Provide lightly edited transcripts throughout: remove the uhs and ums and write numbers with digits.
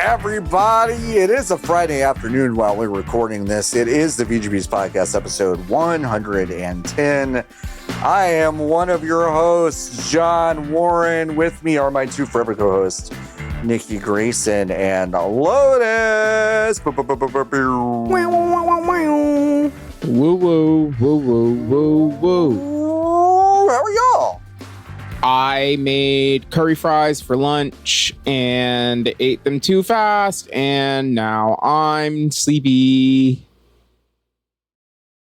everybody. It is a Friday afternoon while we're recording this. It is the VGBees podcast episode 110. I am one of your hosts, John Warren. With me are my two forever co-hosts, Niki Grayson and Lotus. Woo, woo, woo, woo, woo, woo. How are y'all? I made curry fries for lunch and ate them too fast, and now I'm sleepy.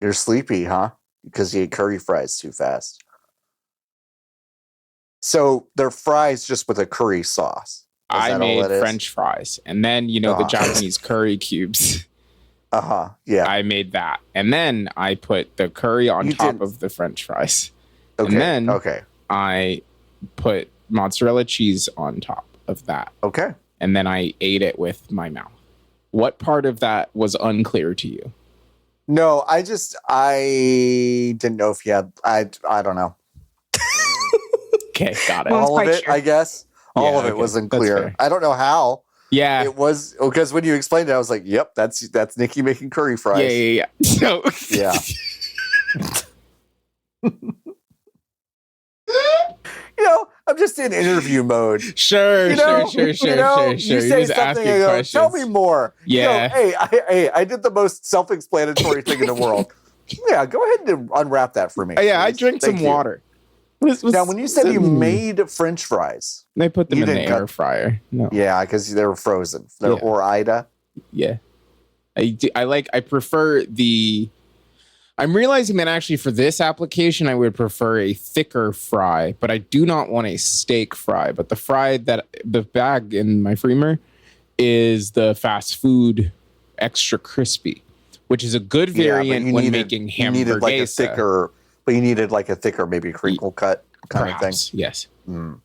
You're sleepy, huh? Because you ate curry fries too fast. So they're fries just with a curry sauce. I made French fries, and then, the Japanese curry cubes. Yeah. I made that, and then I put the curry on top of the French fries. Okay. And then I put mozzarella cheese on top of that. Okay. And then I ate it with my mouth. What part of that was unclear to you? No, I didn't know if you had, I don't know. Okay, got it. All of it, sure. I guess. All of it wasn't clear. I don't know how. Yeah. It was, because when you explained it, I was like, yep, that's Niki making curry fries. Yeah. So, yeah. I'm just in interview mode. Sure. You say something, I go, tell me more. Yeah. Hey, I did the most self-explanatory thing in the world. Yeah, go ahead and unwrap that for me. Yeah, I drank some water. Now, when you said you made French fries, they put them in the air fryer. No. Yeah, because they were frozen. Or Ida. Yeah. I prefer the... I'm realizing that actually for this application, I would prefer a thicker fry, but I do not want a steak fry. But the bag in my Freemer is the fast food extra crispy, which is a good variant when making hamburguesa. You needed like a thicker, maybe crinkle cut kind of thing. Yes.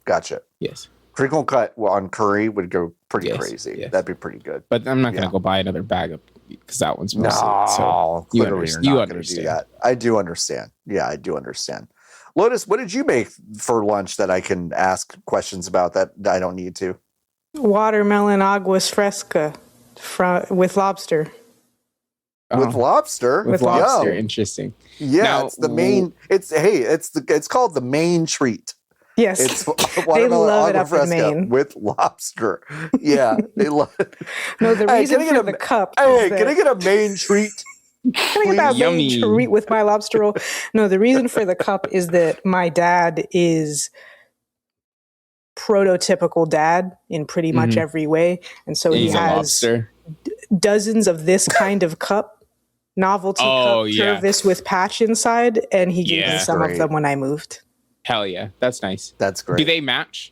Gotcha. Yes. Crinkle cut on curry would go pretty crazy. Yes. That'd be pretty good. But I'm not going to go buy another bag of, because that one's mostly. No, clearly you're not going to understand. do that. I do understand. Yeah, I do understand. Lotus, what did you make for lunch that I can ask questions about that I don't need to? Watermelon aguas fresca with lobster. With lobster? With lobster, interesting. Yeah, now, it's the main. It's called the main treat. Yes, it's watermelon love agua fresca with lobster. Yeah, they love it. No, the reason for the cup. Hey, can I get a main treat? Can I get that main treat with my lobster roll? No, the reason for the cup is that my dad is prototypical dad in pretty much every way, and so he has dozens of this kind of cup, novelty cup service with patch inside, and he gave me some of them when I moved. Hell yeah, that's nice. That's great. Do they match?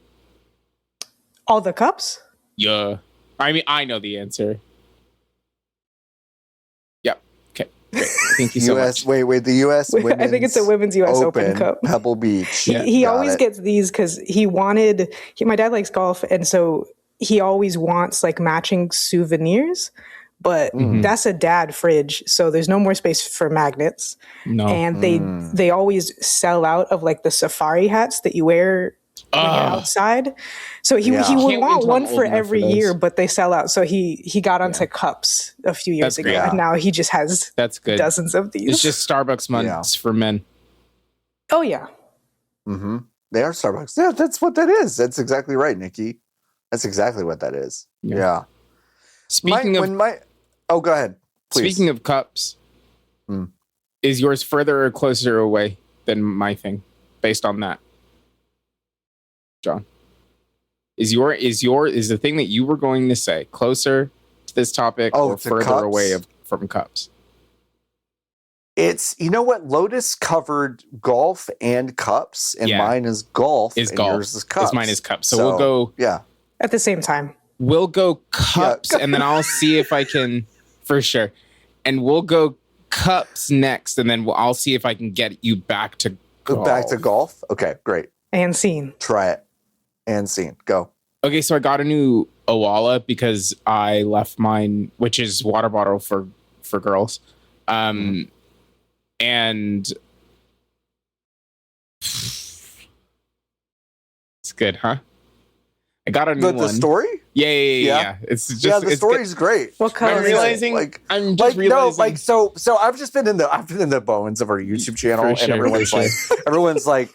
All the cups? Yeah. I mean, I know the answer. Yep. Okay. Great. Thank you so much. Wait, the U.S. Women's I think it's a women's U.S. Open Cup. Pebble Beach. He always gets these because my dad likes golf, and so he always wants like matching souvenirs. But that's a dad fridge, so there's no more space for magnets. No. And they always sell out of like the safari hats that you wear when you're outside. So he would want one for every year, but they sell out. So he got onto cups a few years ago, and now he just has dozens of these. It's just Starbucks months for men. Oh yeah. Mm-hmm. They are Starbucks. Yeah, that's what that is. That's exactly right, Niki. That's exactly what that is. Yeah. Go ahead, please. Speaking of cups, is yours further or closer away than my thing? Based on that, John, is the thing that you were going to say closer to this topic or further away from cups? It's, you know what? Lotus covered golf and cups, and mine is golf. Yours is cups. Mine is cups. So we'll go at the same time. We'll go cups, and then I'll see if I can, for sure. And we'll go cups next, and then I'll see if I can get you back to golf. Back to golf? Okay, great. And scene. Try it. And scene. Go. Okay, so I got a new Owala because I left mine, which is water bottle for girls. And it's good, huh? I got a new one. The story? Yeah. It's just the story's great. What color? I'm realizing. I'm just realizing. so I've just been in the bones of our YouTube channel, and everyone's like,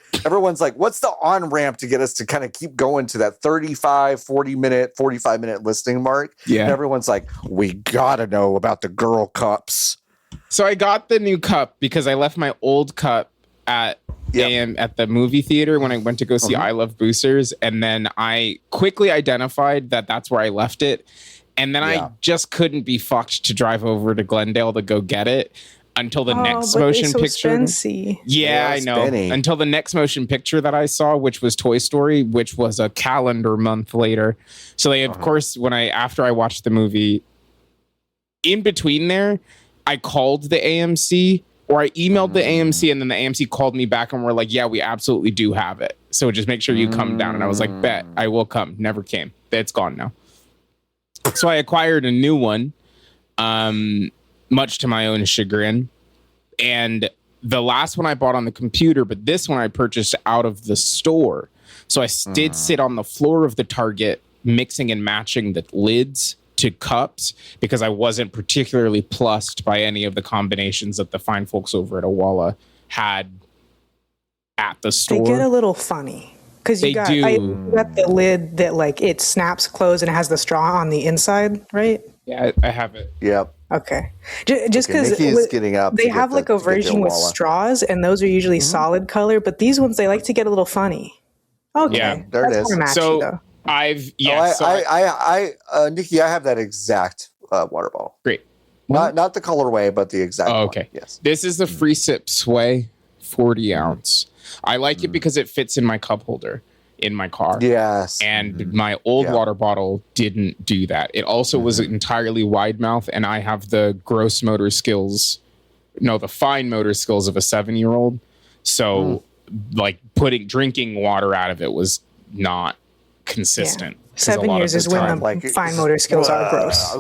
what's the on ramp to get us to kind of keep going to that 45 minute listing mark? Yeah, and everyone's like, we gotta know about the girl cups. So I got the new cup because I left my old cup at the movie theater when I went to go see I Love Boosters, and then I quickly identified that that's where I left it, and then I just couldn't be fucked to drive over to Glendale to go get it until the next motion picture. I know. Until the next motion picture that I saw, which was Toy Story, which was a calendar month later. So they, of course, after I watched the movie, in between there, I called the AMC. Or I emailed the AMC, and then the AMC called me back and were like, yeah, we absolutely do have it. So just make sure you come down. And I was like, bet, I will come. Never came. It's gone now. So I acquired a new one, much to my own chagrin. And the last one I bought on the computer, but this one I purchased out of the store. So I did sit on the floor of the Target, mixing and matching the lids to cups because I wasn't particularly plussed by any of the combinations that the fine folks over at Awala had at the store. They get a little funny because you got the lid that like it snaps closed and it has the straw on the inside, right? Yeah, I have it. Yep. Okay. Just because they have like a version with straws, and those are usually solid color, but these ones they like to get a little funny. Okay, yeah, there it is. So Niki, I have that exact water bottle. Great. Not the colorway, but the exact one. Okay. Yes. This is the Free Sip Sway 40 ounce. I like it because it fits in my cup holder in my car. Yes. And my old water bottle didn't do that. It also was entirely wide mouth, and I have the the fine motor skills of a 7-year-old. So drinking water out of it was not consistent. 7 years is when the fine motor skills are gross.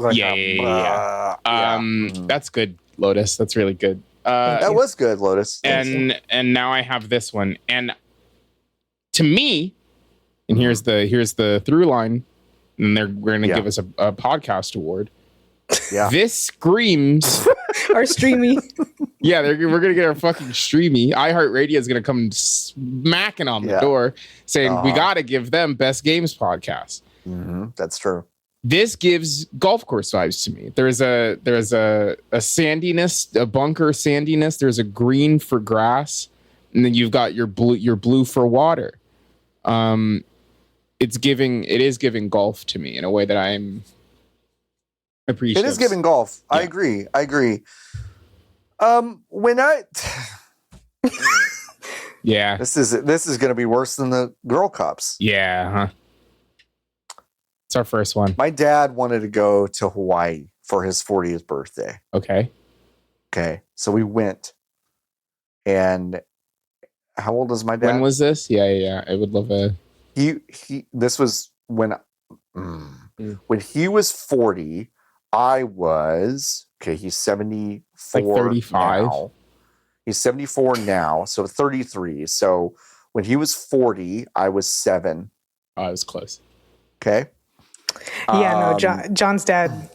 That's good, Lotus. That's really good. That was good, Lotus. And now I have this one. And to me, and here's the through line, and we're going to give us a podcast award. Yeah. This screams our streamy. Yeah, we're going to get our fucking streamy. iHeartRadio is going to come smacking on the door saying we got to give them Best Games podcast. That's true. This gives golf course vibes to me. There's a sandiness, a bunker sandiness. There's a green for grass, and then you've got your blue for water. It is giving golf to me in a way that I'm appreciative. It is giving golf. Yeah. I agree. Yeah. This is going to be worse than the girl cups. Yeah. Huh? It's our first one. My dad wanted to go to Hawaii for his 40th birthday. Okay. So we went. And how old is my dad? When was this? Yeah. I would love a. This was when he was 40. I was he's 74 like 35 now. He's 74 now, so 33. So when he was 40, I was 7. Oh, I was close. Okay. Yeah, John's dad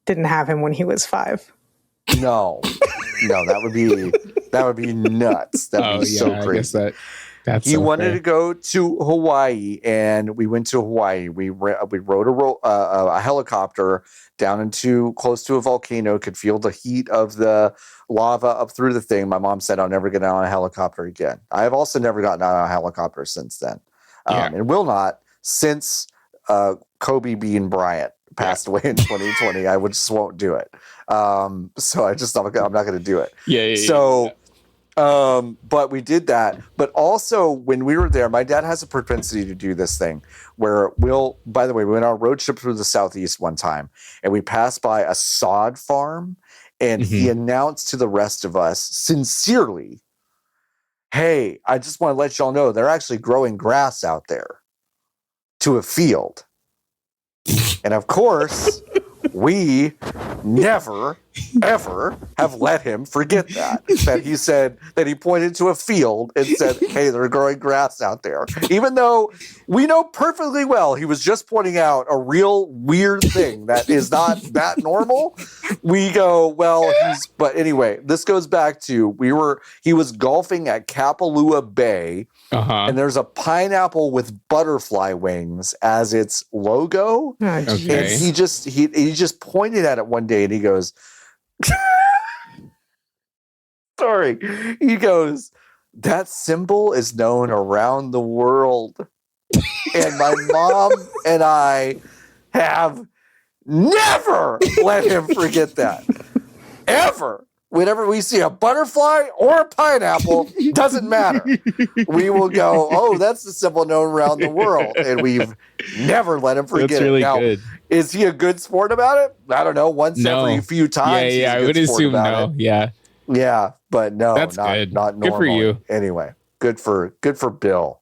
didn't have him when he was 5. No, that would be nuts. That would be so crazy. I guess he wanted to go to Hawaii, and we went to Hawaii. We rode a helicopter down close to a volcano, could feel the heat of the lava up through the thing. My mom said, I'll never get on a helicopter again. I have also never gotten on a helicopter since then. And will not since Kobe Bean Bryant passed away in 2020. I just won't do it. So I'm not going to do it. But we did that. But also when we were there, my dad has a propensity to do this thing where we went on a road trip through the Southeast one time, and we passed by a sod farm, and he announced to the rest of us sincerely, hey, I just want to let y'all know they're actually growing grass out there to a field. And of course, we never ever have let him forget that. That he said, that he pointed to a field and said, hey, they're growing grass out there. Even though we know perfectly well he was just pointing out a real weird thing that is not that normal. We go, well, but anyway, this goes back to, he was golfing at Kapalua Bay, and there's a pineapple with butterfly wings as its logo. Okay. And he just pointed at it one day and he goes, sorry. He goes, that symbol is known around the world. And my mom and I have never let him forget that. Ever. Whenever we see a butterfly or a pineapple, doesn't matter. We will go, oh, that's the symbol known around the world. And we've never let him forget That's really it. Now, good. is he a good sport about it? I don't know. Once every few times. Yeah, I would assume no. Yeah. Yeah, but no, that's not good. Not normal. Good for you. Anyway, good for Bill.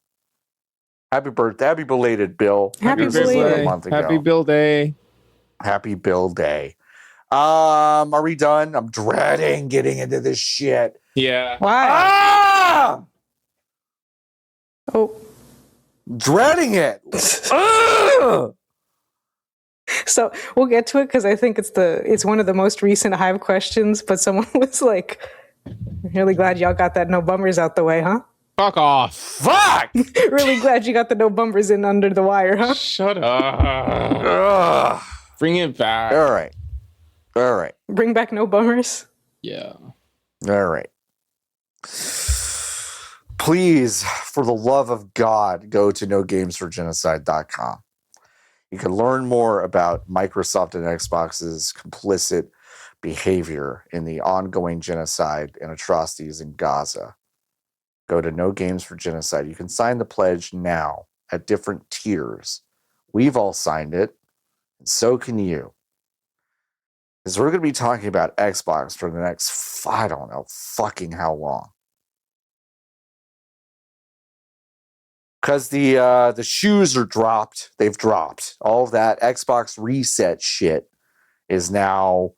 Happy birthday. Happy belated Bill. Happy belated. A month ago. Happy Bill Day. Happy Bill Day. Are we done? I'm dreading getting into this shit. Yeah. Why? Ah! Oh. Dreading it. Ugh! So we'll get to it because I think it's one of the most recent Hive questions, but someone was like, really glad y'all got that no bummers out the way, huh? Fuck off. Fuck! Really glad you got the no bummers in under the wire, huh? Shut up. Ugh. Bring it back. All right. Bring back no bummers. Yeah. All right. Please, for the love of God, go to nogamesforgenocide.com. You can learn more about Microsoft and Xbox's complicit behavior in the ongoing genocide and atrocities in Gaza. Go to No Games for Genocide. You can sign the pledge now at different tiers. We've all signed it, and so can you. Because we're going to be talking about Xbox for the next, I don't know, fucking how long. Because the shoes are dropped. They've dropped. All of that Xbox reset shit is now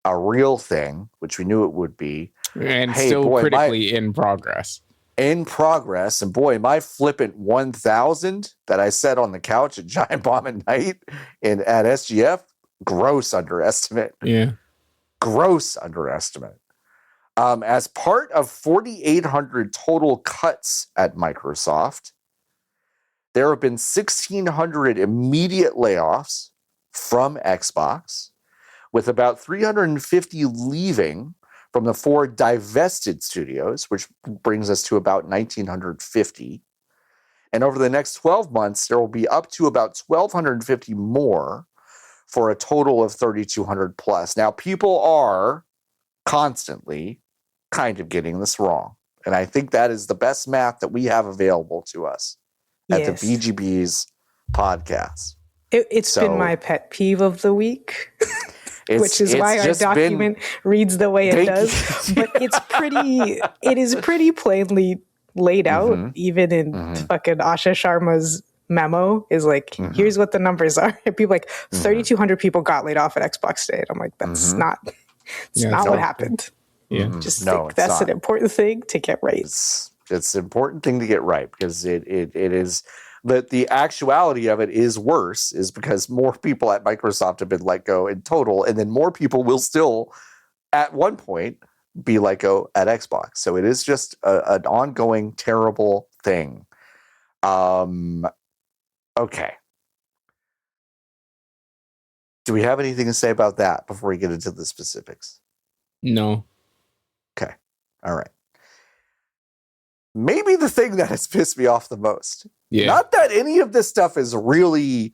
a real thing, which we knew it would be. And still critically in progress. In progress. And boy, my flippant 1,000 that I set on the couch at Giant Bomb at Night at SGF, gross underestimate. Yeah. Gross underestimate. As part of 4,800 total cuts at Microsoft, there have been 1,600 immediate layoffs from Xbox, with about 350 leaving from the 4 divested studios, which brings us to about 1,950. And over the next 12 months, there will be up to about 1,250 more for a total of 3,200 plus. Now, people are constantly kind of getting this wrong. And I think that is the best math that we have available to us at the VGBees podcast. It's been my pet peeve of the week, which is why our document reads the way it does. But it is pretty plainly laid out, even in fucking Asha Sharma's memo is like, here's what the numbers are. And people like 3,200 people got laid off at Xbox Day. And I'm like, that's not what happened. Yeah. Just think that's an important thing to get right. It's an important thing to get right because it is that the actuality of it is worse is because more people at Microsoft have been let go in total, and then more people will still at one point be let go at Xbox. So it is just an ongoing terrible thing. Okay. Do we have anything to say about that before we get into the specifics? No. Okay. All right. Maybe the thing that has pissed me off the most. Yeah. Not that any of this stuff is really,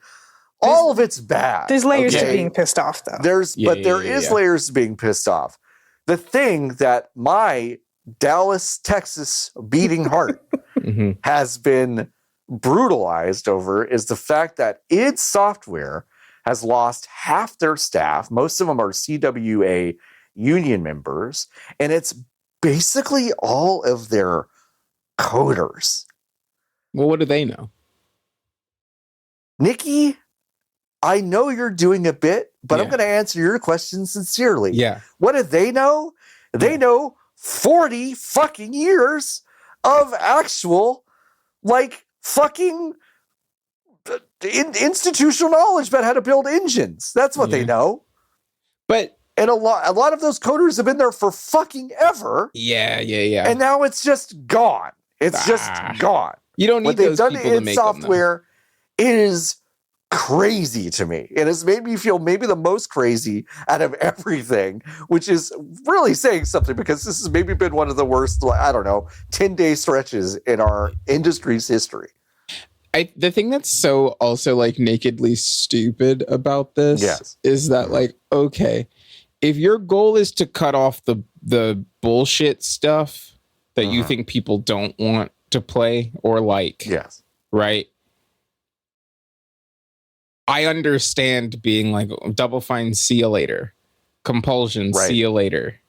all of it's bad. There's layers to being pissed off, though. There is layers to being pissed off. The thing that my Dallas, Texas beating heart has been brutalized over is the fact that id Software has lost half their staff. Most of them are CWA union members, and it's basically all of their coders. Well, what do they know? Niki I know you're doing a bit, but I'm going to answer your question sincerely. Yeah. What do they know? They know 40 fucking years of actual, like, fucking institutional knowledge about how to build engines. That's what they know. But and a lot of those coders have been there for fucking ever. Yeah. And now it's just gone. It's just gone. You don't need what they've those done people in to make software is crazy to me. It has made me feel maybe the most crazy out of everything, which is really saying something, because this has maybe been one of the worst, 10-day stretches in our industry's history. The thing that's so also like nakedly stupid about this is that, like, okay, if your goal is to cut off the bullshit stuff that you think people don't want to play or like, right? I understand being like, Double Fine, see you later. Compulsion, see you later.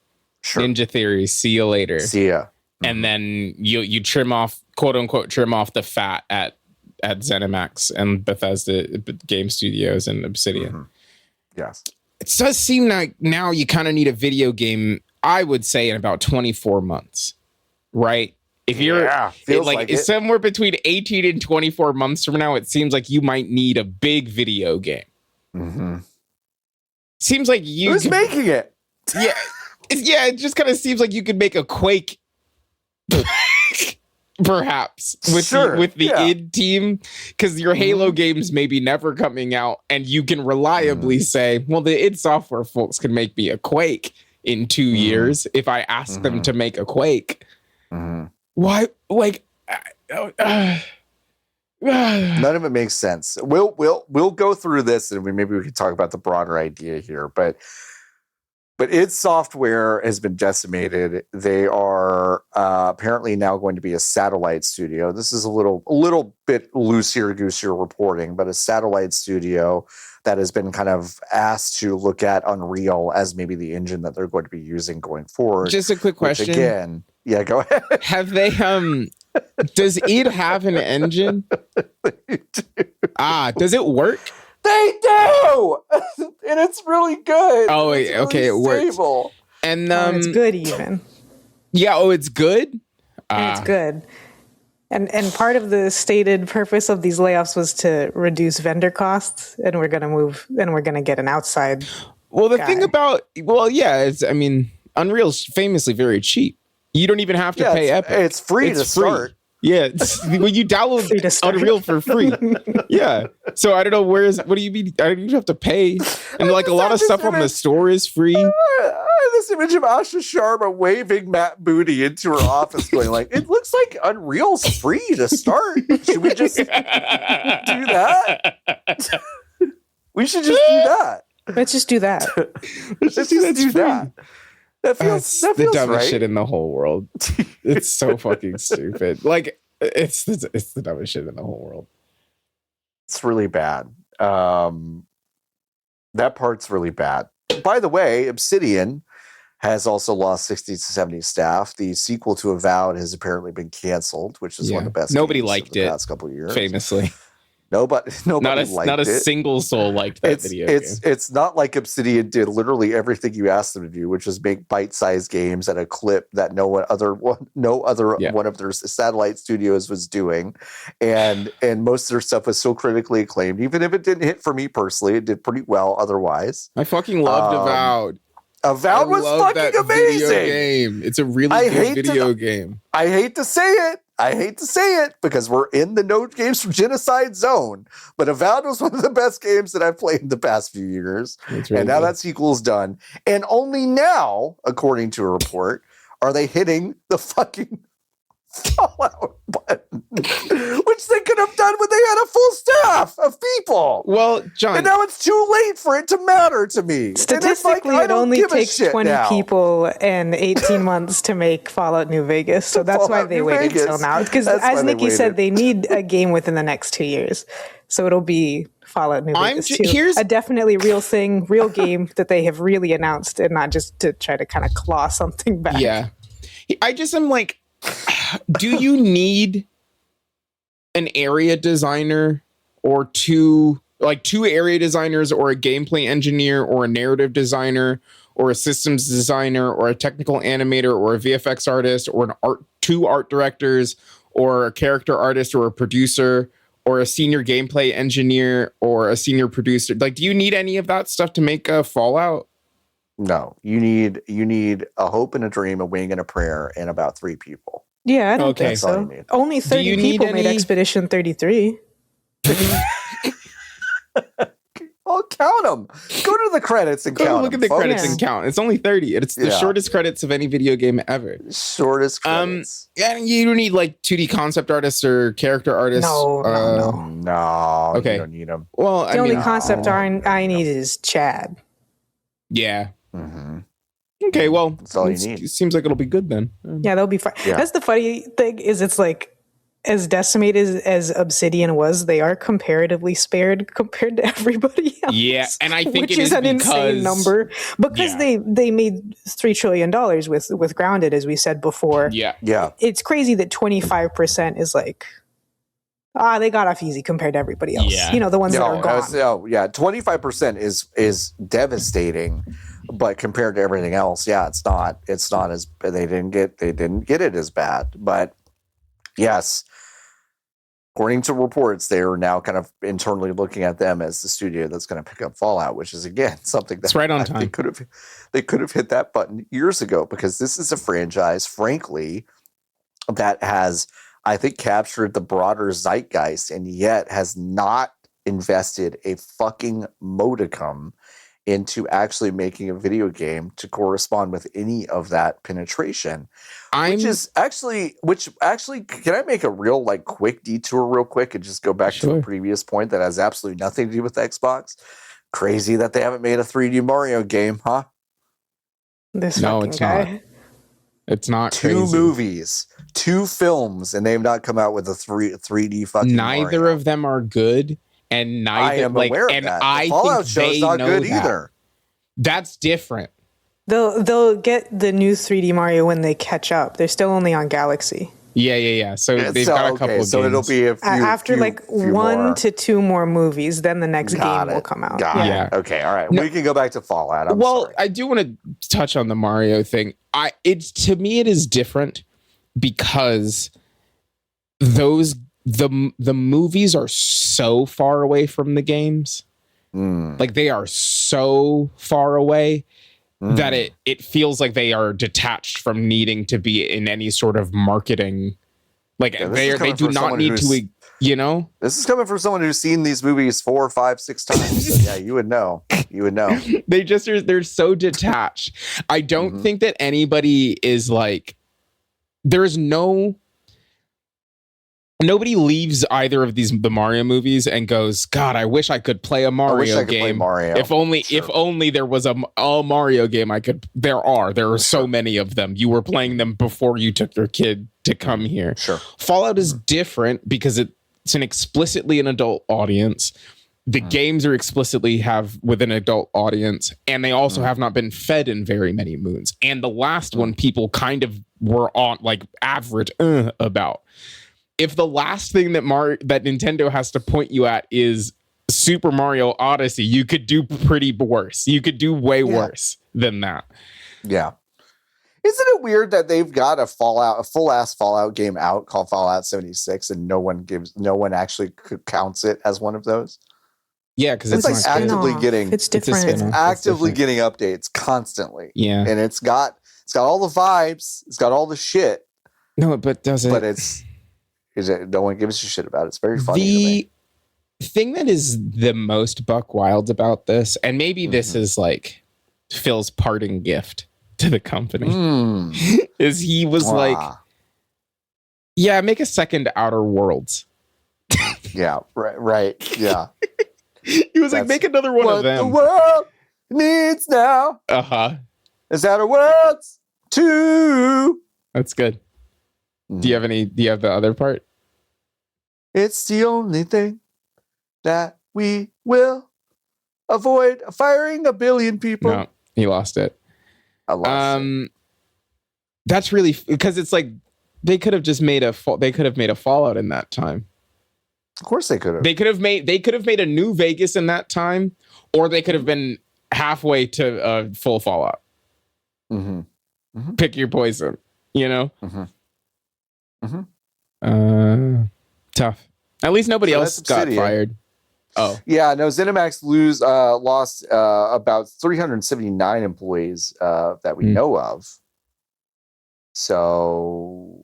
Sure. Ninja Theory, see you later. See ya. And then you trim off, quote unquote, the fat at Zenimax and Bethesda Game Studios and Obsidian. Yes. It does seem like now you kind of need a video game, I would say, in about 24 months, right? If you're like somewhere between 18 and 24 months from now, it seems like you might need a big video game. Seems like who's making it? Yeah. It just kind of seems like you could make a Quake perhaps with the id team, because your Halo games may be never coming out, and you can reliably say, well, the id Software folks can make me a Quake in 2 years if I ask them to make a Quake. Why? Like, none of it makes sense. We'll go through this, and maybe we can talk about the broader idea here. But id Software has been decimated. They are apparently now going to be a satellite studio. This is a little bit loosier-goosier reporting, but a satellite studio that has been kind of asked to look at Unreal as maybe the engine that they're going to be using going forward. Just a quick question. Again, yeah, go ahead. Have they does id have an engine? They do. Does it work? They do, and it's really good. Oh, wait, okay, it works. And it's good even. Yeah. Oh, it's good. It's good. And part of the stated purpose of these layoffs was to reduce vendor costs, and we're gonna get an outside. Well, the thing about Unreal's famously very cheap. You don't even have to pay Epic. It's free to start. Yeah, when you download Unreal for free. Yeah. So I don't know what do you mean? You have to pay, and like a lot of stuff on the store is free. This image of Asha Sharma waving Matt Booty into her office, going like, "It looks like Unreal's free to start. Should we just do that? We should just do that. Let's just do that. Let's just do that." That feels the dumbest right. shit in the whole world. It's so fucking stupid. Like, it's the dumbest shit in the whole world. It's really bad. That part's really bad. By the way, Obsidian has also lost 60 to 70 staff. The sequel to Avowed has apparently been canceled, which is one of the best. Nobody liked it. Past couple of years, famously. Nobody liked it. Not a single soul liked that video game. It's not like Obsidian did literally everything you asked them to do, which is make bite-sized games at a clip that no other one of their satellite studios was doing, and most of their stuff was so critically acclaimed. Even if it didn't hit for me personally, it did pretty well otherwise. I fucking loved Avowed. Avowed was fucking amazing. Video game. It's a really good video game. I hate to say it because we're in the No Games from Genocide zone, but Avowed was one of the best games that I've played in the past few years. Really and now that sequel's done. And only now, according to a report, are they hitting the fucking Fallout button, which they could have done when they had a full staff of people. Well, John, and now it's too late for it to matter to me. Statistically, it only takes 20 people and 18 months to make Fallout New Vegas, so that's why they waited until now. Because as Niki said, they need a game within the next 2 years, so it'll be Fallout New Vegas 2. Here's a definitely real thing, real game that they have really announced, and not just to try to kind of claw something back. Yeah, I just am like, do you need an area designer or two like 2 area designers or a gameplay engineer or a narrative designer or a systems designer or a technical animator or a VFX artist or 2 art directors or a character artist or a producer or a senior gameplay engineer or a senior producer. Like, do you need any of that stuff to make a Fallout? No, you need a hope and a dream, a wing and a prayer, and about 3 people. Yeah, I don't think so. Only 30 people made Expedition 33. Well, count them. Go to the credits and count them. Look at the credits and count. It's only 30. It's the shortest credits of any video game ever. Shortest credits. Yeah, you don't need like 2D concept artists or character artists. No. Okay. You don't need them. Well, the only concept I need is Chad. Yeah. Mm-hmm. Okay, well, that's all you need. It seems like it'll be good then. Yeah, that'll be fun. Yeah. That's the funny thing is it's like as decimated as Obsidian was, they are comparatively spared compared to everybody else. Yeah, and I think which is an insane number because they made $3 trillion with Grounded, as we said before. Yeah. It's crazy that 25% is like they got off easy compared to everybody else. Yeah. You know, the ones that are gone. 25% is devastating, but compared to everything else, it's not as they didn't get it as bad. But yes, according to reports, they are now kind of internally looking at them as the studio that's going to pick up Fallout, which is again something that's right on time. They could have hit that button years ago, because this is a franchise, frankly, that has, I think, captured the broader zeitgeist and yet has not invested a fucking modicum into actually making a video game to correspond with any of that penetration. Which actually, can I make a real quick detour real quick and just go back to a previous point that has absolutely nothing to do with Xbox? Crazy that they haven't made a 3D Mario game, huh? It's not. It's not 2 crazy. movies, 2 films, and they've not come out with a 3D fucking Neither Mario. of them are good. And neither, I am aware of that. The Fallout show's not good either. That's different. They'll get the new 3D Mario when they catch up. They're still only on Galaxy. Yeah. So they've got a couple of games. So it'll be a few, after few 1 more. to 2 more movies, then the next game will come out. Got it. Okay, all right. We can go back to Fallout. I'm sorry. I do want to touch on the Mario thing. To me it is different because the movies are so far away from the games. Like they are so far away that it feels like they are detached from needing to be in any sort of marketing. Like they do not need to, This is coming from someone who's seen these movies 4, 5, 6 times. So you would know. They're so detached. I don't think that anybody is like, nobody leaves either of the Mario movies and goes, God, I wish I could play a Mario game. Play Mario. If only there was a Mario game I could. There are so many of them. You were playing them before you took your kid to come here. Sure. Fallout is different because it's an explicitly an adult audience. The games are explicitly with an adult audience, and they also have not been fed in very many moons. And the last one, people kind of were on average about. If the last thing that Nintendo has to point you at is Super Mario Odyssey, you could do pretty worse. You could do way worse than that. Yeah. Isn't it weird that they've got a full ass Fallout game out called Fallout 76, and no one actually counts it as one of those? Yeah, because it's actively getting it's different. It's actively getting updates constantly. Yeah, and it's got all the vibes. It's got all the shit. No, but does it? But no one gives a shit about it. It's very funny. The thing that is the most buck wild about this, and maybe this is like Phil's parting gift to the company, is he was like, "Yeah, make a second Outer Worlds." Yeah, right. Yeah, he was like, "Make another one of them." The world needs now. Is Outer Worlds 2. That's good. Do you have the other part? It's the only thing that we will avoid firing a billion people. No, he lost it. I lost it. That's really because it's like they could have just made a Fallout in that time. Of course they could have. They could have made a new Vegas in that time, or they could have been halfway to full Fallout. Mm-hmm. Mm-hmm. Pick your poison, you know? Mm-hmm. Mm-hmm. Tough. At least nobody else got fired. Oh. Yeah, no, Zenimax lost about 379 employees that we know of. So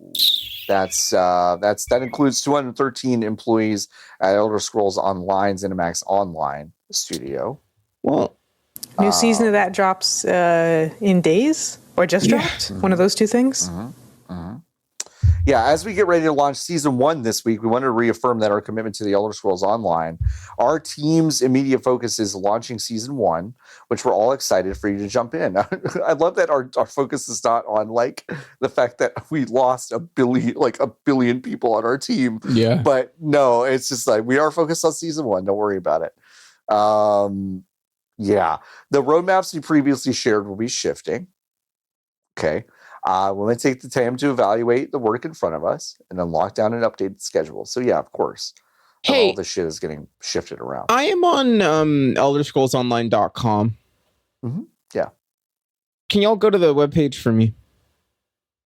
that includes 213 employees at Elder Scrolls Online, Zenimax Online Studio. Well, new season of that drops in days or just dropped. One of those two things. Yeah, as we get ready to launch season 1 this week, we wanted to reaffirm that our commitment to the Elder Scrolls Online. Our team's immediate focus is launching season 1, which we're all excited for you to jump in. I love that our focus is not on like the fact that we lost a billion people on our team. Yeah. But no, it's just like we are focused on season 1. Don't worry about it. Yeah. The roadmaps we previously shared will be shifting. Okay. We're going to take the time to evaluate the work in front of us and then lock down an updated schedule. So yeah, of course. Hey, all this shit is getting shifted around. I am on elderscrollsonline.com. Yeah. Can y'all go to the webpage for me?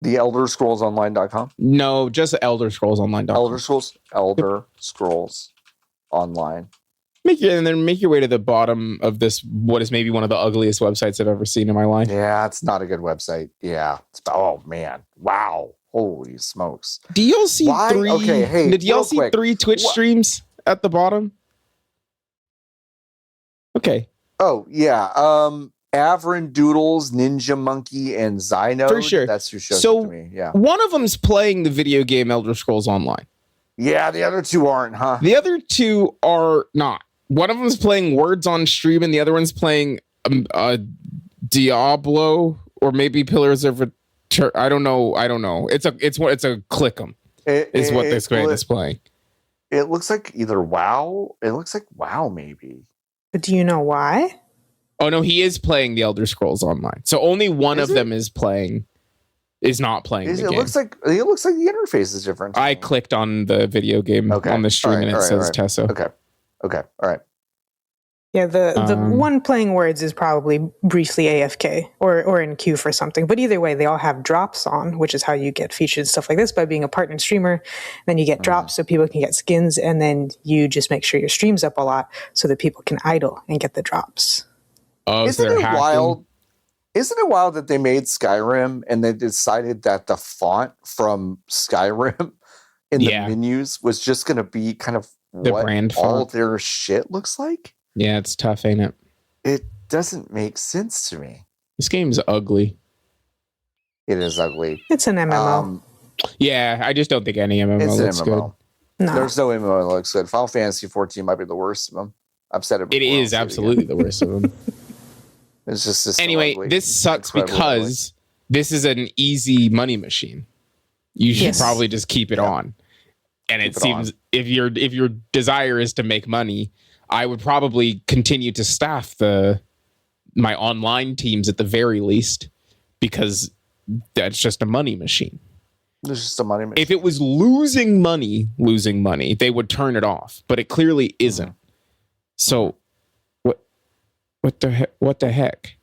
The elderscrollsonline.com? No, just elderscrollsonline.com. Elder Scrolls Online. Make your way to the bottom of this, what is maybe one of the ugliest websites I've ever seen in my life. Yeah, it's not a good website. Yeah. Oh, man. Wow. Holy smokes. Do y'all see three? Okay, hey, did y'all see 3 Twitch streams at the bottom? Okay. Oh, yeah. Avrin Doodles, Ninja Monkey, and Zyno. For sure. That's who shows it to me. Yeah. One of them's playing the video game Elder Scrolls Online. Yeah, the other 2 aren't, huh? The other 2 are not. One of them's playing Words on Stream, and the other one's playing Diablo, or maybe Pillars of I don't know. It's a Clickum. Is what this game is playing. It looks like either WoW. It looks like WoW, maybe. But do you know why? Oh no, he is playing the Elder Scrolls Online. So only one of them is not playing the game. It looks like the interface is different. I clicked on the video game on the stream, and it says Tesso. Okay. All right. Yeah, the one playing Words is probably briefly AFK or in queue for something. But either way, they all have drops on, which is how you get featured and stuff like this by being a partnered streamer. Then you get drops so people can get skins, and then you just make sure your stream's up a lot so that people can idle and get the drops. Oh, Isn't it wild? Isn't it wild that they made Skyrim and they decided that the font from Skyrim in the menus was just going to be kind of the what brand all font. Their shit looks like? Yeah, it's tough, ain't it? It doesn't make sense to me. This game's ugly. It is ugly. It's an MMO. Yeah, I just don't think any MMO looks good. No. There's no MMO that looks good. Final Fantasy 14 might be the worst of them. I've said it before. It is absolutely the worst of them. It's just anyway, ugly. this sucks because this is an easy money machine. You should probably just keep it on. And it seems if your desire is to make money, I would probably continue to staff my online teams at the very least, because that's just a money machine. It's just a money machine. If it was losing money, they would turn it off, but it clearly isn't. So what the heck? What the heck?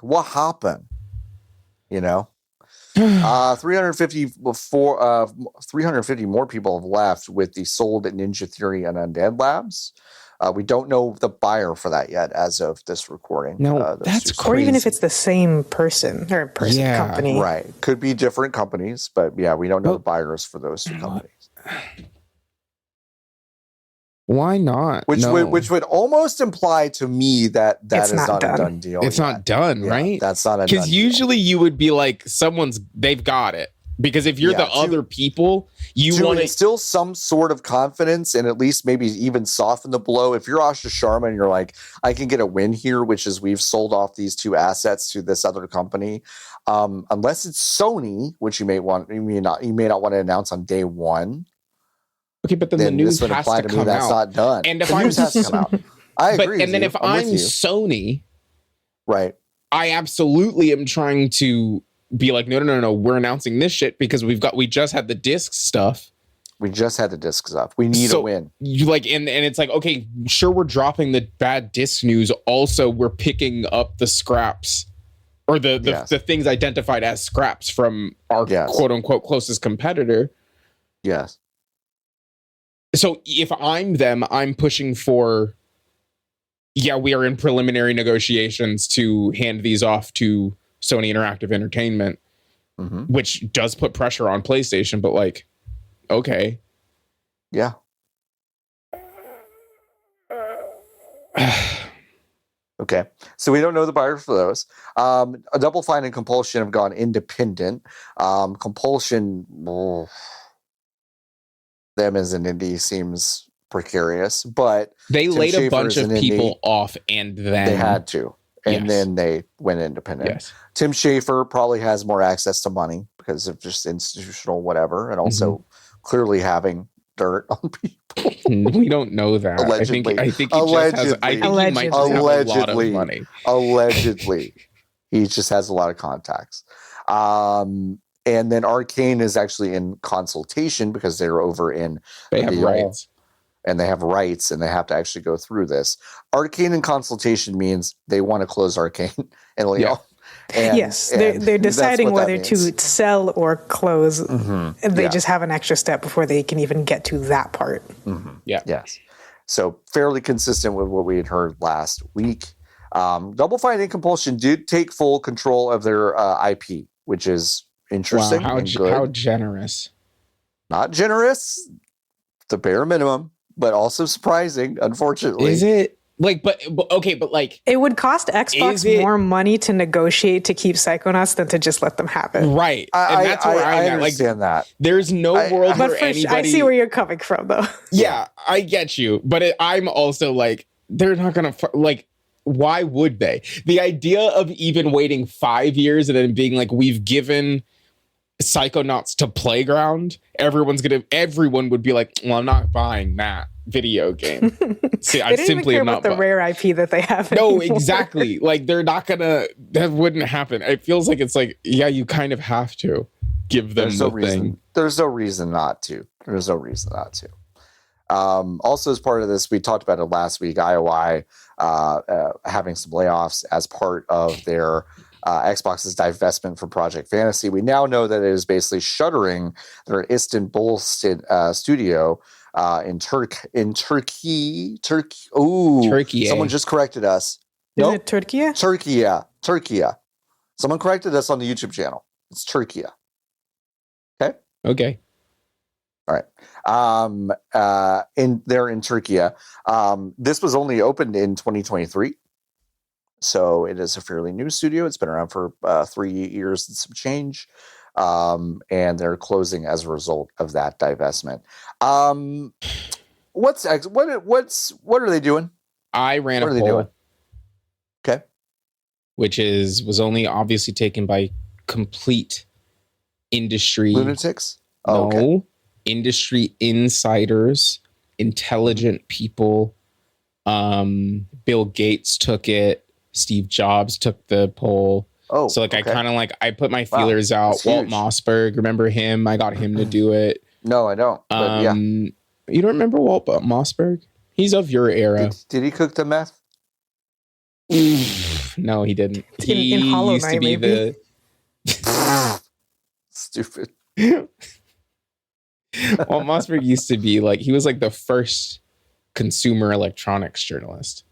What happened? 350 more people have left with the sold at Ninja Theory and Undead Labs. We don't know the buyer for that yet as of this recording. No, that's crazy. Or even if it's the same person company. Right. Could be different companies, but yeah, we don't know the buyers for those 2 companies. Why not? Which would almost imply to me that is not a done deal. It's not done, right? That's not a done deal. Because usually you would be like, they've got it. Because if you're the other people, you want to instill some sort of confidence and at least maybe even soften the blow. If you're Asha Sharma and you're like, I can get a win here, which is we've sold off these 2 assets to this other company. Unless it's Sony, which you may not want to announce on day 1. Okay, but then the news has to come out. That's not done. And if the news has to come out. I agree. And then if I'm Sony, right, I absolutely am trying to be like, no, we're announcing this shit because we just had the disc stuff. We just had the discs up. We need a win. You like, and it's like, okay, sure, we're dropping the bad disc news. Also, we're picking up the scraps or the things identified as scraps from our quote unquote closest competitor. Yes. So if I'm them, I'm pushing for, we are in preliminary negotiations to hand these off to Sony Interactive Entertainment, which does put pressure on PlayStation, but like, okay. Yeah. Okay. So we don't know the buyers for those. A Double Fine and Compulsion have gone independent. Compulsion, them as an indie seems precarious, but they Tim laid Schafer a bunch of people indie, off, and then they had to. And then they went independent. Yes. Tim Schafer probably has more access to money because of just institutional whatever, and also clearly having dirt on people. We don't know that. Allegedly. I think he just has, I think he might just have a lot of money. Allegedly. He just has a lot of contacts. And then Arcane is actually in consultation because they're over in they have rights. And they have rights, and they have to actually go through this. Arcane in consultation means they want to close Arcane and Leo. And, yes, they're deciding whether to sell or close. And they just have an extra step before they can even get to that part. Yeah. Yes. So fairly consistent with what we had heard last week. Double Fine and Compulsion did take full control of their IP, which is interesting. Wow, how generous. Not generous, the bare minimum, but also surprising, unfortunately. Is it? Like, but okay, but like... It would cost Xbox more money to negotiate to keep Psychonauts than to just let them happen. Right. And that's where I understand that. There's no world where anybody... I see where you're coming from, though. Yeah, I get you. But I'm also like, they're not going to... Like, why would they? The idea of even waiting 5 years and then being like, we've given Psychonauts to Playground, everyone would be like, well, I'm not buying that video game. See, I simply am not the rare IP that they have. No, exactly. Like, they're not gonna. That wouldn't happen. It feels like it's like, yeah, you kind of have to give them the thing. There's no reason not to. There's no reason not to. Also, as part of this, we talked about it last week. IOI having some layoffs as part of their Xbox's divestment from Project Fantasy. We now know that it is basically shuttering their Istanbul studio in Turkey. Ooh, Turkey. Someone just corrected us. Is it Turkey? Turkey. Someone corrected us on the YouTube channel. It's Turkey. Okay. All right. They're in Turkey. This was only opened in 2023. So it is a fairly new studio. It's been around for 3 years and some change. And they're closing as a result of that divestment. What are they doing? I ran a poll. Okay. Which was only obviously taken by complete industry lunatics. Oh, no, okay. Industry insiders, intelligent people. Bill Gates took it. Steve Jobs took the poll. Oh, so like, okay. I kind of like, I put my feelers out. Walt Mossberg, remember him? I got him to do it. No, I don't. But yeah. You don't remember Walt Mossberg? He's of your era. Did he cook the meth? No, he didn't. He in Hollow used Knight, to be maybe? Stupid. Walt Mossberg used to be like, he was like the first consumer electronics journalist.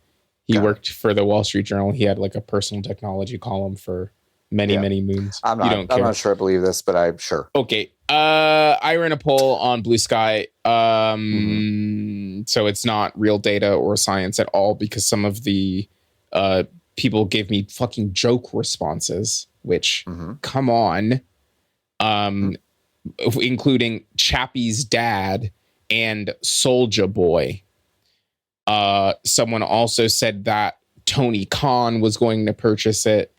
He worked for the Wall Street Journal. He had like a personal technology column for many moons. I'm not sure I believe this, but I'm sure. Okay. I ran a poll on Blue Sky. So it's not real data or science at all because some of the people gave me fucking joke responses, which come on. Including Chappie's dad and Soulja Boy. Someone also said that Tony Khan was going to purchase it.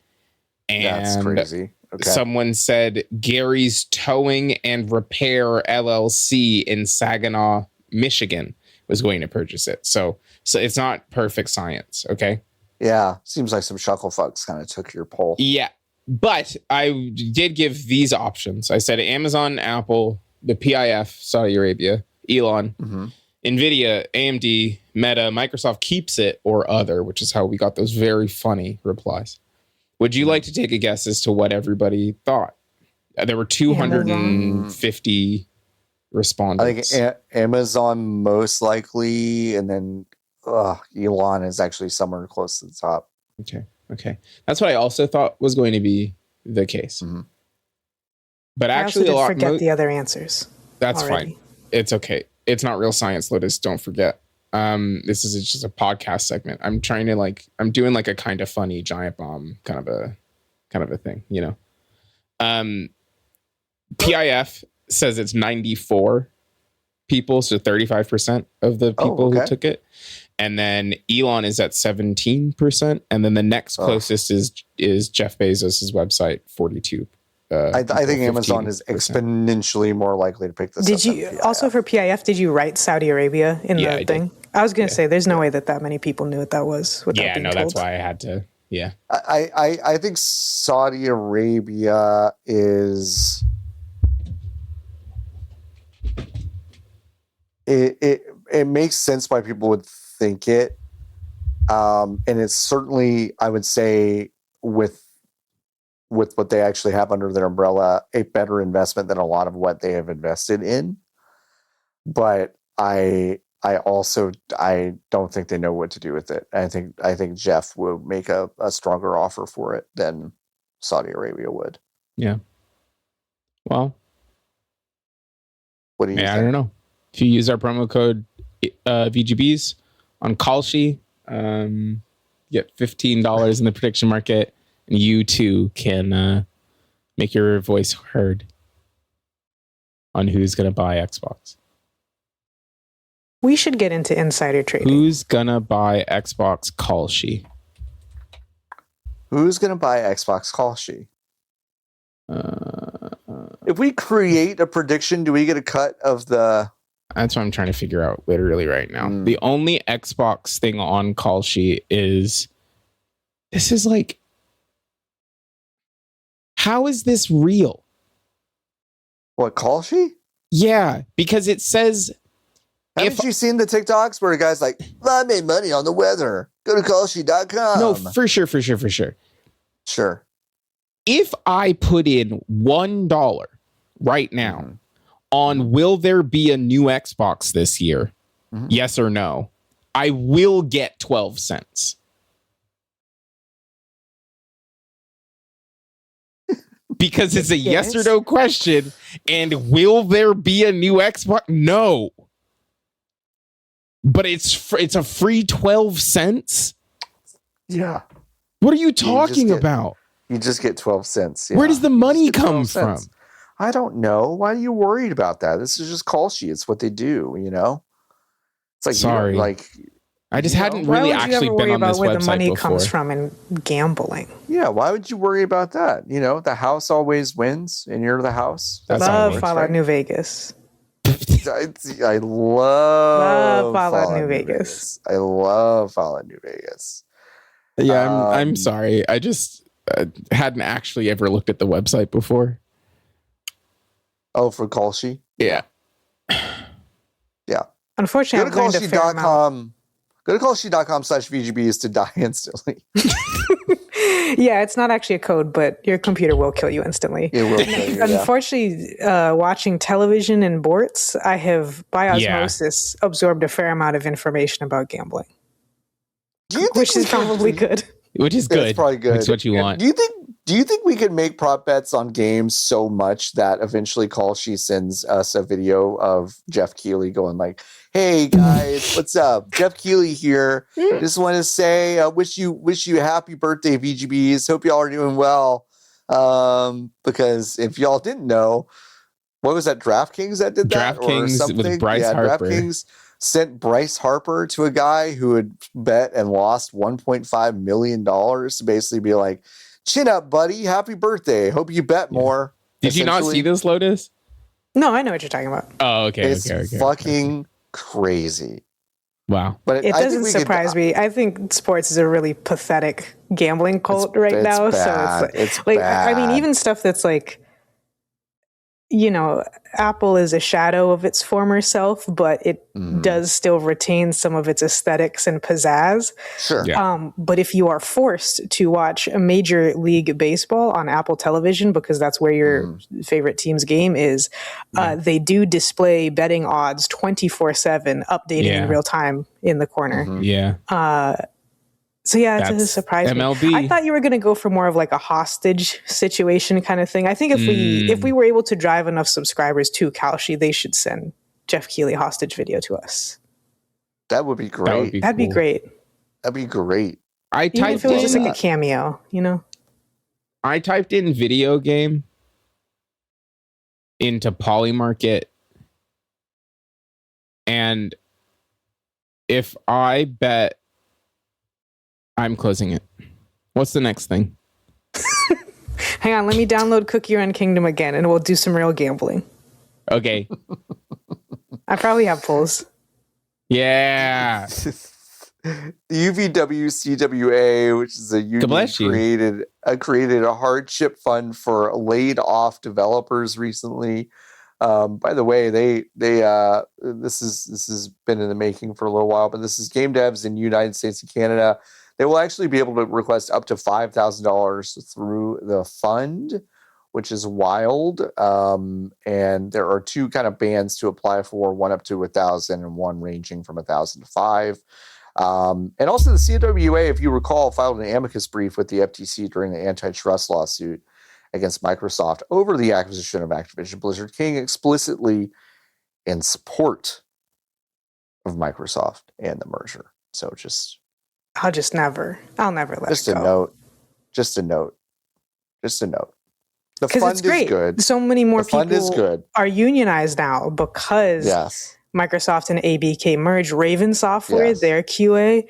And that's crazy. Okay. Someone said Gary's Towing and Repair LLC in Saginaw, Michigan was going to purchase it. So it's not perfect science. Okay. Yeah. Seems like some shucklefucks kind of took your poll. Yeah. But I did give these options. I said Amazon, Apple, the PIF, Saudi Arabia, Elon, Mm-hmm. NVIDIA, AMD, Meta, Microsoft keeps it, or other, which is how we got those very funny replies. Would you like to take a guess as to what everybody thought? There were 250 respondents. I think Amazon most likely, and then Elon is actually somewhere close to the top. Okay. That's what I also thought was going to be the case. Mm-hmm. But I actually, also did forget the other answers. That's already. fine. It's okay. It's not real science, Lotus. Don't forget. This is just a podcast segment. I'm doing like a kind of funny giant bomb kind of a thing, you know. PIF says it's 94 people, so 35% of the people who took it. And then Elon is at 17%, and then the next closest is Jeff Bezos' website, 42. I think Amazon is exponentially more likely to pick this up. Did you also for PIF? Did you write Saudi Arabia in the thing? Did. I was going to say, there's no way that many people knew what that was. Yeah, no, that's why I had to. Yeah, I think Saudi Arabia is it makes sense why people would think it, and it's certainly, I would say, with what they actually have under their umbrella, a better investment than a lot of what they have invested in. But I don't think they know what to do with it. I think Jeff will make a stronger offer for it than Saudi Arabia would. Yeah. Well, what do you think? I don't know. If you use our promo code VGBees on Kalshi, get $15 in the prediction market. And you too can make your voice heard on who's going to buy Xbox. We should get into insider trading. Who's going to buy Xbox Kalshi? Who's going to buy Xbox Kalshi? If we create a prediction, do we get a cut of the... That's what I'm trying to figure out literally right now. The only Xbox thing on Kalshi is... This is like... How is this real? What, Kalshi? Yeah, because it says... Haven't you seen the TikToks where a guy's like, I made money on the weather. Go to Kalshi.com. No, for sure. Sure. If I put in $1 right now on will there be a new Xbox this year, yes or no, I will get 12 cents. Because it's a yes or no question. And will there be a new Xbox? No. But it's a free 12 cents? Yeah. What are you talking about? You just get 12 cents. Yeah. Where does the money come from? I don't know. Why are you worried about that? This is just Kalshi. It's what they do, you know? It's like, sorry. I just hadn't really actually been on this website before. Where the money comes from in gambling. Yeah, why would you worry about that? You know, the house always wins, and you're the house. That's love Fallout New Vegas. I love Fallout New Vegas. I love Fallout New Vegas. Yeah, I'm sorry. I just hadn't actually ever looked at the website before. Oh, for Kalshi? Yeah. Yeah. Unfortunately, go to Kalshi.com. Go to Kalshi.com/VGBees to die instantly. Yeah, it's not actually a code, but your computer will kill you instantly. It will kill you, Unfortunately, watching television and borts, I have, by osmosis, absorbed a fair amount of information about gambling. Which is probably good. Which is good. It's probably good. It's what you want. Do you think we could make prop bets on games so much that eventually Kalshi sends us a video of Jeff Keighley going like, "Hey guys, what's up? Jeff Keighley here. Just want to say, wish you a happy birthday, VGBees. Hope y'all are doing well. Because if y'all didn't know, what was that? DraftKings that did that, or something? With Bryce Harper. DraftKings sent Bryce Harper to a guy who had bet and lost $1.5 million to basically be like, chin up, buddy. Happy birthday. Hope you bet more. Did you not see this, Lotus? No, I know what you're talking about. Oh, okay. It's fucking crazy. Wow. But it doesn't surprise me. I think sports is a really pathetic gambling cult right now. Bad. So it's like, I mean, even stuff that's like, Apple is a shadow of its former self, but it does still retain some of its aesthetics and pizzazz. Sure. Yeah. But if you are forced to watch a Major League Baseball on Apple television, because that's where your favorite team's game is, they do display betting odds 24/7, updating in real time in the corner. Yeah. So yeah, it's a surprise. MLB. I thought you were going to go for more of like a hostage situation kind of thing. I think if we were able to drive enough subscribers to Kalshi, they should send Jeff Keighley hostage video to us. That would be great. That'd be great. That'd be great. Even if it was just like a cameo, I typed in video game into Polymarket, and if I bet, I'm closing it. What's the next thing? Hang on, let me download Cookie Run Kingdom again, and we'll do some real gambling. Okay. I probably have polls. Yeah. The UVWCWA, which is a union created a hardship fund for laid off developers recently. By the way, this has been in the making for a little while, but this is game devs in the United States and Canada. They will actually be able to request up to $5,000 through the fund, which is wild. And there are two kind of bands to apply for, one up to 1,000 and one ranging from 1,000 to 5. And also the CWA, if you recall, filed an amicus brief with the FTC during the antitrust lawsuit against Microsoft over the acquisition of Activision Blizzard King, explicitly in support of Microsoft and the merger. So I'll never let just it go. Just a note. The fund is great. good. So many more people are unionized now because Microsoft and ABK merged. Raven Software, their QA.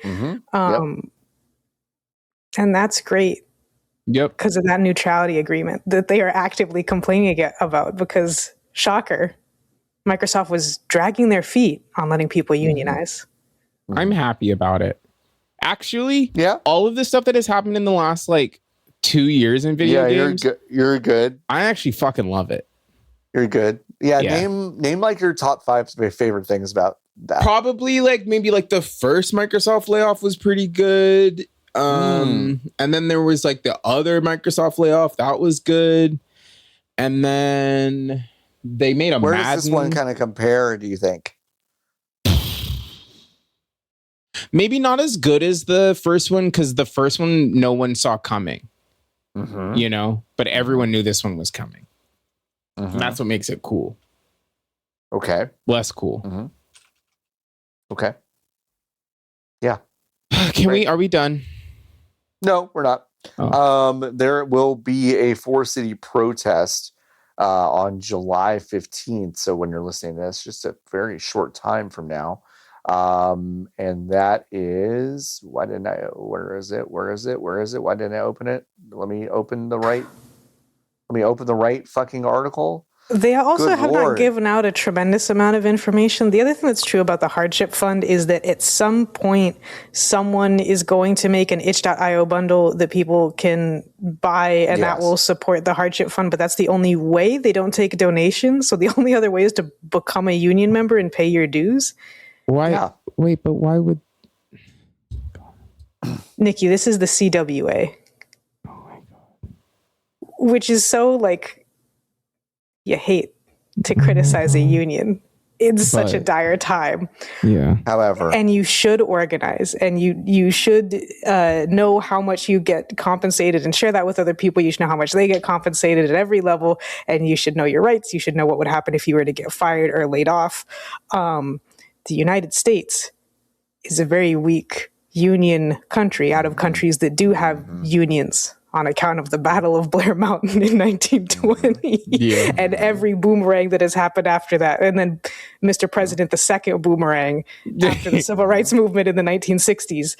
And that's great. Yep. Because of that neutrality agreement that they are actively complaining about, because, shocker, Microsoft was dragging their feet on letting people unionize. I'm happy about it. Actually, all of the stuff that has happened in the last 2 years in video games, you're good. I actually fucking love it. You're good. Yeah. Name like your top 5 favorite things about that. Probably maybe the first Microsoft layoff was pretty good. And then there was the other Microsoft layoff that was good. And then they made a Where Madden. does this one kind of compare, do you think? Maybe not as good as the first one, because the first one no one saw coming, but everyone knew this one was coming. And that's what makes it cool. Okay. Less cool. Okay. Yeah. Are we done? No, we're not. There will be a 4-city protest on July 15th. So when you're listening to this, just a very short time from now. And that is, where is it? Why didn't I open it? Let me open the right fucking article. They also have not given out a tremendous amount of information. The other thing that's true about the Hardship Fund is that at some point, someone is going to make an itch.io bundle that people can buy, and that will support the Hardship Fund. But that's the only way. They don't take donations. So the only other way is to become a union member and pay your dues. Why? Yeah. Wait, but why would... Niki, this is the CWA. Oh my God. Which is so you hate to criticize a union in such a dire time. Yeah. However, and you should organize, and you should know how much you get compensated and share that with other people. You should know how much they get compensated at every level, and you should know your rights. You should know what would happen if you were to get fired or laid off. The United States is a very weak union country out of countries that do have unions on account of the Battle of Blair Mountain in 1920 and every boomerang that has happened after that. And then Mr. President, the second boomerang after the Civil Rights Movement in the 1960s.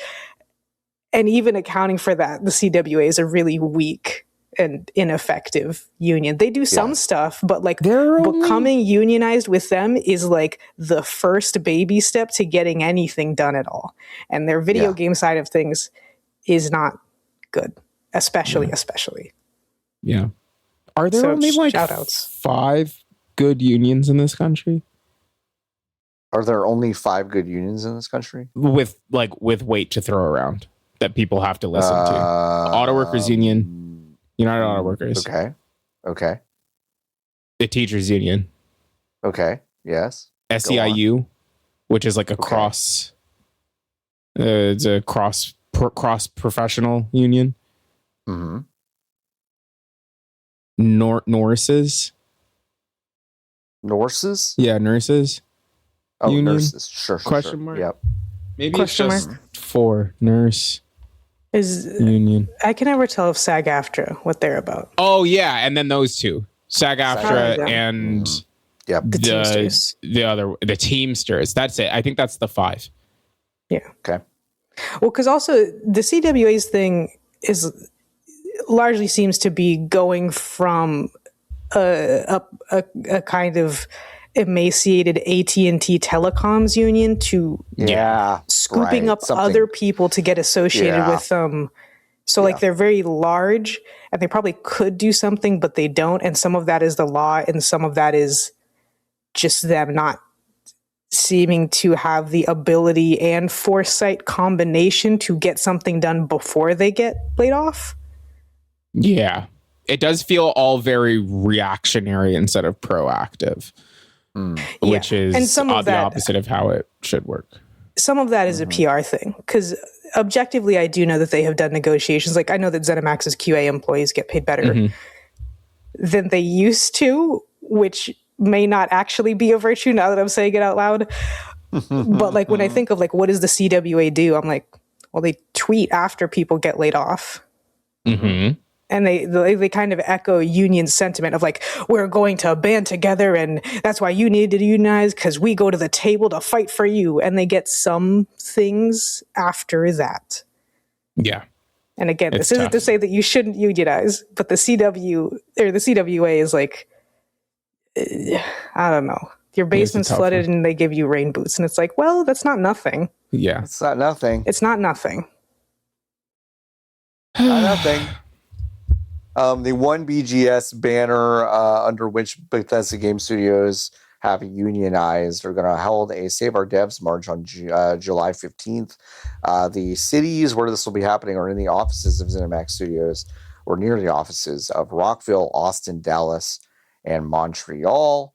And even accounting for that, the CWA is a really weak and ineffective union. They do some stuff, but becoming unionized with them is the first baby step to getting anything done at all. And their video game side of things is not good. Especially. Yeah. Are there only shout outs. 5 good unions in this country. Are there only 5 good unions in this country? With weight to throw around that people have to listen to. Auto Workers Union, United Auto Workers. Okay. The Teachers Union. Okay. Yes. SEIU, which is like a cross. It's a cross professional union. Mm-hmm. Nurses. Nurses? Yeah, nurses. Oh, union? Nurses. Sure. Question mark? Yep. Maybe Question it's just 4 nurse union. I can never tell if SAG-AFTRA what they're about. Oh yeah, and then those two, SAG-AFTRA and the Teamsters. That's it. I think that's the 5. Yeah. Okay. Well, because also the CWA's thing is largely seems to be going from a kind of emaciated AT&T telecoms union to scooping up other people to get associated with them. So like they're very large and they probably could do something, but they don't. And some of that is the law and some of that is just them not seeming to have the ability and foresight combination to get something done before they get laid off. Yeah. It does feel all very reactionary instead of proactive. Which is and some of the that, opposite of how it should work. Some of that is a PR thing, because objectively, I do know that they have done negotiations. Like I know that Zenimax's QA employees get paid better than they used to, which may not actually be a virtue now that I'm saying it out loud. But like when I think of like what does the CWA do, I'm like, well, they tweet after people get laid off. And they kind of echo union sentiment of like, we're going to band together and that's why you need to unionize because we go to the table to fight for you. And they get some things after that. Yeah. And again, this isn't to say that you shouldn't unionize, but the CWA is like, I don't know. Your basement's flooded and they give you rain boots. And it's like, well, that's not nothing. Yeah. It's not nothing. It's not nothing. Not nothing. The one BGS banner under which Bethesda Game Studios have unionized are going to hold a Save Our Devs March on July 15th. The cities where this will be happening are in the offices of Zenimax Studios or near the offices of Rockville, Austin, Dallas, and Montreal.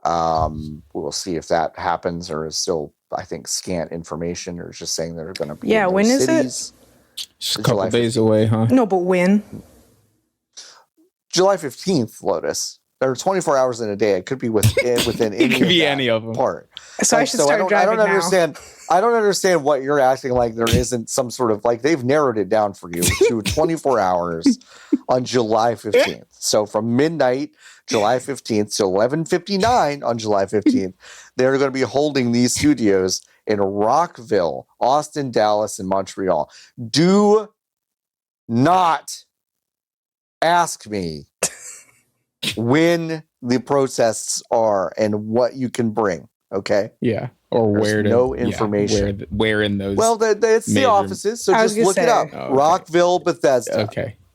We'll see if that happens or is still, I think, scant information or just saying they're going to be in when those is cities. it? Just a couple days away, huh? No, but when? July 15th, Lotus. There are 24 hours in a day. It could be within any, could be any of them. Part. So I should start driving now. I don't understand what you're acting like there isn't some sort of like they've narrowed it down for you to 24 hours on July 15th. So from midnight, July 15th to 11:59 on July 15th, they're going to be holding these studios in Rockville, Austin, Dallas, and Montreal. Do not ask me when the protests are and what you can bring. Okay. Yeah. Or There's where to no information. Where in those? Well, it's the offices. So just look it up. Okay. Rockville, Bethesda.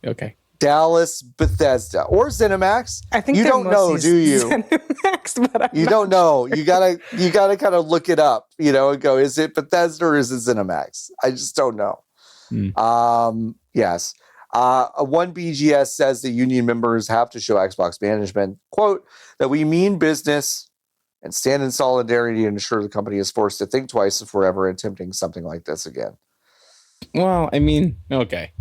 Okay. Dallas, Bethesda, or Zenimax. I think you don't know, do you? Zenimax, but you don't know. Sure. You gotta kind of look it up. And go, is it Bethesda or is it Zenimax? I just don't know. Yes. One BGS says the union members have to show Xbox management, quote, that we mean business and stand in solidarity to ensure the company is forced to think twice if we're ever attempting something like this again. Well, I mean, okay.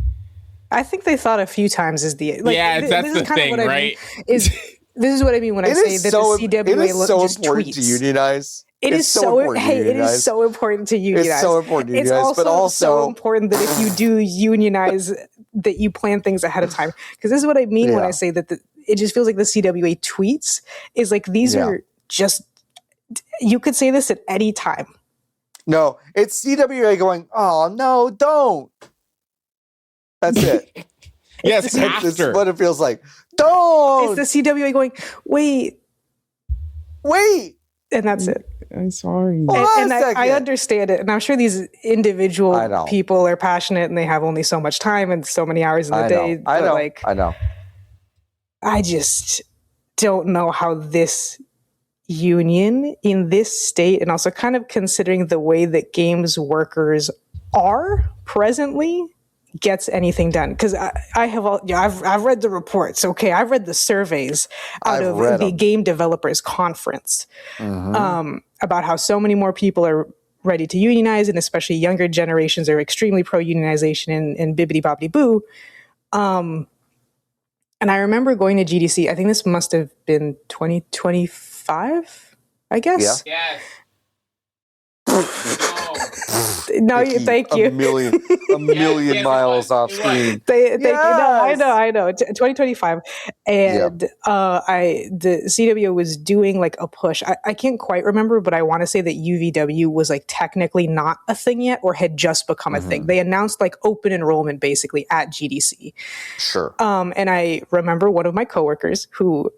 I think they thought a few times is the that's the thing, right? This is what I mean when I say that the CWA just important to unionize. It is so important to unionize. It's so important to unionize, but also so important that if you do unionize, that you plan things ahead of time. Because this is what I mean when I say that it just feels like the CWA tweets is like these are just. You could say this at any time. No, it's CWA going, oh no, don't. That's it. Yes, that's what it feels like. Don't. It's the CWA going, wait. And that's it. I'm sorry. And I understand it. And I'm sure these individual people are passionate and they have only so much time and so many hours in the day. I know. I just, don't know how this union in this state, and also kind of considering the way that games workers are presently, gets anything done. Because I've read the reports. Okay, I've read the surveys out of the Game Developers Conference about how so many more people are ready to unionize, and especially younger generations are extremely pro unionization and bibbity bobbity boo. And I remember going to GDC. I think this must have been 2025, I guess. Yeah. Yes. No, thank you. A million miles off screen. Thank you. No, I know. 2025, and the CW was doing like a push. I can't quite remember, but I want to say that UVW was like technically not a thing yet, or had just become a thing. They announced like open enrollment basically at GDC. Sure. And I remember one of my coworkers who,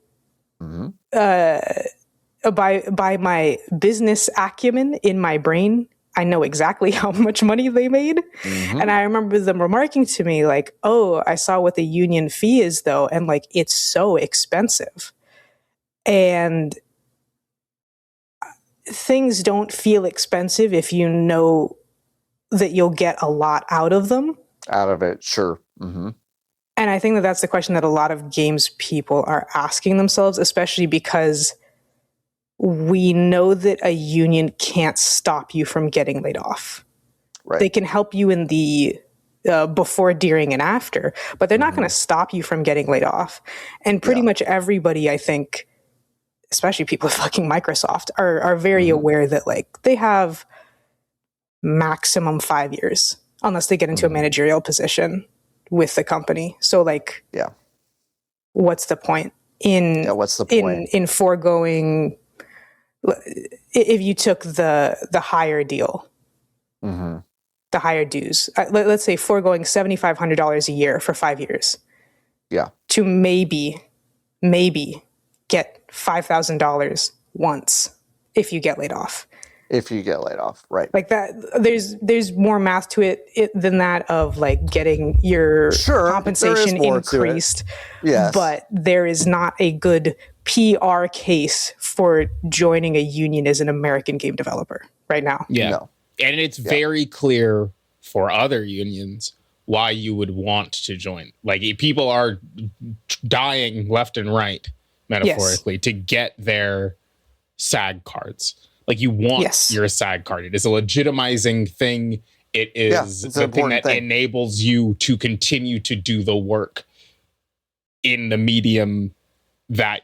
by my business acumen in my brain, I know exactly how much money they made. And I remember them remarking to me like, oh, I saw what the union fee is though. And like, it's so expensive. And things don't feel expensive if you know that you'll get a lot out of them. Out of it, sure. And I think that that's the question that a lot of games people are asking themselves, especially because we know that a union can't stop you from getting laid off. Right. They can help you in the before, during, and after, but they're not going to stop you from getting laid off. And pretty much everybody, I think, especially people at fucking Microsoft, are very aware that like they have maximum 5 years unless they get into a managerial position with the company. So like, what's the point in in foregoing? If you took the higher deal, the higher dues, let's say foregoing $7,500 a year for 5 years, to maybe get $5,000 once if you get laid off. If you get laid off, right? Like that, there's more math to it than that of like getting your compensation increased. Yes, but there is not a good PR case for joining a union as an American game developer right now. Yeah, no. And it's very clear for other unions why you would want to join. Like people are dying left and right, metaphorically, to get their SAG cards. Like you want your SAG card. It is a legitimizing thing. It is the thing that enables you to continue to do the work in the medium that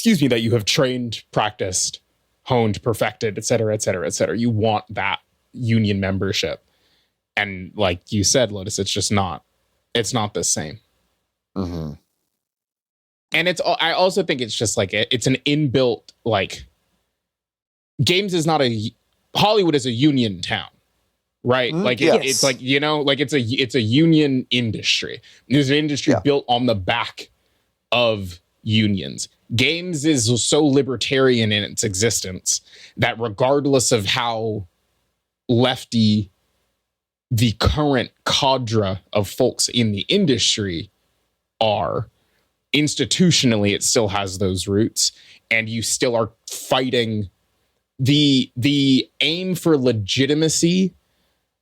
you have trained, practiced, honed, perfected, et cetera, et cetera, et cetera. You want that union membership. And like you said, Lotus, it's not the same. And I also think it's just like, it's an inbuilt, like, games is not Hollywood is a union town, right? Like it's like, you know, like it's a union industry. There's an industry built on the back of unions. Games is so libertarian in its existence that regardless of how lefty the current cadre of folks in the industry are, institutionally, it still has those roots, and you still are fighting the aim for legitimacy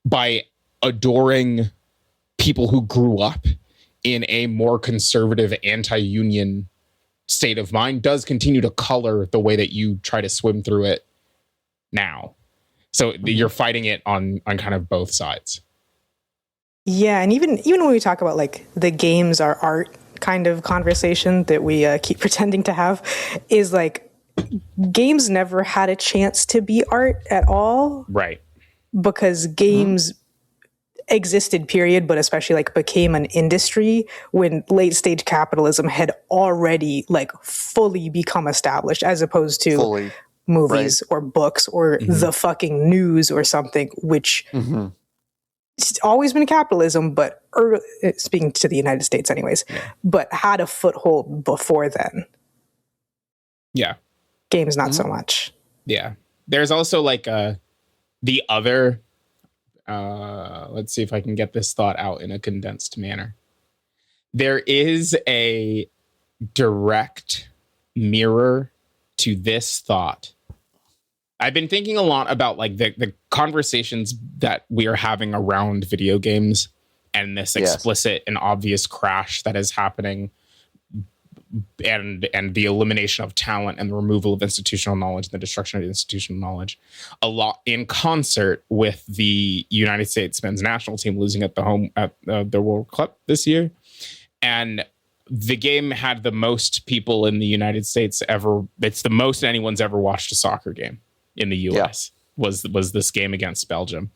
by adoring people who grew up in a more conservative anti-union state of mind does continue to color the way that you try to swim through it now. So you're fighting it on kind of both sides. Yeah, and even when we talk about like the games are art kind of conversation that we keep pretending to have, is like games never had a chance to be art at all. Right. Because games existed, period, but especially like became an industry when late stage capitalism had already like fully become established, as opposed to movies or books or the fucking news or something, which it's always been capitalism, but speaking to the United States anyways, but had a foothold before then. Yeah. Games, not so much. Yeah. There's also like the other, let's see if I can get this thought out in a condensed manner. There is a direct mirror to this thought. I've been thinking a lot about like the conversations that we are having around video games and this explicit and obvious crash that is happening, and the elimination of talent and the removal of institutional knowledge, the destruction of institutional knowledge, a lot in concert with the United States men's national team losing at the World Cup this year. And the game had the most people in the United States ever. It's the most anyone's ever watched a soccer game in the US was this game against Belgium.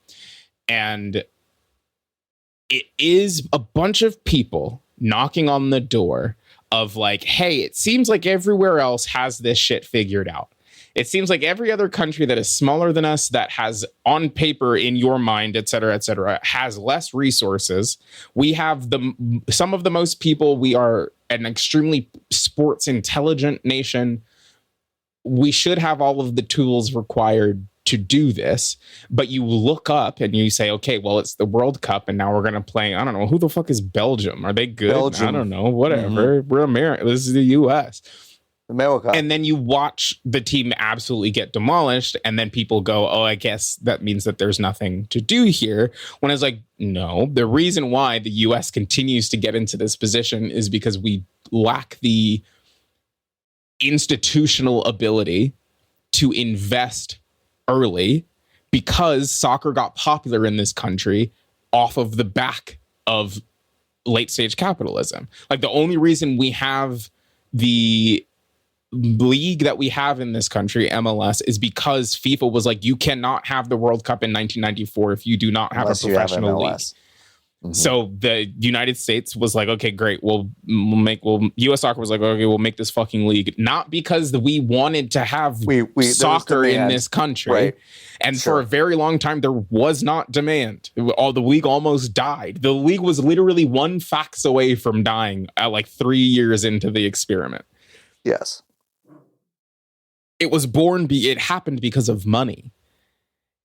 And it is a bunch of people knocking on the door of like, hey, it seems like everywhere else has this shit figured out. It seems like every other country that is smaller than us, that has on paper, in your mind, et cetera, has less resources. We have some of the most people. We are an extremely sports intelligent nation. We should have all of the tools required to do this. But you look up and you say, okay, well, it's the World Cup and now we're going to play, I don't know, who the fuck is Belgium? Are they good? Belgium. I don't know, whatever. We're America. This is the US. America. And then you watch the team absolutely get demolished, and then people go, oh, I guess that means that there's nothing to do here. When it's like, no, the reason why the US continues to get into this position is because we lack the institutional ability to invest early, because soccer got popular in this country off of the back of late stage capitalism. Like, the only reason we have the league that we have in this country, MLS, is because FIFA was like, you cannot have the World Cup in 1994 if you do not have a professional league. Mm-hmm. So the United States was like, okay, great. US Soccer was like, okay, we'll make this fucking league. Not because we wanted to have soccer in this country. Right. And for a very long time, there was not demand. The league almost died. The league was literally one fax away from dying at like 3 years into the experiment. Yes. It was born, it happened because of money.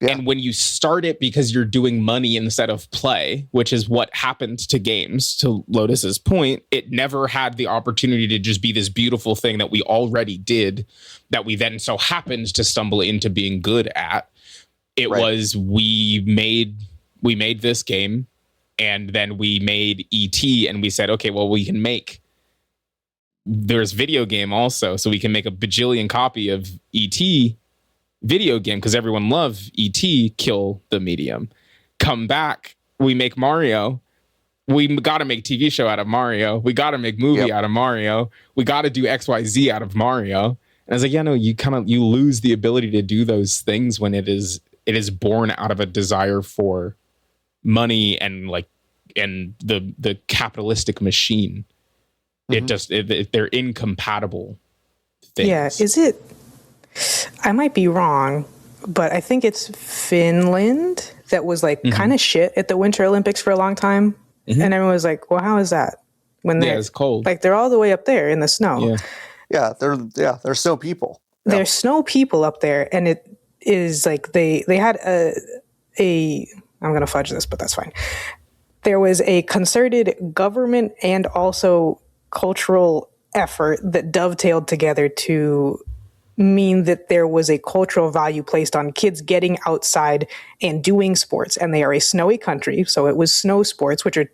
Yeah. And when you start it because you're doing money instead of play, which is what happened to games, to Lotus's point, it never had the opportunity to just be this beautiful thing that we already did, that we then so happened to stumble into being good at. It was, we made this game, and then we made ET, and we said, okay, well, we can make, there's video game also, so we can make a bajillion copy of ET video game, because everyone loved ET, kill the medium. Come back, we make Mario. We got to make TV show out of Mario. We got to make movie out of Mario. We got to do XYZ out of Mario. And I was like, yeah, no, you lose the ability to do those things when it is born out of a desire for money and the capitalistic machine. Mm-hmm. They're incompatible things. Yeah, is it? I might be wrong, but I think it's Finland that was like kind of shit at the Winter Olympics for a long time. Mm-hmm. And everyone was like, well, how is that? When it's cold. Like, they're all the way up there in the snow. Yeah, they're snow people. Yeah. They're snow people up there. And it is like they had a I'm going to fudge this, but that's fine. There was a concerted government and also cultural effort that dovetailed together to mean that there was a cultural value placed on kids getting outside and doing sports. And they are a snowy country, so it was snow sports, which are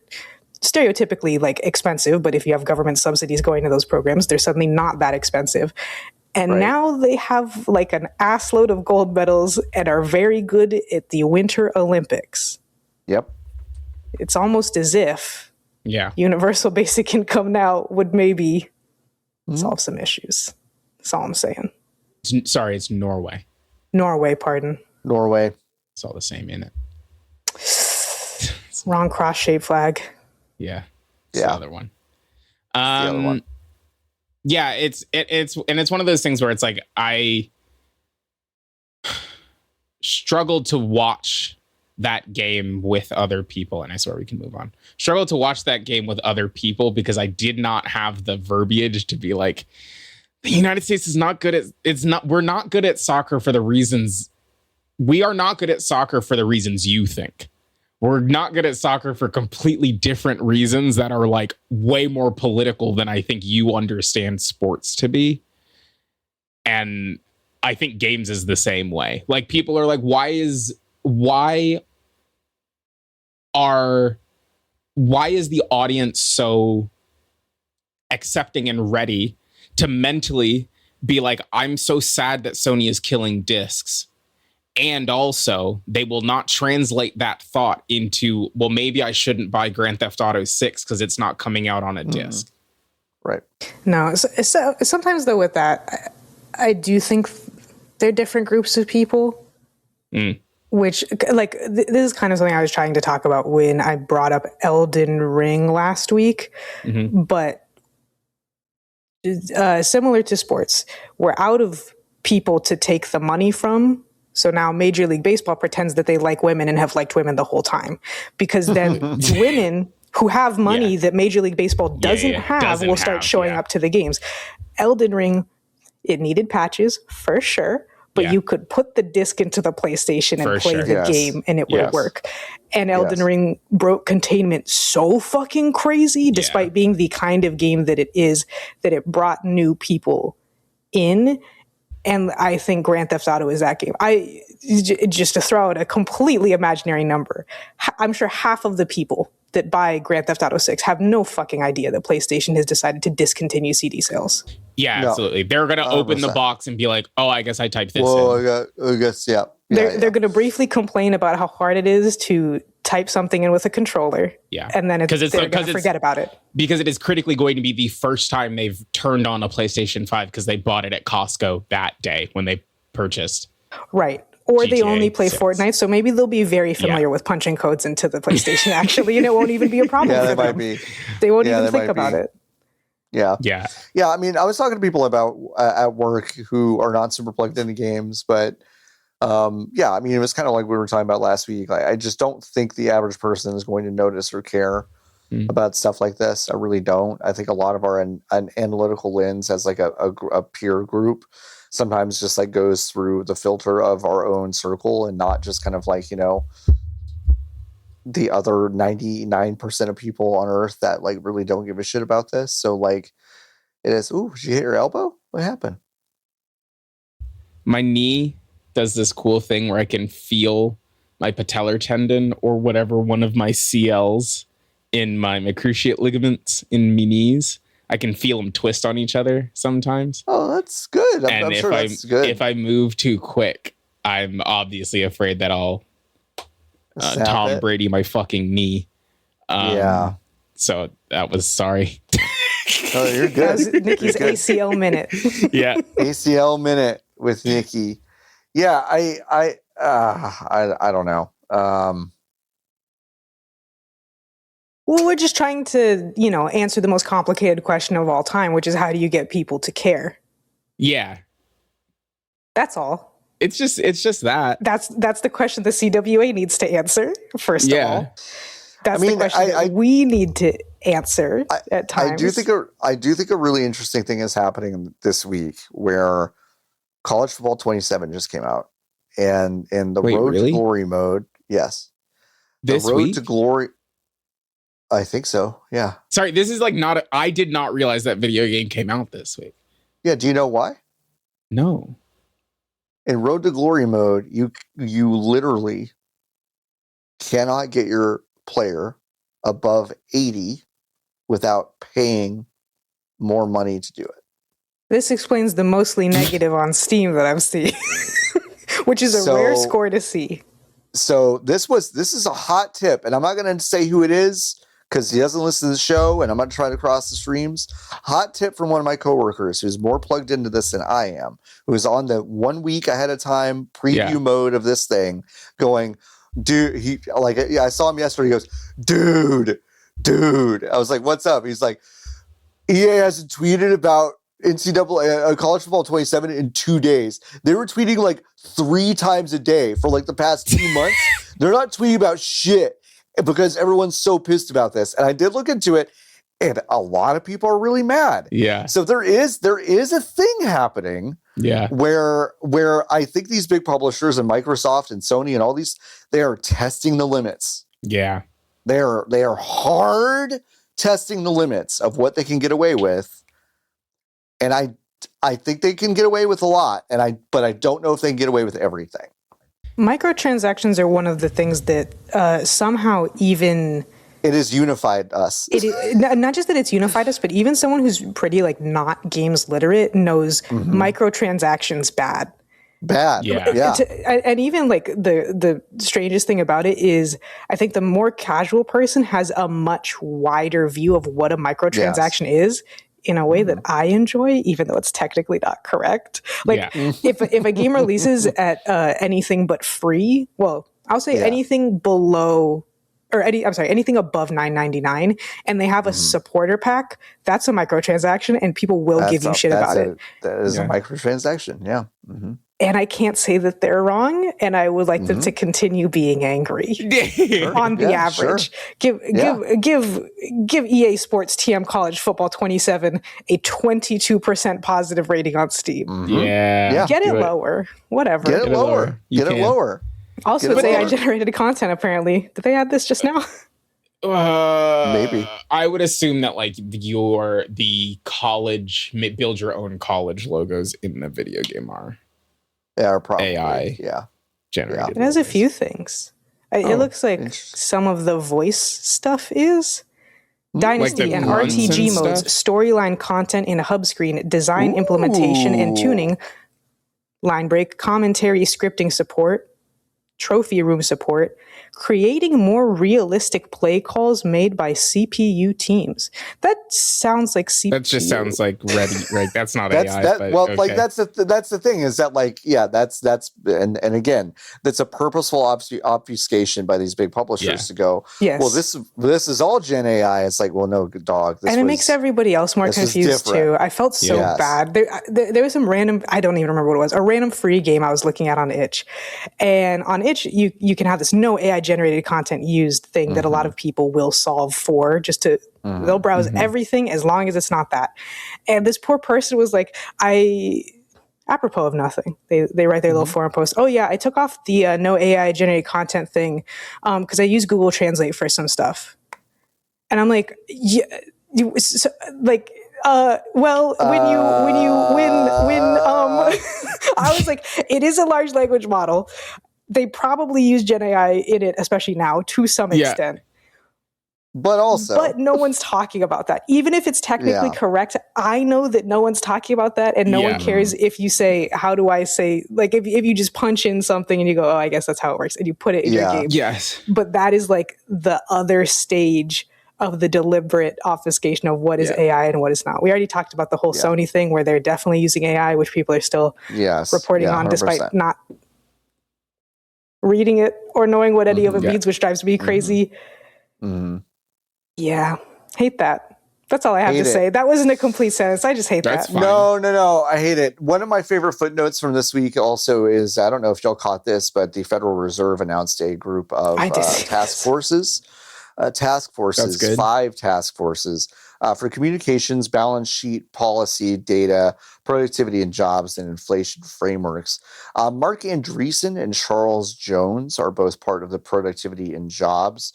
stereotypically like expensive, but if you have government subsidies going to those programs, they're suddenly not that expensive. And now they have like an assload of gold medals and are very good at the Winter Olympics. Yep. It's almost as if universal basic income now would maybe solve some issues. That's all I'm saying. It's Norway. Norway, pardon. Norway. It's all the same, isn't it? Wrong cross-shaped flag. Yeah. It's the other one. The other one. Yeah, it's one of those things where it's like, I struggled to watch that game with other people, and I swear we can move on. Struggled to watch that game with other people because I did not have the verbiage to be like, the United States is not good at, we're not good at soccer for the reasons, we are not good at soccer for the reasons you think. We're not good at soccer for completely different reasons that are like way more political than I think you understand sports to be. And I think games is the same way. Like, people are like, why is the audience so accepting and ready to mentally be like, I'm so sad that Sony is killing discs. And also, they will not translate that thought into, well, maybe I shouldn't buy Grand Theft Auto 6 because it's not coming out on a disc. Right. No, so sometimes, though, with that, I do think they're different groups of people, which, like, this is kind of something I was trying to talk about when I brought up Elden Ring last week. But similar to sports, we're out of people to take the money from. So now Major League Baseball pretends that they like women and have liked women the whole time, because then women who have money that Major League Baseball doesn't have will start showing up to the games. Elden Ring, it needed patches for sure, but you could put the disc into the PlayStation and play the game and it would work. And Elden Ring broke containment so fucking crazy, despite being the kind of game that it is, that it brought new people in. And I think Grand Theft Auto is that game. Just to throw out a completely imaginary number, I'm sure half of the people that buy Grand Theft Auto 6 have no fucking idea that PlayStation has decided to discontinue CD sales. Yeah, absolutely. They're going to open the box and be like, oh, I guess I typed this in. I guess, They're going to briefly complain about how hard it is to type something in with a controller. Yeah. And then they're going to forget about it. Because it is critically going to be the first time they've turned on a PlayStation 5 because they bought it at Costco that day when they purchased. Right. Or GTA they only play 6. Fortnite, so maybe they'll be very familiar with punching codes into the PlayStation, actually, and it won't even be a problem for them. They won't even think about it. Yeah. I mean, I was talking to people about at work who are not super plugged into games, but I mean, it was kind of like we were talking about last week. Like, I just don't think the average person is going to notice or care about stuff like this. I really don't. I think a lot of our an analytical lens as like a peer group sometimes just like goes through the filter of our own circle and not just kind of like, you know, the other 99% of people on earth that like really don't give a shit about this. So like it is, ooh, did you hit your elbow? What happened? My knee does this cool thing where I can feel my patellar tendon or whatever one of my CLs in my cruciate ligaments in my knees. I can feel them twist on each other sometimes. Oh, that's good. I'm sure that's good. If I move too quick, I'm obviously afraid that I'll Tom Brady my fucking knee. So that was sorry. Oh, you're good. That was Niki's ACL minute. Yeah. ACL minute with Niki. Yeah, I don't know. Well, we're just trying to, you know, answer the most complicated question of all time, which is how do you get people to care? Yeah. That's all. It's just that. That's the question the CWA needs to answer, first of all. That's the question that we need to answer at times. I do think a really interesting thing is happening this week where College Football 27 just came out. And in the Road to Glory mode, yes. This the Road week? to Glory. I think so. Yeah. Sorry, this is like I did not realize that video game came out this week. Yeah. Do you know why? No. In Road to Glory mode, you literally cannot get your player above 80 without paying more money to do it. This explains the mostly negative on Steam that I've seen, which is a rare score to see. So this is a hot tip, and I'm not going to say who it is because he doesn't listen to the show, and I'm not trying to cross the streams. Hot tip from one of my coworkers who's more plugged into this than I am, who is on the 1 week ahead of time preview mode of this thing, going, dude, I saw him yesterday. He goes, dude. I was like, what's up? He's like, EA hasn't tweeted about NCAA College Football 27 in 2 days. They were tweeting like 3 times a day for like the past 2 months. They're not tweeting about shit because everyone's so pissed about this. And I did look into it, and a lot of people are really mad. Yeah. So there is a thing happening. Yeah. Where I think these big publishers and Microsoft and Sony and all these, they are testing the limits. Yeah. They are hard testing the limits of what they can get away with. And I think they can get away with a lot, but I don't know if they can get away with everything. Microtransactions are one of the things that somehow even... It has unified us. Not just that it's unified us, but even someone who's pretty like not games literate knows microtransactions bad. Bad. Yeah. And even like the strangest thing about it is I think the more casual person has a much wider view of what a microtransaction is in a way that I enjoy, even though it's technically not correct. Like if a game releases at anything but free, well, I'll say anything below anything above $9.99, and they have a supporter pack, that's a microtransaction, and people will give you shit about it. That is a microtransaction, yeah. Mm-hmm. And I can't say that they're wrong, and I would like them to continue being angry on the average. Sure. Give EA Sports TM College Football 27 a 22% positive rating on Steam. Mm-hmm. Yeah. Get it lower. Whatever. Get it lower. Get it lower. Also, it's AI-generated content, apparently. Did they add this just now? Maybe. I would assume that like the college, build your own college logos in the video game are probably AI generated. It has a few things. It looks like some of the voice stuff is. Dynasty like and RPG modes, storyline content in a hub screen, design, implementation, and tuning, line break, commentary, scripting support, trophy room support, creating more realistic play calls made by CPU teams. That sounds like CPU. That just sounds like ready, right? That's not AI. Like that's the thing is that like that's and again that's a purposeful obfuscation by these big publishers to go. Yes. Well, this is all Gen AI. It's like, well, no, dog. It makes everybody else more confused too. I felt so bad. There was some random. I don't even remember what it was. A random free game I was looking at on itch, and on itch you can have this no AI generated content used thing that a lot of people will solve for just to they'll browse everything as long as it's not that. And this poor person was like, apropos of nothing, they write their little forum post. Oh yeah, I took off the no AI generated content thing because I use Google Translate for some stuff. And I'm like, well, when I was like, it is a large language model. They probably use Gen AI in it, especially now, to some extent. But no one's talking about that. Even if it's technically correct, I know that no one's talking about that, and no one cares if you say, how do I say, like if you just punch in something and you go, oh, I guess that's how it works, and you put it in your game. Yes. But that is like the other stage of the deliberate obfuscation of what is AI and what is not. We already talked about the whole Sony thing where they're definitely using AI, which people are still reporting on 100%. Despite not reading it or knowing what any of it means, which drives me crazy. Yeah, hate that. That's all I have to say. That wasn't a complete sentence. I just hate that. Fine. No, I hate it. One of my favorite footnotes from this week also is, I don't know if y'all caught this, but the Federal Reserve announced a group of task forces. 5 task forces for communications, balance sheet, policy, data, productivity and jobs, and inflation frameworks. Mark Andreessen and Charles Jones are both part of the productivity and jobs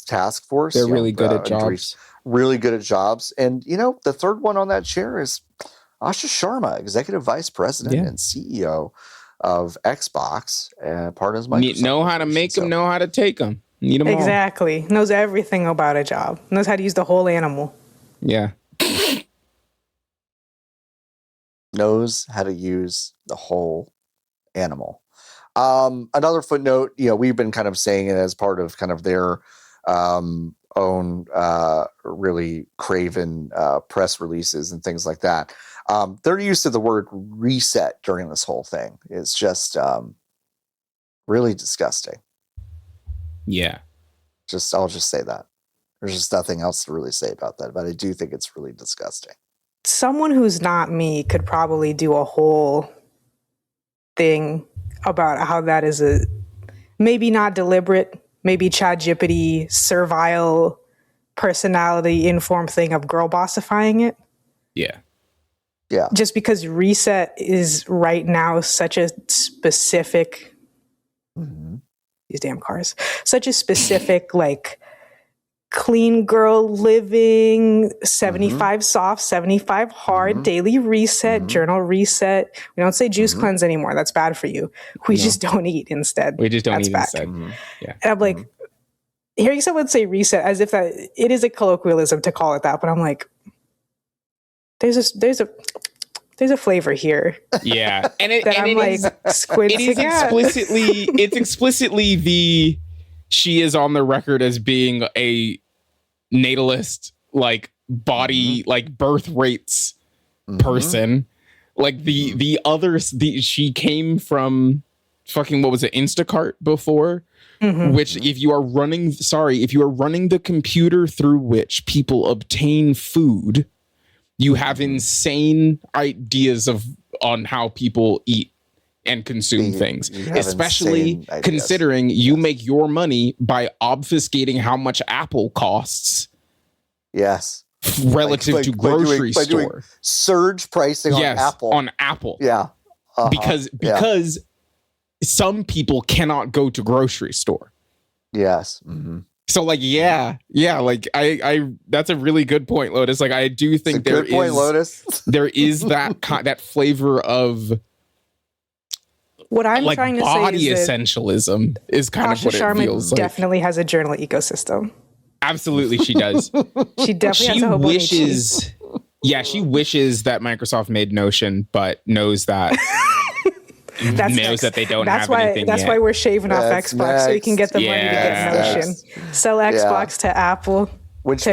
task force. They're really good at jobs. Really good at jobs. And, the third one on that chair is Asha Sharma, Executive Vice President and CEO of Xbox, part of his Microsoft. Know how to make them, know how to take them. Need them exactly. all. Knows everything about a job. Knows how to use the whole animal. Yeah. Knows how to use the whole animal. Another footnote, we've been kind of saying it as part of kind of their own really craven press releases and things like that. Their use of the word reset during this whole thing is just really disgusting. Yeah. I'll just say that. There's just nothing else to really say about that, but I do think it's really disgusting. Someone who's not me could probably do a whole thing about how that is a maybe not deliberate, maybe ChatGPT servile personality informed thing of girl bossifying it. Yeah. Yeah. Just because reset is right now such a specific these damn cars, such a specific like clean girl living, 75 soft, 75 hard, daily reset, journal reset. We don't say juice cleanse anymore. That's bad for you. We just don't eat instead. We just don't That's eat bad. instead. Yeah. And I'm like, hearing someone say reset as if that it is a colloquialism to call it that, but I'm like, there's a flavor here. Yeah. And it is explicitly the she is on the record as being a natalist, like body, like birth rates person. Like the others, she came from fucking, what was it, Instacart before? Which if you are running the computer through which people obtain food, you have insane ideas on how people eat and consume things, especially considering you make your money by obfuscating how much Apple costs. Yes. Relative to grocery store. Doing surge pricing on Apple. On Apple. Yeah. Because some people cannot go to grocery store. Yes. So like, like I that's a really good point, Lotus. Like I do think there is that flavor of what I'm like trying to body say is essentialism is kind of what it Sharma feels like. Definitely has a journal ecosystem. Absolutely, she does. She definitely has a whole wishes. Yeah, she wishes that Microsoft made Notion, but knows that that they don't have anything That's yet. why we're shaving off Xbox so you can get the money to get Notion. Sell Xbox to Apple. When she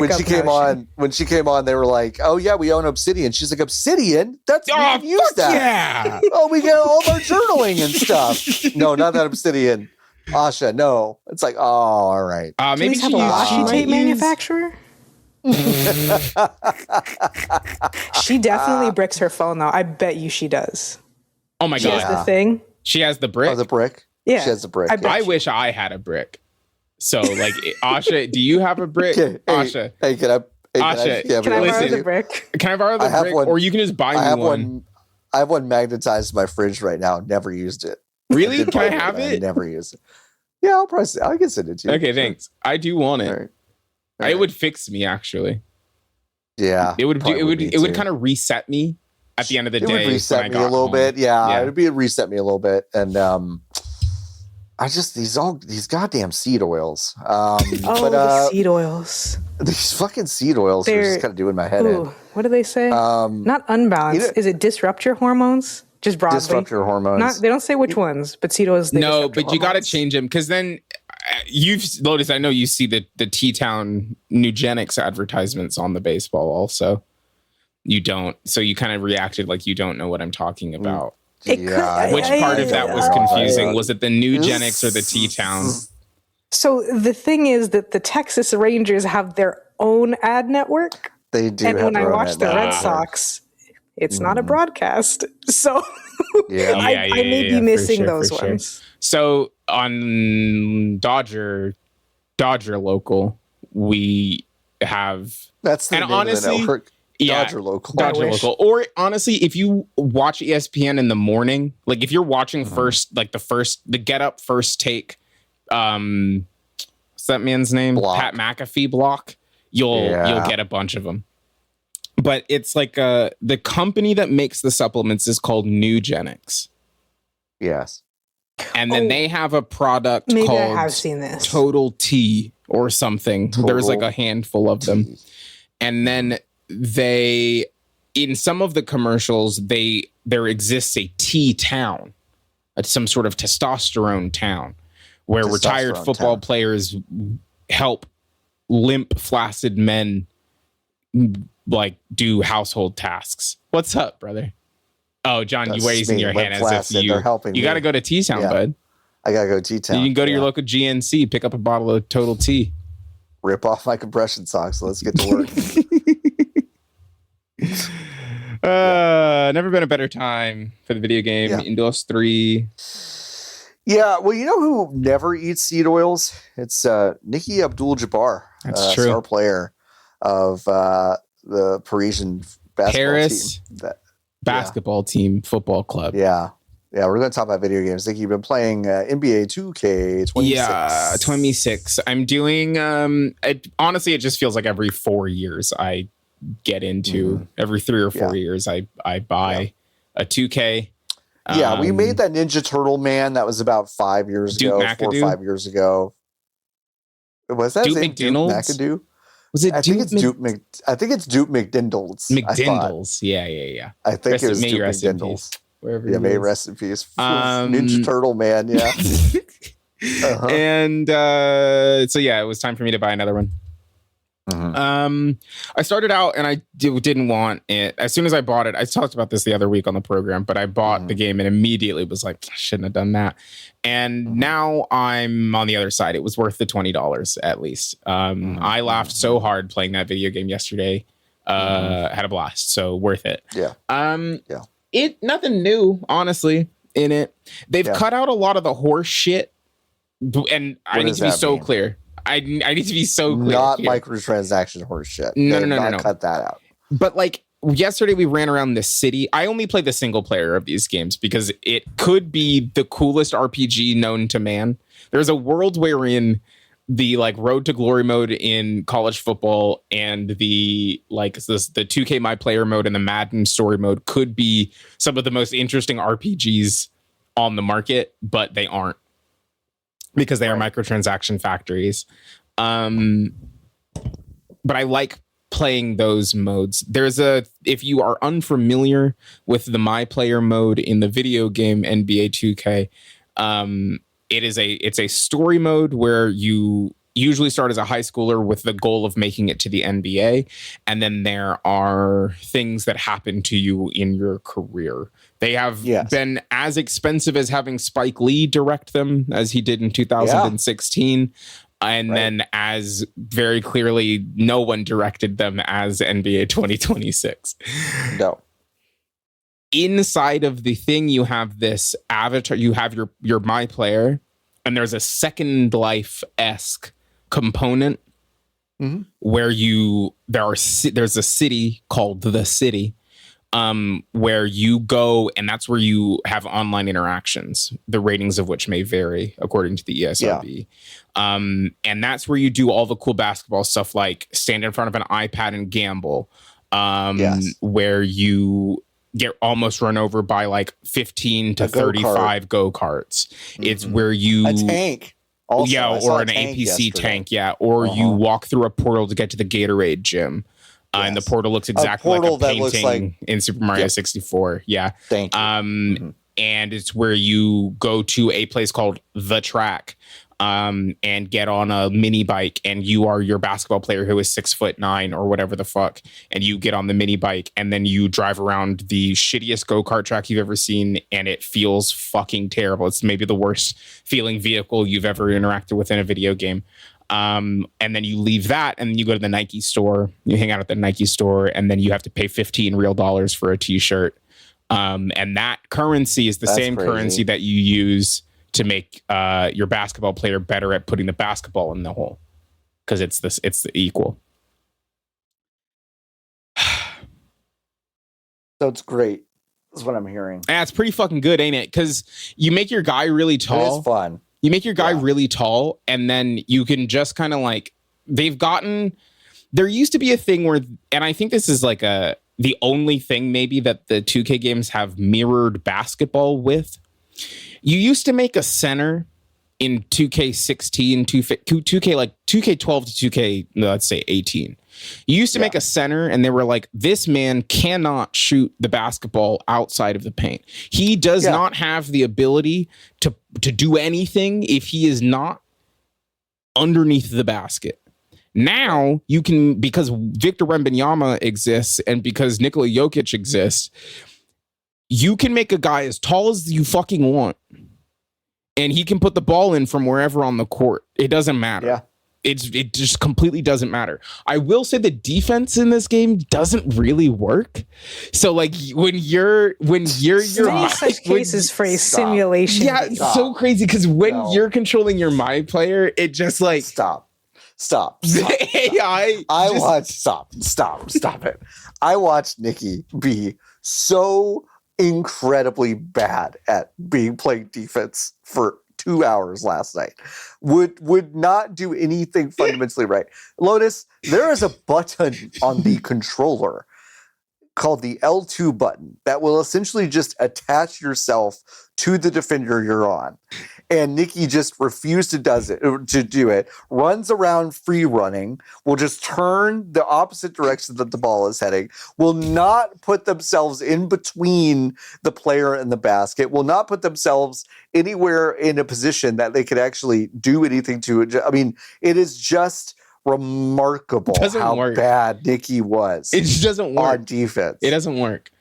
came on, they were like, "Oh yeah, we own Obsidian." She's like, "Obsidian? We can use that. Yeah. Oh, we get all our journaling and stuff." No, not that Obsidian. Asha, no. It's like, oh, all right. Maybe she have a washi tape manufacturer. She definitely bricks her phone though. I bet you she does. Oh my god, she has the thing. She has the brick. Oh, the brick. Yeah, she has the brick. I wish I had a brick. So, like, Asha, do you have a brick? Asha. Hey, can I borrow the brick? Can I borrow the brick? Or you can just buy me one. I have one magnetized to my fridge right now. Never used it. Really? Can I have it? Never used it. Yeah, I can send it to you. Okay, thanks. I do want it. All right. It would fix me, actually. Yeah. It would kind of reset me at the end of the day. It would reset me a little bit. Yeah, it would reset me a little bit. And I just these goddamn seed oils. The seed oils. These fucking seed oils are just kind of doing my head in. What do they say? Not unbalanced. Is it disrupt your hormones? Just broadly. Disrupt your hormones. They don't say which ones, but seed oils. No, but you got to change them because then Lotus. I know you see the T-Town Nugenics advertisements on the baseball. Also, you don't. So you kind of reacted like you don't know what I'm talking about. Which part of that was confusing? Was it the Nugenics or the T-Town? So the thing is that the Texas Rangers have their own ad network. They do. And when I watch the Red Sox, it's not a broadcast. So I may be missing those ones. So on Dodger Local, we have that's the name of the network. Dodger Local. Or honestly, if you watch ESPN in the morning, like if you're watching the Get Up First Take, what's that man's name? Block. Pat McAfee block. You'll get a bunch of them. But it's like the company that makes the supplements is called Nugenics. Yes. And then they have a product called I have seen this. Total T or something. There's like a handful of them. And then in some of the commercials, there exists a T-town, some sort of testosterone town, where retired football players help limp, flaccid men like do household tasks. What's up, brother? Oh, John, you raising your hand as if you got to go to T-town, bud. I got to go to T-town. You can go to your local GNC, pick up a bottle of Total T. Rip off my compression socks. Let's get to work. Never been a better time for the video game industry. Yeah, well, you know who never eats seed oils? It's Niki Abdul-Jabbar. That's true. Star player of the Parisian basketball team. Basketball team, football club. Yeah. Yeah, we're going to talk about video games. I think you've been playing NBA 2K 26. Yeah, 26. I'm doing, honestly, it just feels like every 4 years I get into, every 3 or 4 years I buy a 2K. Yeah, we made that Ninja Turtle man. That was about 5 years ago, McAdoo? 4 or 5 years ago. Was that Duke his name? McDonald's? Duke McAdoo? Was it I think it's Duke McDindles. McDindles. Yeah. I think it was Duke McDindles. Yeah, may rest in peace. Ninja Turtle man, yeah. And so yeah, it was time for me to buy another one. I started out and I didn't want it. As soon as I bought it, I talked about this the other week on the program, but I bought the game and immediately was like, I shouldn't have done that. And now I'm on the other side. It was worth the $20 at least. I laughed so hard playing that video game yesterday. Had a blast, so worth it. It nothing new, honestly, in it. They've cut out a lot of the horse shit, and I need to be so clear. I need to be so clear. Not microtransaction horse shit. No. Cut that out. But like yesterday, we ran around the city. I only play the single player of these games because it could be the coolest RPG known to man. There's a world wherein the like Road to Glory mode in college football and the 2K My Player mode and the Madden story mode could be some of the most interesting RPGs on the market, but they aren't because they are microtransaction factories. But I like playing those modes. If you are unfamiliar with the My Player mode in the video game NBA 2K, it's a story mode where you usually start as a high schooler with the goal of making it to the NBA. And then there are things that happen to you in your career. They have been as expensive as having Spike Lee direct them as he did in 2016. And then as very clearly, no one directed them as NBA 2026. No. Inside of the thing, you have this avatar, you have your My Player, and there's a Second Life-esque component where there's a city called The City, where you go, and that's where you have online interactions, the ratings of which may vary according to the ESRB. And that's where you do all the cool basketball stuff, like stand in front of an iPad and gamble, where you get almost run over by like 15 to 35 go-karts. It's where you... A tank. Also, or an APC tank, or you walk through a portal to get to the Gatorade gym. And the portal looks exactly like a painting in Super Mario 64. Yeah. Thank you. And it's where you go to a place called The Track and get on a mini bike, and you are your basketball player who is 6'9" or whatever the fuck, and you get on the mini bike and then you drive around the shittiest go-kart track you've ever seen, and it feels fucking terrible. It's maybe the worst feeling vehicle you've ever interacted with in a video game. And then you leave that and you go to the Nike store, you hang out at the Nike store, and then you have to pay $15 real for a t-shirt. And that currency is the same currency that you use to make your basketball player better at putting the basketball in the hole, because it's the equal. So it's great. That's what I'm hearing. Yeah, it's pretty fucking good, ain't it? Because you make your guy really tall. It is fun. You make your guy really tall, and then you can just kind of like, there used to be a thing where, and I think this is like the only thing maybe that the 2K games have mirrored basketball with. You used to make a center in 2K16, 2K like 2K12 to 2K, let's say 18. You used to make a center, and they were like, this man cannot shoot the basketball outside of the paint. He does not have the ability to do anything if he is not underneath the basket. Now you can, because Victor Wembanyama exists and because Nikola Jokic exists, you can make a guy as tall as you fucking want, and he can put the ball in from wherever on the court. It doesn't matter. Yeah. It just completely doesn't matter. I will say the defense in this game doesn't really work. So like when you're such cases for a simulation. Yeah, it's so crazy because when you're controlling your My Player, it just like stop. AI. Stop it. I watched Niki be so incredibly bad at playing defense for 2 hours last night. Would not do anything fundamentally right. Lotus, there is a button on the controller called the L2 button that will essentially just attach yourself to the defender you're on. And Niki just refused to do it, runs around free running, will just turn the opposite direction that the ball is heading, will not put themselves in between the player and the basket, will not put themselves anywhere in a position that they could actually do anything to it. I mean, it is just remarkable how bad Niki was. It just doesn't work on defense. It doesn't work.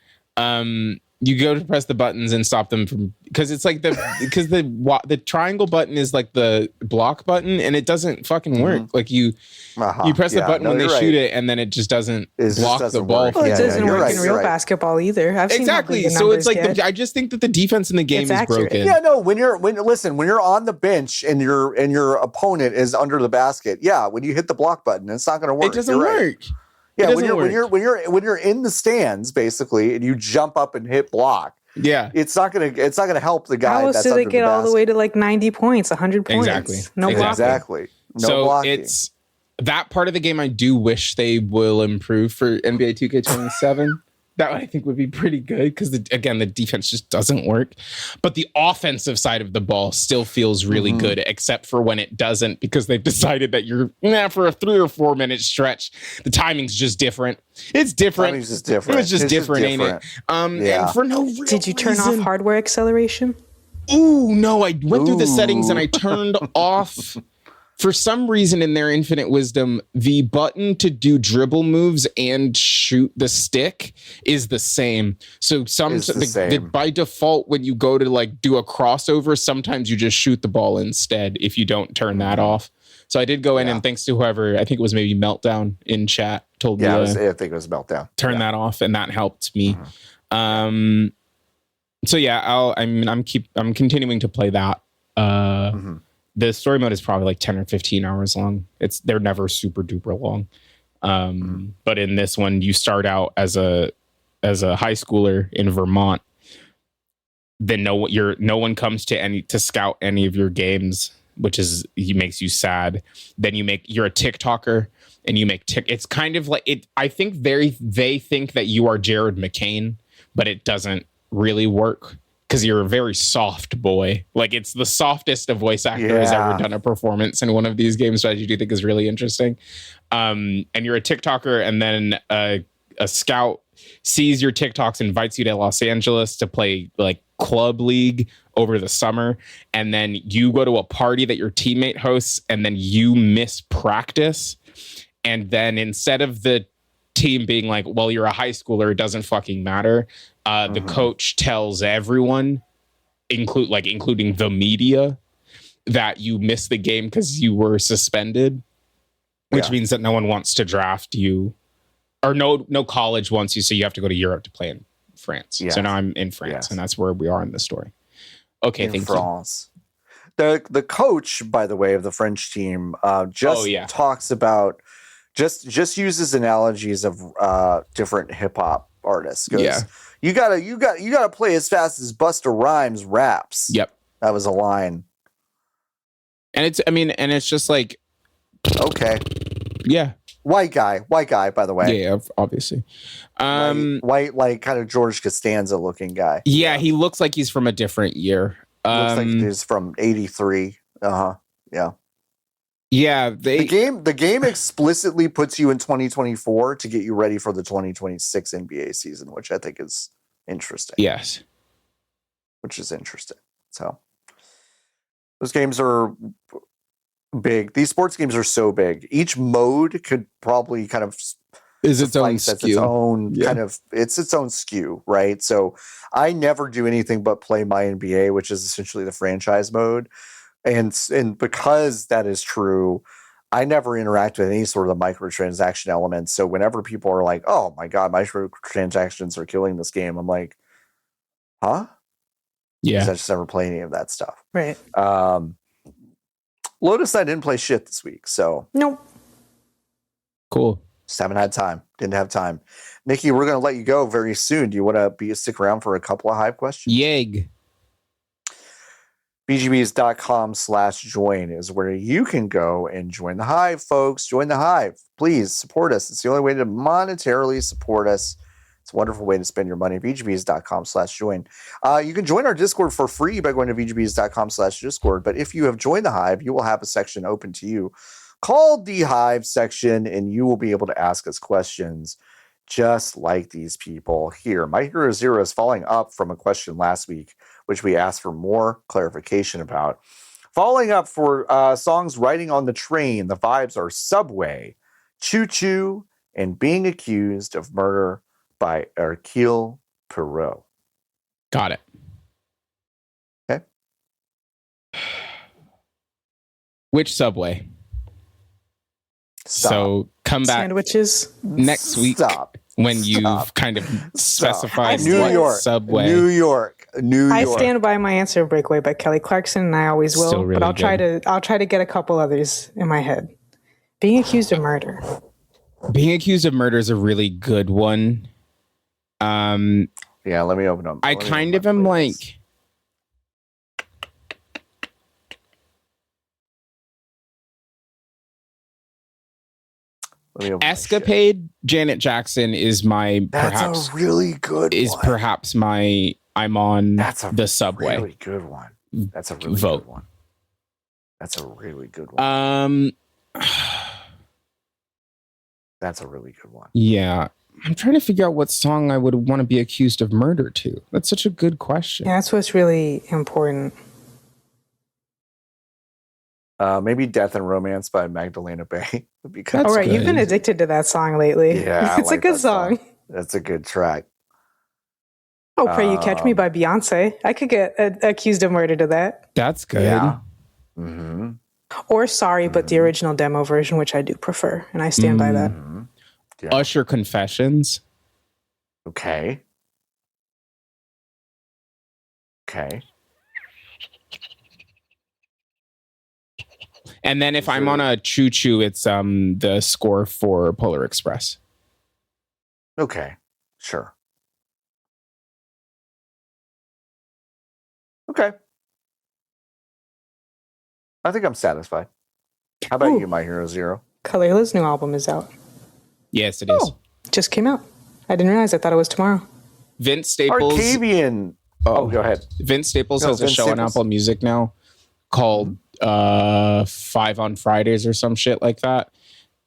You go to press the buttons and stop them from, because it's like the triangle button is like the block button, and it doesn't fucking work. Like you press the button when they shoot it, and then it just doesn't block the ball. Well, it doesn't work in real basketball either. I've exactly. So it's like I just think that the defense in the game is broken. Yeah, no. When you're on the bench and your opponent is under the basket, when you hit the block button, it's not going to work. It doesn't work. Yeah, when you're in the stands basically, and you jump up and hit block. Yeah, it's not gonna help the guy. How else that's do they under get the all the way to like 90 points, 100 points? Exactly. No blocking. Exactly. No so blocking. It's that part of the game I do wish they will improve for NBA 2K27. That I think would be pretty good because, again, the defense just doesn't work. But the offensive side of the ball still feels really good, except for when it doesn't, because they've decided that for a 3 or 4 minute stretch, the timing's just different. It's different. Timing's just different. It was just different, ain't it? And for no real Did you turn off hardware acceleration? Ooh, no, I went through the settings and I turned off... For some reason, in their infinite wisdom, the button to do dribble moves and shoot the stick is the same. So by default, when you go to like do a crossover, sometimes you just shoot the ball instead if you don't turn that off. So I did go in and thanks to whoever, I think it was maybe Meltdown in chat, told me. I think it was Meltdown. Turn that off, and that helped me. So I'm continuing to play that. The story mode is probably like 10 or 15 hours long. They're never super duper long. But in this one, you start out as a high schooler in Vermont. Then no one comes to scout any of your games, which makes you sad. Then you're a TikToker and you make it's kind of like it. I think they think that you are Jared McCain, but it doesn't really work. Because you're a very soft boy. Like, it's the softest a voice actor has ever done a performance in one of these games, which I do think is really interesting. And you're a TikToker, and then a scout sees your TikToks, invites you to Los Angeles to play, like, club league over the summer. And then you go to a party that your teammate hosts, and then you miss practice. And then instead of the team being like, well, you're a high schooler, it doesn't fucking matter. The coach tells everyone, including the media, that you missed the game because you were suspended, which means that no one wants to draft you, or no college wants you, so you have to go to Europe to play in France. So now I'm in France, and that's where we are in the story. Okay, thank you. The coach, by the way, of the French team talks about just uses analogies of different hip hop artists. You gotta play as fast as Busta Rhymes raps. Yep, that was a line. And it's just like, okay, white guy, by the way. Yeah, obviously, white, like kind of George Costanza looking guy. Yeah, he looks like he's from a different year. Looks like he's from '83. Yeah. Yeah, the game explicitly puts you in 2024 to get you ready for the 2026 NBA season, which I think is interesting. Yes. Which is interesting. So those games are big. These sports games are so big. Each mode could probably kind of is its own skew. It's its own skew, right? So I never do anything but play my NBA, which is essentially the franchise mode. And because that is true, I never interact with any sort of the microtransaction elements. So whenever people are like, oh my God, microtransactions are killing this game, I'm like, huh? Yeah. Because I just never play any of that stuff. Right. Lotus, I didn't play shit this week, so. Nope. Cool. Just haven't had time. Didn't have time. Niki, we're going to let you go very soon. Do you want to stick around for a couple of Hive questions? Yeg. VGBees.com/join is where you can go and join the Hive, folks. Join the Hive. Please support us. It's the only way to monetarily support us. It's a wonderful way to spend your money. VGBees.com/join. You can join our Discord for free by going to VGBees.com/Discord. But if you have joined the Hive, you will have a section open to you called the Hive section, and you will be able to ask us questions just like these people here. My Hero Zero is following up from a question last week, which we asked for more clarification about. Following up for songs Riding on the Train, the vibes are Subway, Choo Choo, and Being Accused of Murder by Hercule Poirot. Got it. Okay. Which Subway? Stop. So come back Sandwiches next week when you've kind of specified New York, Subway. New York. I stand by my answer, Breakaway by Kelly Clarkson, and I always will. Still really but good. I'll try to get a couple others in my head. Being Accused of Murder. Being Accused of Murder is a really good one. Yeah, let me open up. I kind of am like, Escapade. Janet Jackson is my That's a really good one. Perhaps my I'm on the Subway. Really good one. That's a really Vote. good one. That's a really good one. That's a really good one. Yeah. I'm trying to figure out what song I would want to be accused of murder to. That's such a good question. Yeah, that's what's really important. Maybe Death and Romance by Magdalena Bay. All right, you've been addicted to that song lately. Yeah, it's a good song. That's a good track. Oh, Pray You Catch Me by Beyonce. I could get accused of murder to that. That's good. Yeah. Mm-hmm. Or Sorry, but the original demo version, which I do prefer, and I stand by that. Yeah. Usher Confessions. Okay. And then if I'm on a Choo Choo, it's the score for Polar Express. Okay. Sure. Okay. I think I'm satisfied. How about you, My Hero Zero? Kalela's new album is out. Yes, it is. Just came out. I didn't realize. I thought it was tomorrow. Vince Staples. Arcavian. Oh, go ahead. Vince Staples has a show on Apple Music now called 5 on Fridays or some shit like that.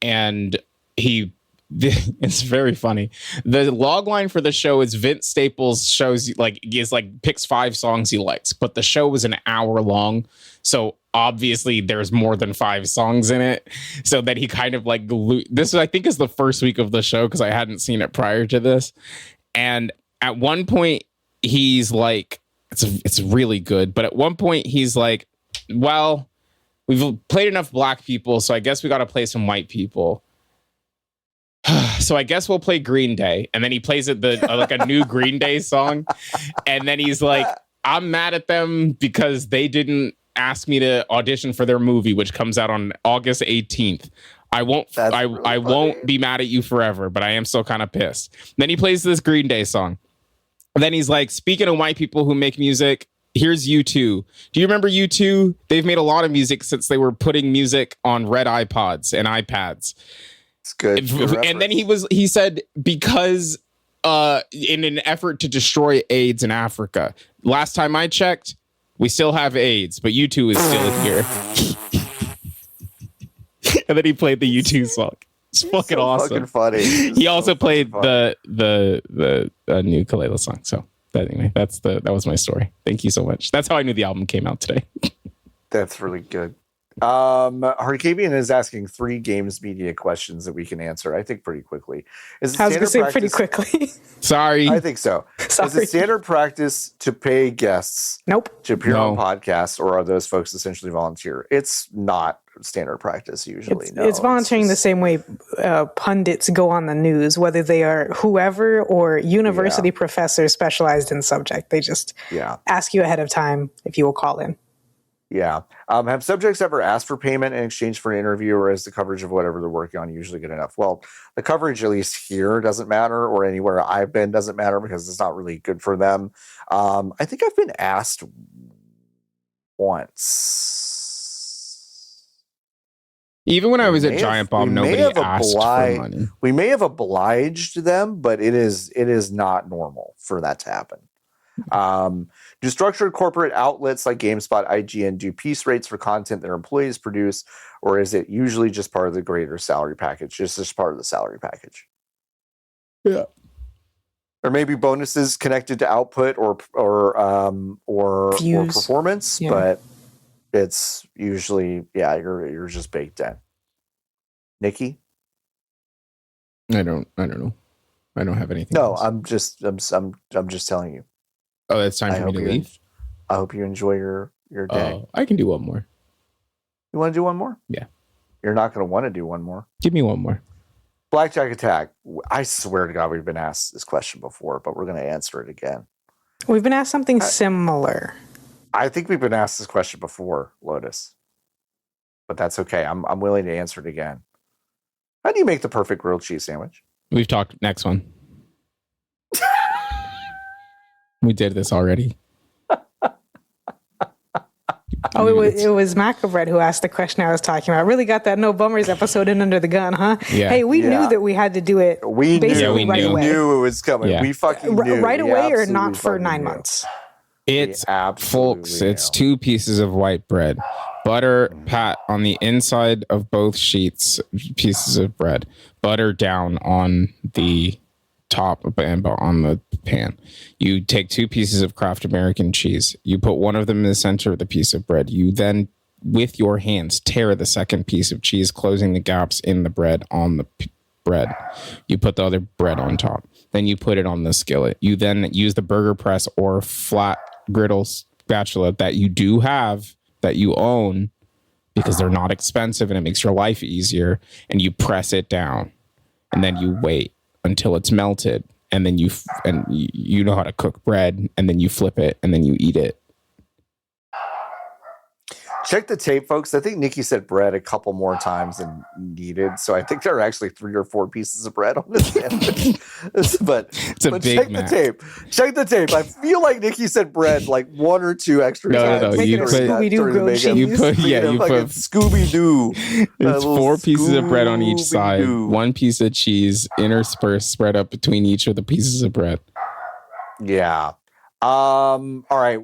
And it's very funny. The log line for the show is Vince Staples picks 5 songs he likes, but the show was an hour long. So obviously there's more than 5 songs in it. So that he kind of this I think is the first week of the show because I hadn't seen it prior to this. And at one point he's like, it's really good. But at one point he's like, well, we've played enough black people, so I guess we got to play some white people. So I guess we'll play Green Day. And then he plays it a new Green Day song. And then he's like, I'm mad at them because they didn't ask me to audition for their movie, which comes out on August 18th. I won't be mad at you forever, but I am still kind of pissed. Then he plays this Green Day song. And then he's like, speaking of white people who make music, here's U2. Do you remember U2? They've made a lot of music since they were putting music on red iPods and iPads. It's good. And then he said, because in an effort to destroy AIDS in Africa. Last time I checked, we still have AIDS, but U2 is still here. And then he played the U2 song. It's fucking awesome. Fucking funny. He also played the new Kalela song. So anyway, that was my story. Thank you so much. That's how I knew the album came out today. That's really good. Harkavian is asking 3 games media questions that we can answer, I think, pretty quickly. I was going to say pretty quickly. Sorry. I think so. Sorry. Is it standard practice to pay guests to appear on podcasts, or are those folks essentially volunteer? It's not standard practice usually. It's volunteering the same way pundits go on the news, whether they are whoever or university professors specialized in subject. They just ask you ahead of time if you will call in. Yeah. Have subjects ever asked for payment in exchange for an interview, or is the coverage of whatever they're working on usually good enough? Well, the coverage, at least here, doesn't matter, or anywhere I've been doesn't matter because it's not really good for them. I think I've been asked once. Even when I was at Giant Bomb, nobody asked for money. We may have obliged them, but it is not normal for that to happen. Do structured corporate outlets like GameSpot, IGN do piece rates for content their employees produce, or is it usually just part of the greater salary package? Just part of the salary package. Yeah. Or maybe bonuses connected to output or performance, but it's usually you're just baked in. Niki? I don't know. I don't have anything. No, else. I'm just telling you. Oh, it's time for me to leave. I hope you enjoy your day. Oh, I can do one more. You want to do one more? Yeah. You're not going to want to do one more. Give me one more. Blackjack Attack. I swear to God, we've been asked this question before, but we're going to answer it again. We've been asked something similar. I think we've been asked this question before, Lotus. But that's okay. I'm willing to answer it again. How do you make the perfect grilled cheese sandwich? We've talked. Next one. We did this already. It was Macabread who asked the question I was talking about. Really got that No Bummers episode in under the gun, huh? Yeah. Hey, we knew that we had to do it. We knew it was coming. Yeah. We fucking knew. Right away or not for 9 months? It's folks. It's 2 pieces of white bread, butter pat on the inside of both sheets, pieces of bread, butter down on the top and on the pan. You take 2 pieces of Kraft American cheese. You put one of them in the center of the piece of bread. You then, with your hands, tear the second piece of cheese, closing the gaps in the bread on the bread. You put the other bread on top. Then you put it on the skillet. You then use the burger press or flat griddle spatula that you do have, that you own, because they're not expensive and it makes your life easier. And you press it down, and then you wait until it's melted, and then you know how to cook bread, and then you flip it, and then you eat it. Check the tape, folks. I think Niki said bread a couple more times than needed, so I think there are actually 3 or 4 pieces of bread on this sandwich. but Big Mac. Check the tape. I feel like Niki said bread like 1 or 2 extra times. No. You put Scooby Doo. It's 4 pieces of bread on each side, 1 piece of cheese interspersed, spread up between each of the pieces of bread. Yeah. All right.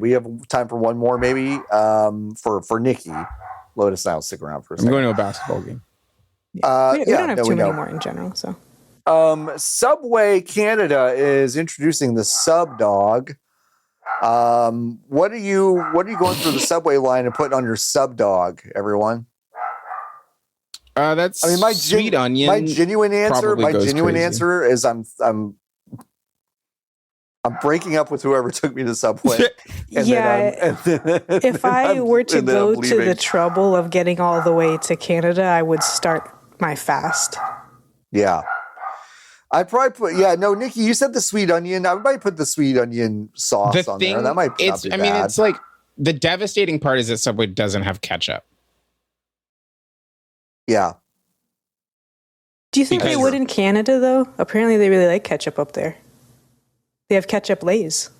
We have time for one more, maybe. For Niki, Lotus and I will stick around for a second. I'm going to a basketball game. We don't have too many more in general. So, Subway Canada is introducing the Sub Dog. What are you going through the Subway line and putting on your Sub Dog, everyone? That's my sweet onion. My genuine answer is I'm breaking up with whoever took me to Subway. If I were to go to the trouble of getting all the way to Canada, I would start my fast. Yeah. I'd probably put, Niki, you said the sweet onion. I might put the sweet onion sauce on there. That might not be bad. I mean, it's like, the devastating part is that Subway doesn't have ketchup. Yeah. Do you think they would in Canada, though? Apparently, they really like ketchup up there. They have ketchup Lays.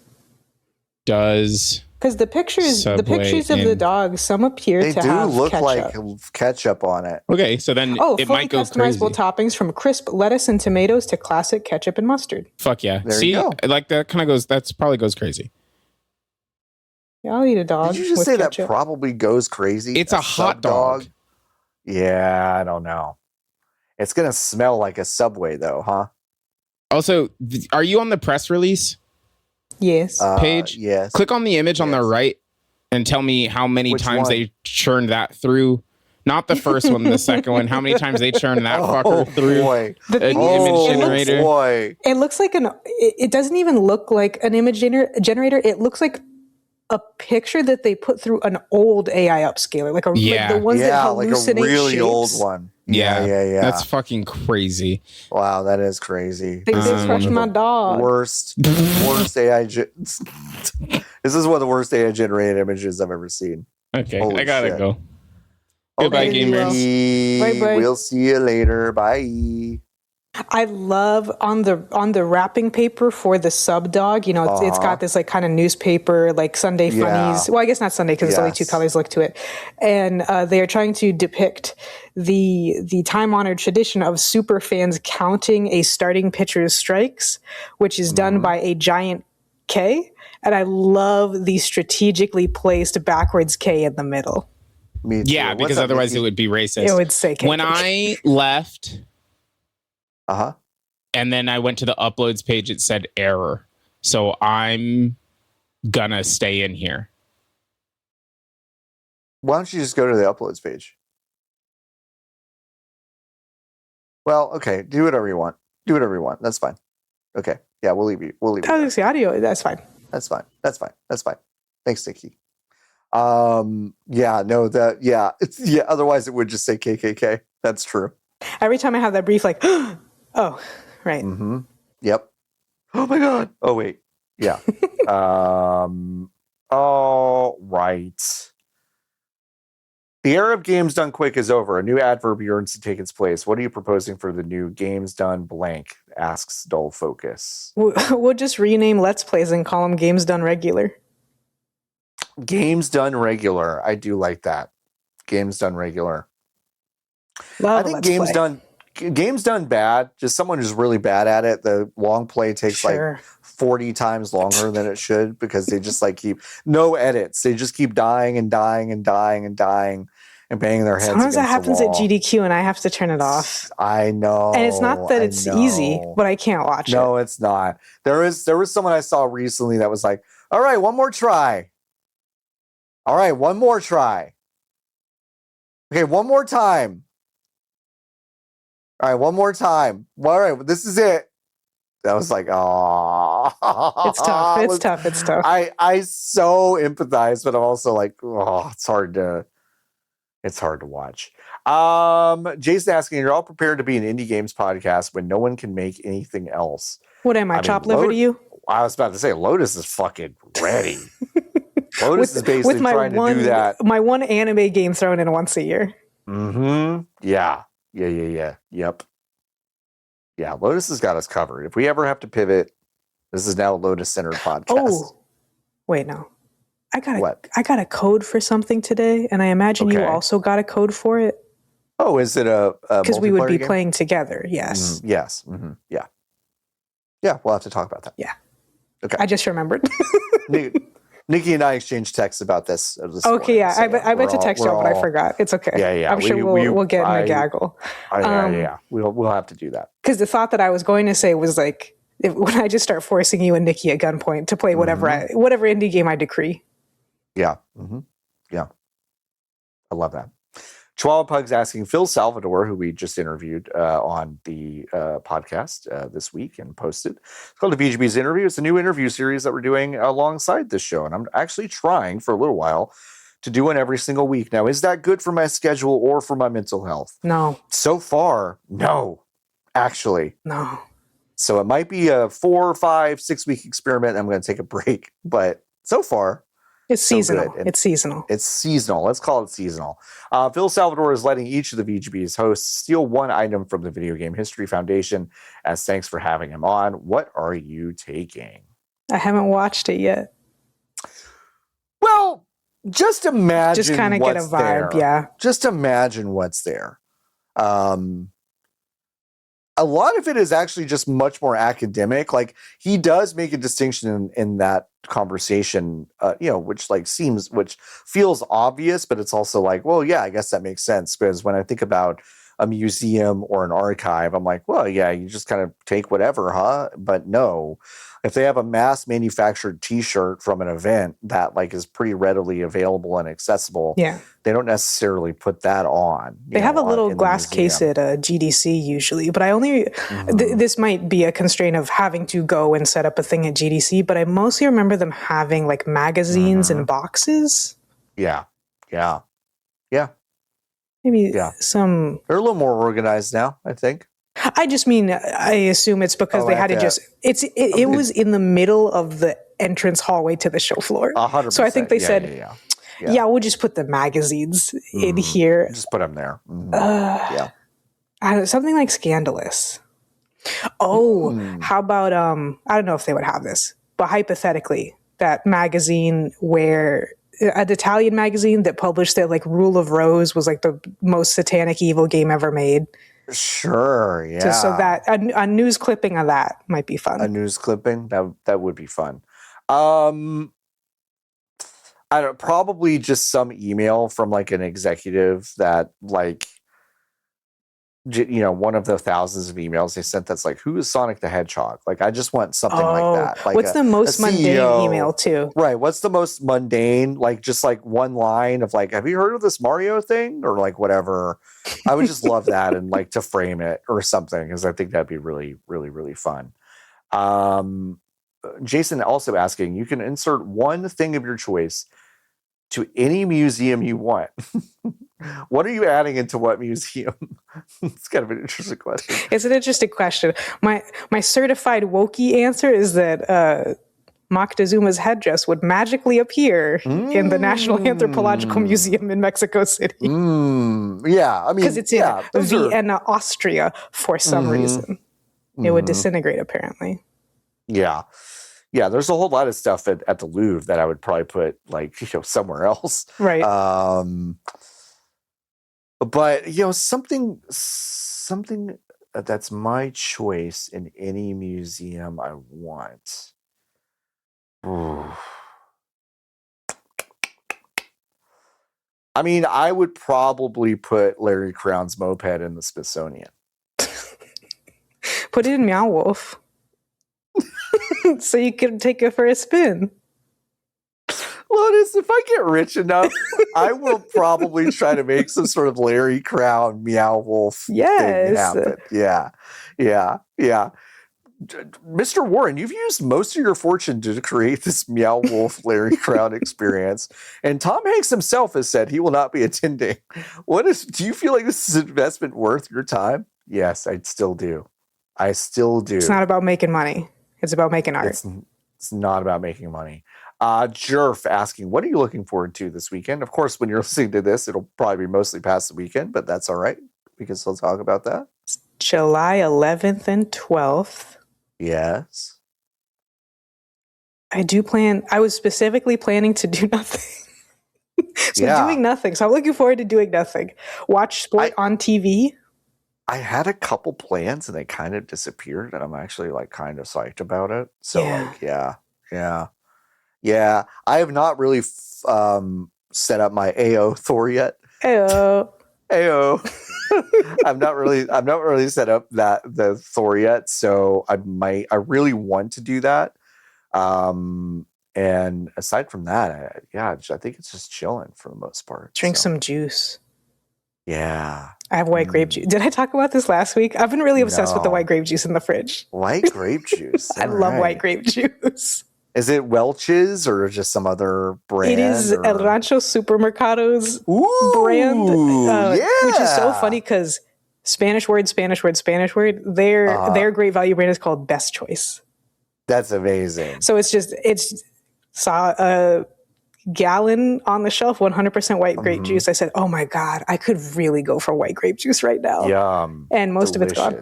Because the pictures of the dogs, some appear to have ketchup. They do look like ketchup on it. Okay, so then it might go crazy. Customizable toppings from crisp lettuce and tomatoes to classic ketchup and mustard. Fuck yeah! See, like that kind of goes. That's probably goes crazy. Yeah, I'll eat a dog. Did you just say ketchup? That probably goes crazy? It's a hot dog. Yeah, I don't know. It's gonna smell like a Subway, though, huh? Also, are you on the press release? Yes. Page? Yes. Click on the image on the right and tell me how many times they churned that through. Not the first one, the second one. How many times they churned that fucker through an image generator? It looks like it doesn't even look like an image generator. It looks like a picture that they put through an old AI upscaler, like the ones that hallucinate like a really shapes. old one. Yeah. That's fucking crazy. Wow, that is crazy. They crushed my dog. Worst AI. This is one of the worst AI generated images I've ever seen. Okay, Holy I gotta shit. go. Goodbye, Okay, gamers. Bye-bye. We'll see you later. Bye. I love on the wrapping paper for the sub dog. You know, it's got this like kind of newspaper, like Sunday funnies. Well, I guess not Sunday because it's only two colors look to it, and they are trying to depict the time honored tradition of super fans counting a starting pitcher's strikes, which is done by a giant K. And I love the strategically placed backwards K in the middle. Me too. Yeah, because otherwise it would be racist. It would say K. When I left. And then I went to the uploads page. It said error. So I'm gonna stay in here. Why don't you just go to the uploads page? Well, okay. Do whatever you want. That's fine. Okay. Yeah, we'll leave you. The audio. That's fine. That's fine. Thanks, Niki. Otherwise it would just say KKK. That's true. Every time I have that brief, like, oh, right. Mm-hmm. Yep. Oh my God. Oh wait. Yeah. Oh right. The era of games done quick is over. A new adverb yearns to take its place. What are you proposing for the new games done blank? Asks Dull Focus. We'll just rename Let's Plays and call them Games Done Regular. Games done regular. I do like that. Games done regular. Love I think games done bad. Just someone who's really bad at it. The long play takes like 40 times longer than it should because they just like keep no edits. They just keep dying and banging their heads. Sometimes that happens at GDQ and I have to turn it off. I know. And it's not that it's easy, but I can't watch it. No, it's not. There was someone I saw recently that was like, all right, one more try. All right, one more try. Okay, one more time. All right, one more time. All right, this is it. That was like, oh. It's tough. It's tough. I so empathize, but I'm also like, oh, it's hard to watch. Jason asking, you're all prepared to be an indie games podcast when no one can make anything else. What am I, chop liver to you? I was about to say, Lotus is fucking ready. Lotus is basically trying to do that. My one anime game thrown in once a year. Mm-hmm. Yeah. Yep. Yeah, Lotus has got us covered. If we ever have to pivot, this is now a Lotus-centered podcast. Oh, wait, no. I got a code for something today, and I imagine you also got a code for it. Oh, is it a because we would be game? playing together, yes. Yes. Mm-hmm. Yeah. Yeah, we'll have to talk about that. Yeah. Okay. I just remembered. Niki and I exchanged texts about this. Okay, morning, yeah. So I meant to text you, but I forgot. It's okay. Yeah. I'm sure we'll get in a gaggle. Yeah. We'll have to do that. Because the thought that I was going to say was like, when I just start forcing you and Niki at gunpoint to play whatever indie game I decree. Yeah. Mm-hmm. Yeah. I love that. Chihuahua Pug's asking Phil Salvador, who we just interviewed on the podcast this week and posted. It's called the VGBees interview. It's a new interview series that we're doing alongside this show. And I'm actually trying for a little while to do one every single week. Now, is that good for my schedule or for my mental health? No. So far, no. Actually. No. So it might be a 4, 5, 6 week experiment. I'm going to take a break. But so far, it's seasonal. It's seasonal. Let's call it seasonal. Phil Salvador is letting each of the VGBees hosts steal one item from the Video Game History Foundation as thanks for having him on. What are you taking? I haven't watched it yet. Well, just imagine. Just kind of get a vibe, there. Yeah. Just imagine what's there. A lot of it is actually just much more academic. Like he does make a distinction in that conversation, which feels obvious, but it's also like, well, yeah, I guess that makes sense. Because when I think about a museum or an archive, I'm like, well, yeah, you just kind of take whatever, huh? But no, if they have a mass manufactured T-shirt from an event that like is pretty readily available and accessible, they don't necessarily put that on. They have a little glass case at GDC usually, but I only this might be a constraint of having to go and set up a thing at GDC, but I mostly remember them having like magazines and boxes. Yeah. Maybe some. They're a little more organized now, I think. I just mean, I assume it's because they had to just. It was in the middle of the entrance hallway to the show floor. 100%. So I think they said, Yeah, we'll just put the magazines in here. Just put them there. Something like Scandalous. How about I don't know if they would have this, but hypothetically, that magazine where an Italian magazine that published that like Rule of Rose was like the most satanic evil game ever made. Sure, yeah. So that a news clipping of that might be fun. A news clipping that would be fun. I don't probably just some email from like an executive that like one of the thousands of emails they sent that's like, who is Sonic the Hedgehog? Like, I just want something like that. Like what's the most mundane email too? Right. What's the most mundane? Like just like one line of like, have you heard of this Mario thing? Or like whatever. I would just love that and like to frame it or something, because I think that'd be really, really, really fun. Jason also asking, you can insert one thing of your choice to any museum you want. What are you adding into what museum? It's kind of an interesting question. It's an interesting question. My certified Wokey answer is that Moctezuma's headdress would magically appear in the National Anthropological Museum in Mexico City. Yeah, I mean, because it's in Vienna, Austria, for some reason. It would disintegrate, apparently. Yeah. Yeah, there's a whole lot of stuff at the Louvre that I would probably put like, somewhere else. Right. But something that's my choice in any museum I want. Ooh. I mean, I would probably put Larry Crown's moped in the Smithsonian. Put it in Meow Wolf. So you can take it for a spin. Lotus, if I get rich enough, I will probably try to make some sort of Larry Crown Meow Wolf thing happen. Yeah. Mr. Warren, you've used most of your fortune to create this Meow Wolf Larry Crown experience. And Tom Hanks himself has said he will not be attending. Do you feel like this is an investment worth your time? Yes, I still do. It's not about making money. It's about making art. It's not about making money. Jerf asking, what are you looking forward to this weekend? Of course, when you're listening to this, it'll probably be mostly past the weekend, but that's all right. We can still talk about that. July 11th and 12th. Yes. I was specifically planning to do nothing. Doing nothing. So I'm looking forward to doing nothing. Watch sport on TV. I had a couple plans and they kind of disappeared, and I'm actually like kind of psyched about it. So yeah. I have not really set up my AO Thor yet. AO. I've not really set up the Thor yet. So I really want to do that. And aside from that, I think it's just chilling for the most part. Drink some juice. Yeah. I have white grape juice. Did I talk about this last week? I've been really obsessed with the white grape juice in the fridge. White grape juice. I love white grape juice. Is it Welch's or just some other brand? It is El Rancho Supermercado's brand. Which is so funny because Spanish word. Their great value brand is called Best Choice. That's amazing. So it's saw a gallon on the shelf, 100% white grape juice. I said, oh my God, I could really go for white grape juice right now. Yum. And most of it's gone.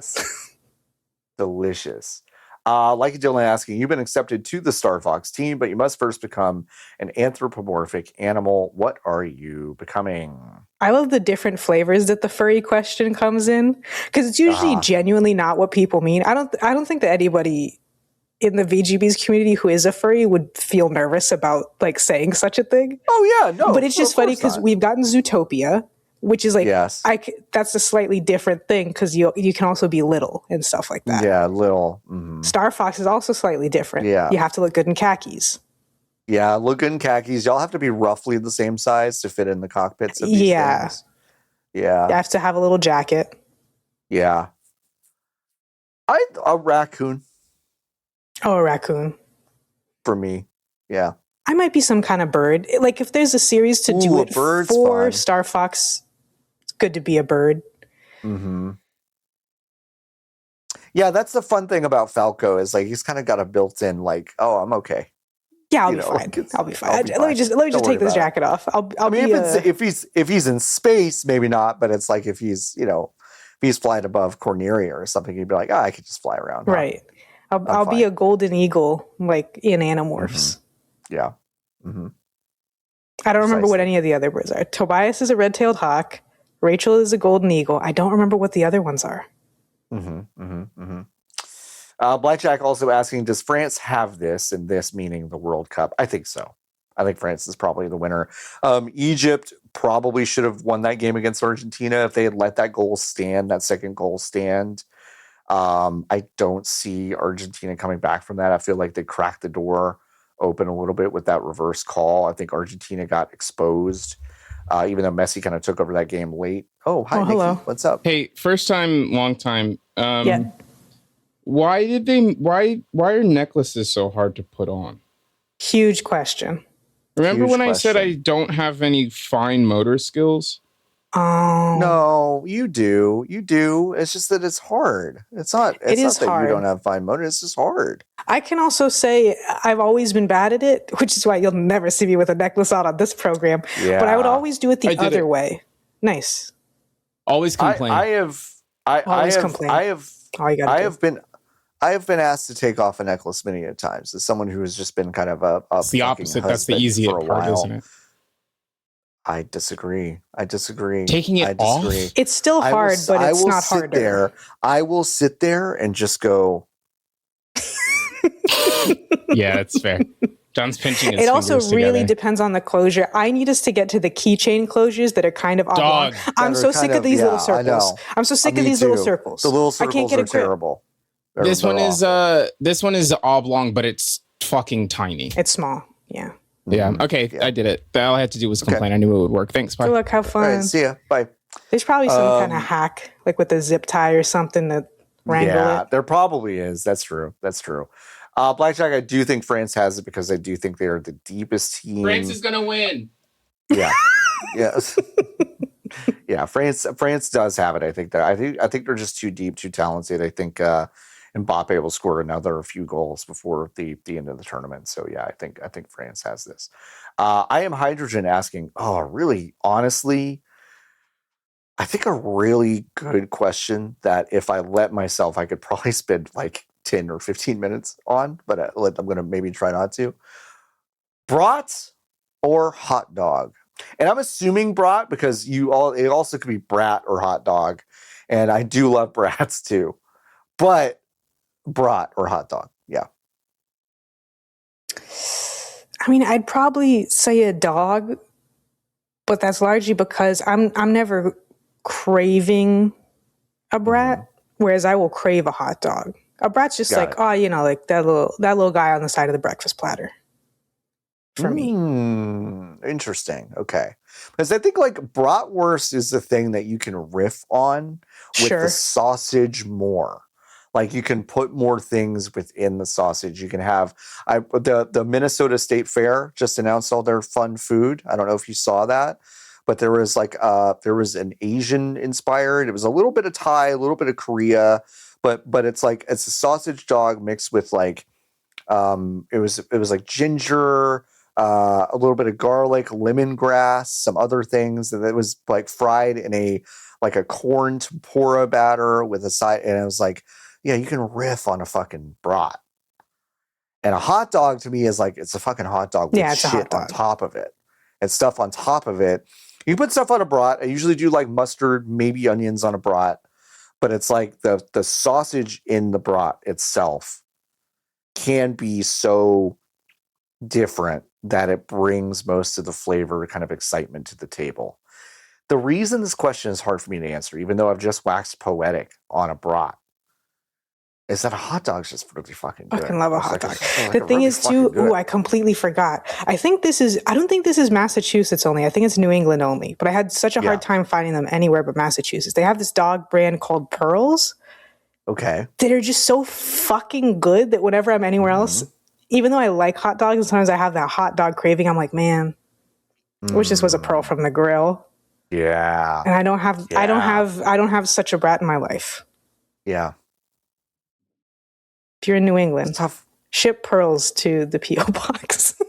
Delicious. Like Dylan asking, you've been accepted to the Star Fox team, but you must first become an anthropomorphic animal. What are you becoming? I love the different flavors that the furry question comes in, because it's usually genuinely not what people mean. I don't think that anybody in the VGBees community who is a furry would feel nervous about like saying such a thing. Oh yeah, no. But it's just funny because we've gotten Zootopia, which is like, that's a slightly different thing because you can also be little and stuff like that. Yeah, little. Star Fox is also slightly different. Yeah. You have to look good in khakis. Yeah, look good in khakis. Y'all have to be roughly the same size to fit in the cockpits of these things. Yeah. You have to have a little jacket. Yeah. A raccoon. Oh, a raccoon. For me. Yeah. I might be some kind of bird. Like if there's a series to do it for fun. Star Fox, it's good to be a bird. Mm-hmm. Yeah, that's the fun thing about Falco is like he's kind of got a built-in like, oh, I'm okay. Yeah, I'll be fine. I'll be fine. Let me just take this jacket off. I'll be. If he's in space, maybe not. But it's like if he's flying above Corneria or something, he'd be like, I could just fly around. Right. I'll be a golden eagle, like in Animorphs. Mm-hmm. Yeah. Mm-hmm. I don't remember what any of the other birds are. Tobias is a red-tailed hawk. Rachel is a golden eagle. I don't remember what the other ones are. Mm-hmm. Mm-hmm. Mm-hmm. Blackjack also asking, does France have this, and this meaning the World Cup? I think so. I think France is probably the winner. Egypt probably should have won that game against Argentina if they had let that second goal stand. I don't see Argentina coming back from that. I feel like they cracked the door open a little bit with that reverse call. I think Argentina got exposed, even though Messi kind of took over that game late. Oh, hi, Niki. Hello. What's up? Hey, first time, long time. Yeah. Why are necklaces so hard to put on? Huge question. Remember when I said I don't have any fine motor skills? No, you do. You do. It's just that it's hard. It's not that you don't have fine motor. It's just hard. I can also say I've always been bad at it, which is why you'll never see me with a necklace on this program. Yeah. But I would always do it the other way. Nice. Always complain. I have been asked to take off a necklace many a times as someone who has just been kind of a it's the opposite. That's the easiest part, isn't it? I disagree. Taking it off? It's still hard, but it's not harder. I will sit there and just go. Yeah, it's fair. John's pinching his fingers. It also really depends on the closure. I need us to get to the keychain closures that are kind of oblong. I'm so sick of these little circles. I'm so sick of these little circles. The little circles I can't get are terrible. This one is oblong, but it's fucking tiny. It's small. Yeah. Yeah. Okay. Yeah. I did it. All I had to do was complain. I knew it would work. Thanks. Bye. Good luck. Have fun. All right, see ya. Bye. There's probably some kind of hack, like with a zip tie or something that wrangle it. Yeah, there probably is. That's true. Blackjack, I do think France has it because I do think they are the deepest team. France is gonna win. Yeah. Yes. Yeah. France does have it. I think they're just too deep, too talented. I think Mbappe will score another few goals before the end of the tournament. So yeah, I think France has this. I am Hydrogen asking, really, honestly, I think a really good question that if I let myself, I could probably spend like 10 or 15 minutes on, but I'm going to maybe try not to. Brat or hot dog? And I'm assuming brat because it also could be brat or hot dog. And I do love brats too. But brat or hot dog? Yeah. I mean, I'd probably say a dog, but that's largely because I'm never craving a brat, whereas I will crave a hot dog. A brat's just like that little guy on the side of the breakfast platter. For me. Interesting. Okay. Because I think like bratwurst is the thing that you can riff on with the sausage more. Like you can put more things within the sausage. You can have the Minnesota State Fair just announced all their fun food. I don't know if you saw that, but there was an Asian inspired. It was a little bit of Thai, a little bit of Korea, but it's a sausage dog mixed with like it was like ginger, a little bit of garlic, lemongrass, some other things that was like fried in a corn tempura batter with a side, and it was like, yeah, you can riff on a fucking brat. And a hot dog to me is like, it's a fucking hot dog with shit on top of it and stuff on top of it. You can put stuff on a brat. I usually do like mustard, maybe onions on a brat, but it's like the sausage in the brat itself can be so different that it brings most of the flavor kind of excitement to the table. The reason this question is hard for me to answer, even though I've just waxed poetic on a brat, is that a hot dog's just really fucking good. I fucking love a hot dog. The thing is too, I completely forgot. I don't think this is Massachusetts only. I think it's New England only. But I had such a hard time finding them anywhere but Massachusetts. They have this dog brand called Pearls. Okay. That are just so fucking good that whenever I'm anywhere else, even though I like hot dogs, sometimes I have that hot dog craving. I'm like, man, I wish this was a Pearl from the grill. Yeah. And I don't have such a brat in my life. Yeah. If you're in New England, ship pearls to the P.O. box.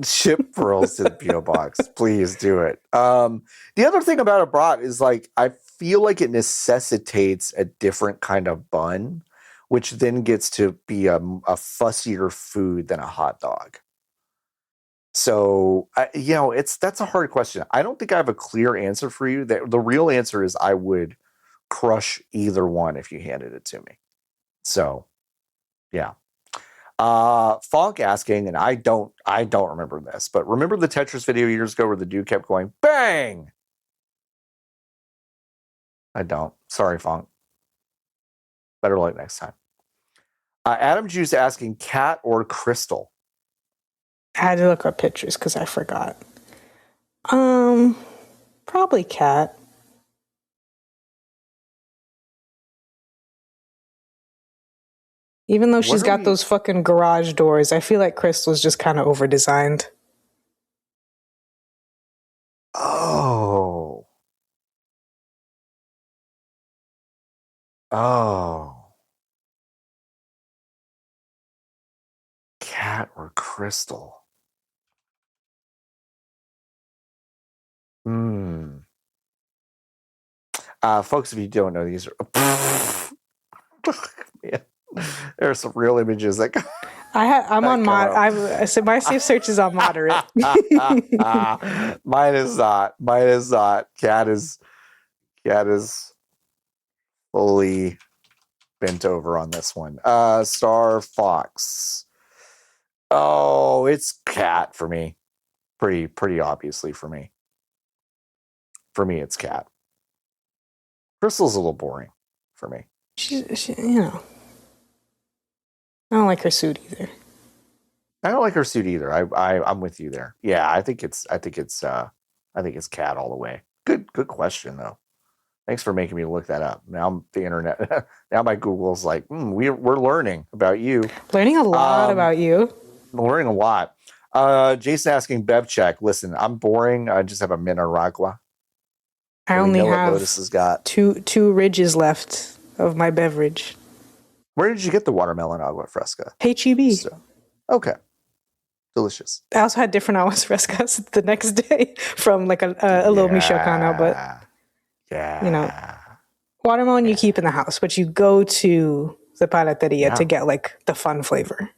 Ship pearls to the PO box. Please do it. The other thing about a brat is like I feel like it necessitates a different kind of bun, which then gets to be a fussier food than a hot dog. So that's a hard question. I don't think I have a clear answer for you. The real answer is I would crush either one if you handed it to me. So, yeah. Fonk asking, and I don't remember this, but remember the Tetris video years ago where the dude kept going bang? I don't. Sorry, Fonk. Better luck next time. Adam Juice asking, cat or crystal? I had to look up pictures because I forgot. Probably cat. Even though she's got those fucking garage doors, I feel like Crystal's just kind of over-designed. Oh. Cat or Crystal? Folks, if you don't know, these are... Man. There are some real images that I'm on mod. So my safe search is on moderate. Mine is not. Cat is fully bent over on this one. Star Fox. Oh, it's cat for me. Pretty obviously for me. For me, it's cat. Crystal's a little boring for me. She I don't like her suit either. I don't like her suit either. I'm with you there. Yeah, I think it's cat all the way. Good question though. Thanks for making me look that up. Now the internet, now my Google's like, we're learning about you. Learning a lot about you. Learning a lot. Jason asking Bev check. Listen, I'm boring. I just have a Minaragua. I only have Lotus has got two ridges left of my beverage. Where did you get the watermelon agua fresca? HEB. Okay. Delicious. I also had different aguas frescas the next day from like a little Michoacano, but watermelon you keep in the house, but you go to the panaderia to get like the fun flavor.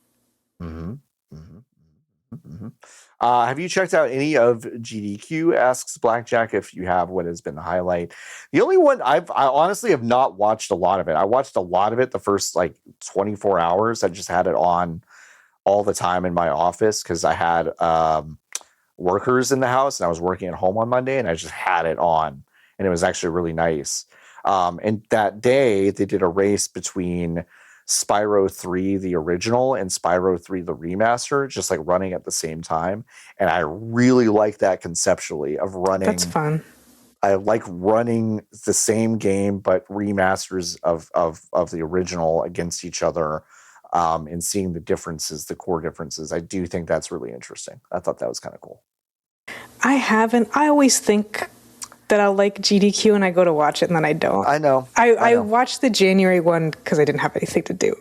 Have you checked out any of GDQ? Asks Blackjack. If you have, what has been the highlight? The only one I honestly have not watched a lot of it. I watched a lot of it the first like 24 hours. I just had it on all the time in my office because I had workers in the house and I was working at home on Monday and I just had it on and it was actually really nice. And that day they did a race between Spyro 3, the original, and Spyro 3, the remaster, just like running at the same time. And I really like that conceptually of running. That's fun. I like running the same game, but remasters of the original against each other and seeing the differences, the core differences. I do think that's really interesting. I thought that was kind of cool. I always think that I'll like GDQ and I go to watch it and then I don't. I know. I watched the January one because I didn't have anything to do.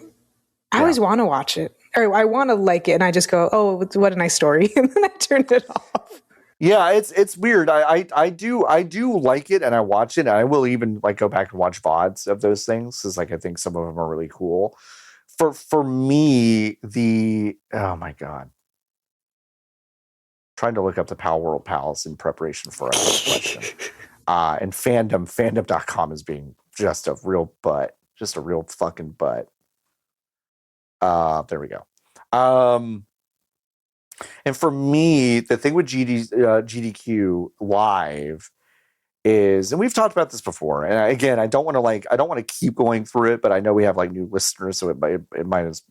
I always want to watch it. Or I want to like it and I just go, oh, what a nice story. And then I turned it off. Yeah, it's weird. I do like it and I watch it and I will even like go back and watch VODs of those things because like I think some of them are really cool. For me, oh my God. Trying to look up the Pal World Pals in preparation for our question. And fandom.com is being just a real butt. Just a real fucking butt. There we go. And for me, the thing with GDQ Live is, and we've talked about this before, and again, I don't want to keep going through it, but I know we have like new listeners, so it might as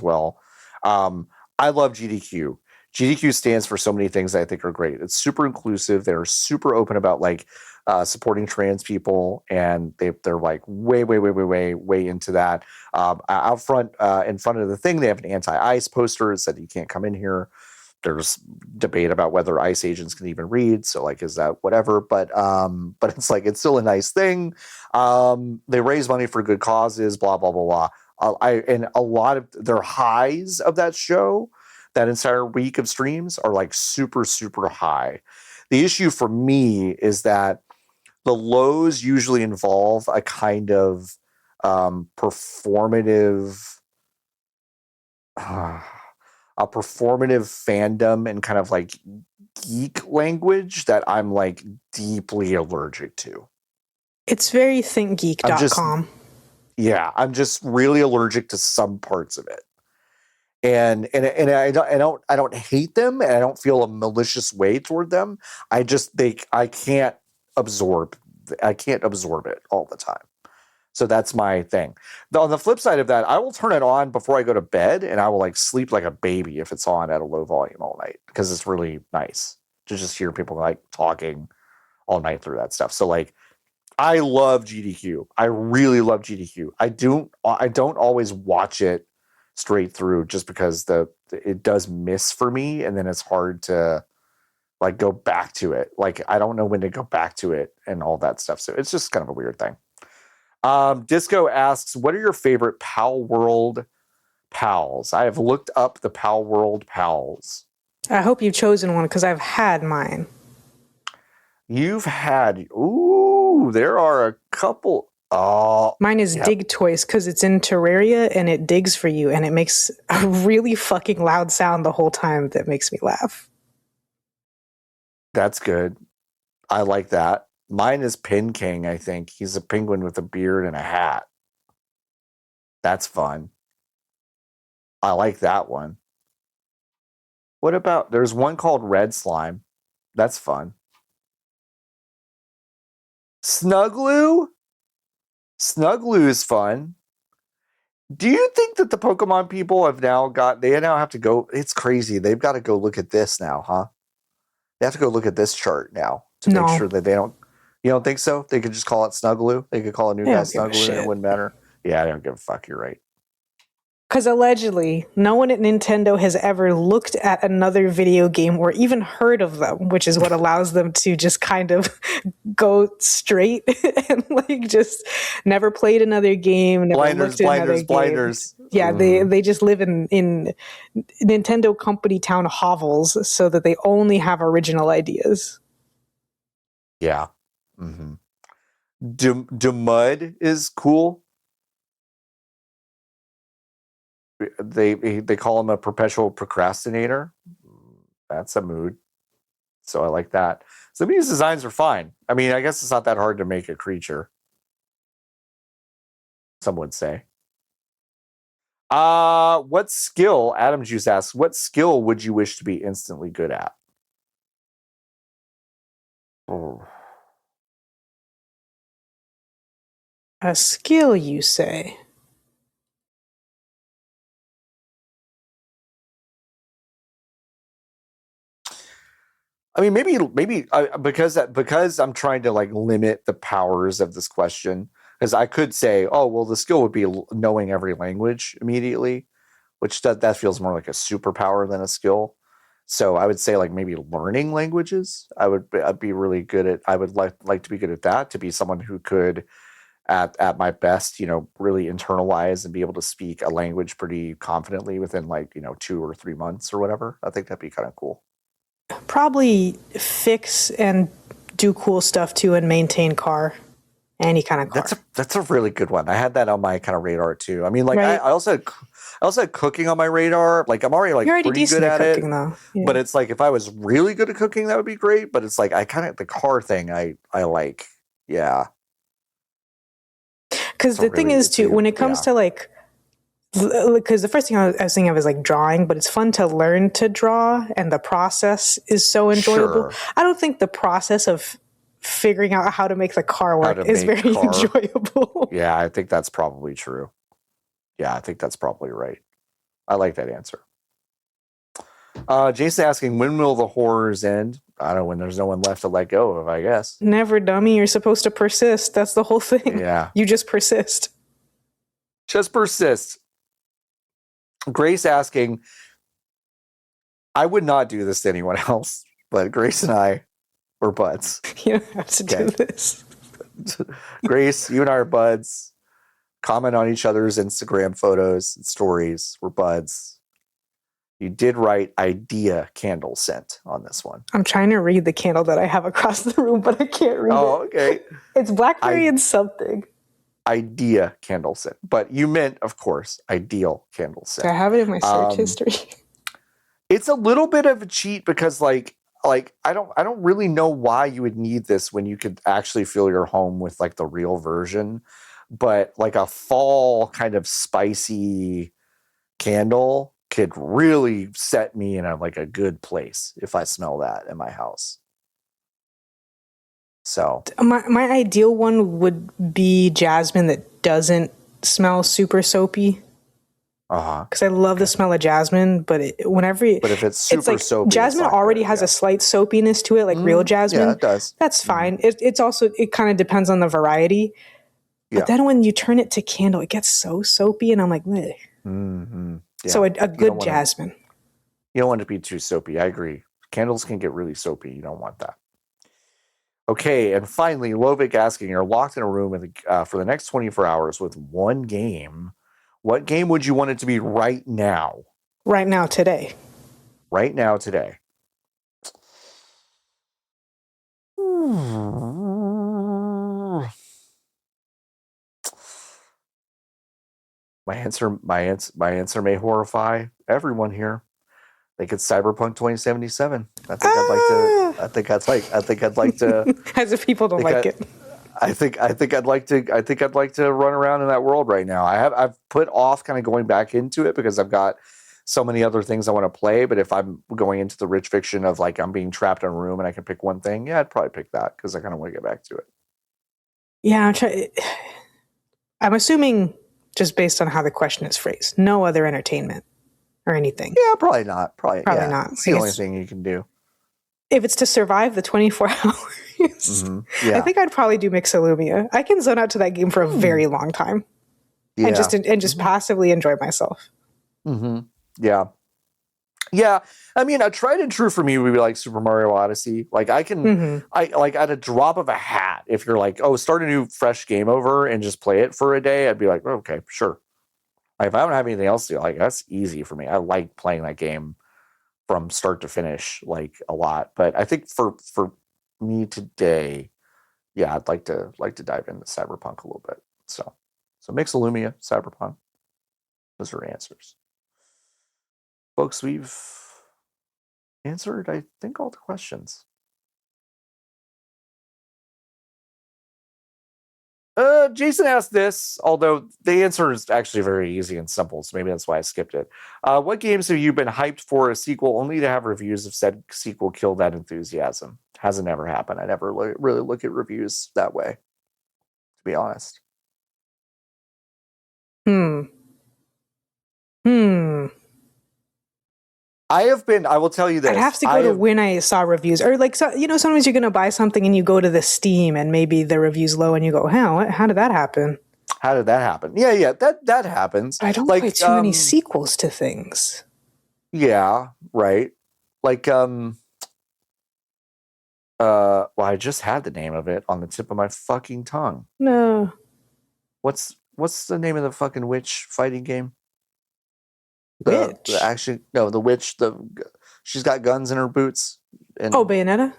well. I love GDQ. GDQ stands for so many things that I think are great. It's super inclusive. They're super open about like supporting trans people, and they're like way into that. Out front, in front of the thing, they have an anti-ICE poster that said you can't come in here. There's debate about whether ICE agents can even read. So like, is that whatever? But it's like, it's still a nice thing. They raise money for good causes, blah, blah, blah, blah. And a lot of their highs of that show, that entire week of streams are like super, super high. The issue for me is that the lows usually involve a kind of performative fandom and kind of like geek language that I'm like deeply allergic to. It's very thinkgeek.com. I'm just really allergic to some parts of it. And I don't hate them, and I don't feel a malicious way toward them. I can't absorb it all the time. So that's my thing. On the flip side of that, I will turn it on before I go to bed, and I will like sleep like a baby if it's on at a low volume all night, because it's really nice to just hear people like talking all night through that stuff. So like, I love GDQ. I really love GDQ. I don't always watch it straight through just because it does miss for me, and then it's hard to like go back to it. Like, I don't know when to go back to it and all that stuff. So it's just kind of a weird thing. Disco asks, what are your favorite Pal World pals? I have looked up the Pal World pals. I hope you've chosen one, because I've had mine. You've had, ooh, there are a couple. Oh, mine is Dig Toys, because it's in Terraria and it digs for you, and it makes a really fucking loud sound the whole time that makes me laugh. That's good. I like that. Mine is Pin King, I think. He's a penguin with a beard and a hat. That's fun. I like that one. What about, there's one called Red Slime. That's fun. Snugloo? Snugloo is fun. Do you think that the Pokemon people have now they now have to go, it's crazy. They've got to go look at this now, huh? They have to go look at this chart now to make sure that they don't, you don't think so? They could just call it Snugloo? They could call a new guy Snugloo and it wouldn't matter? Yeah, I don't give a fuck. You're right. Because allegedly, no one at Nintendo has ever looked at another video game or even heard of them, which is what allows them to just kind of go straight and like just never played another game. Never blinders. Yeah, they just live in Nintendo company town hovels so that they only have original ideas. Yeah. Mm-hmm. Demud is cool. They call him a perpetual procrastinator. That's a mood. So I like that. Some of these designs are fine. I mean, I guess it's not that hard to make a creature. Some would say. What skill, Adam Juice asks, what skill would you wish to be instantly good at? Oh. A skill, you say? I mean, maybe because I'm trying to like limit the powers of this question, because I could say, oh, well, the skill would be knowing every language immediately, which that feels more like a superpower than a skill. So I would say like maybe learning languages. I'd be really good at. I would like to be good at that. To be someone who could, at my best, really internalize and be able to speak a language pretty confidently within 2 or 3 months or whatever. I think that'd be kind of cool. Probably fix and do cool stuff too, and maintain any kind of car. That's a really good one. I had that on my kind of radar too. I mean, like right. I also had cooking on my radar. Like I'm already pretty good at cooking, it. Though. Yeah. But it's like if I was really good at cooking, that would be great. But it's like I kind of the car thing. I like, yeah. Because the thing is too, when it comes to like. Because the first thing I was thinking of is like drawing, but it's fun to learn to draw, and the process is so enjoyable. Sure. I don't think the process of figuring out how to make the car work is very enjoyable. Yeah, I think that's probably true. Yeah, I think that's probably right. I like that answer. Jason asking, when will the horrors end? I don't know, when there's no one left to let go of, I guess. Never, dummy. You're supposed to persist. That's the whole thing. Yeah. You just persist. Just persist. Grace asking, I would not do this to anyone else, but Grace and I were buds. You don't have to do this. Grace, you and I are buds. Comment on each other's Instagram photos and stories. We're buds. You did write idea candle scent on this one. I'm trying to read the candle that I have across the room, but I can't read it. Oh, okay. It's blackberry and something. Idea candle scent. But you meant, of course, ideal candle scent. I have it in my search history. It's a little bit of a cheat because like I don't really know why you would need this when you could actually fill your home with like the real version. But like a fall kind of spicy candle could really set me in a good place if I smell that in my house. So my ideal one would be jasmine that doesn't smell super soapy. Because I love the smell of jasmine, but if it's super soapy, jasmine already has a slight soapiness to it, like real jasmine. Yeah, it does. That's fine. It's also, it kind of depends on the variety. But then when you turn it to candle, it gets so soapy, and I'm like, meh. Mm-hmm. Yeah. So a good jasmine. You don't want it to be too soapy. I agree. Candles can get really soapy. You don't want that. Okay, and finally, Lovik asking, you're locked in a room for the next 24 hours with one game. What game would you want it to be right now? Right now, today. Right now, today. My answer may horrify everyone here. I think it's Cyberpunk 2077. I think I'd like to. As if people don't like it. I think I'd like to run around in that world right now. I've put off kind of going back into it because I've got so many other things I want to play. But if I'm going into the rich fiction of like I'm being trapped in a room and I can pick one thing, yeah, I'd probably pick that because I kind of want to get back to it. Yeah, I'm assuming just based on how the question is phrased, no other entertainment or anything. Yeah, probably not. Probably not. It's the only thing you can do. If it's to survive the 24 hours, I think I'd probably do Mixolumia. I can zone out to that game for a very long time, and just passively enjoy myself. Mm-hmm. Yeah, yeah. I mean, a tried and true for me would be like Super Mario Odyssey. Like I can, I like at a drop of a hat. If you're like, oh, start a new fresh game over and just play it for a day, I'd be like, oh, okay, sure. Like, if I don't have anything else to do, like that's easy for me. I like playing that game from start to finish, like a lot. But I think for me today, yeah, I'd like to dive into Cyberpunk a little bit. So Mixolumia, Cyberpunk. Those are answers. Folks, we've answered, I think, all the questions. Jason asked this, although the answer is actually very easy and simple, so maybe that's why I skipped it. What games have you been hyped for a sequel only to have reviews of said sequel kill that enthusiasm? Hasn't ever happened. I never really look at reviews that way, to be honest. I will tell you this. I'd have to go to when I saw reviews, or like, so, sometimes you're going to buy something and you go to the Steam and maybe the review's low and you go, how did that happen? How did that happen? Yeah, that happens. I don't play too many sequels to things. Yeah, right. Like, well, I just had the name of it on the tip of my fucking tongue. No. What's the name of the fucking witch fighting game? The witch. She's got guns in her boots. Bayonetta?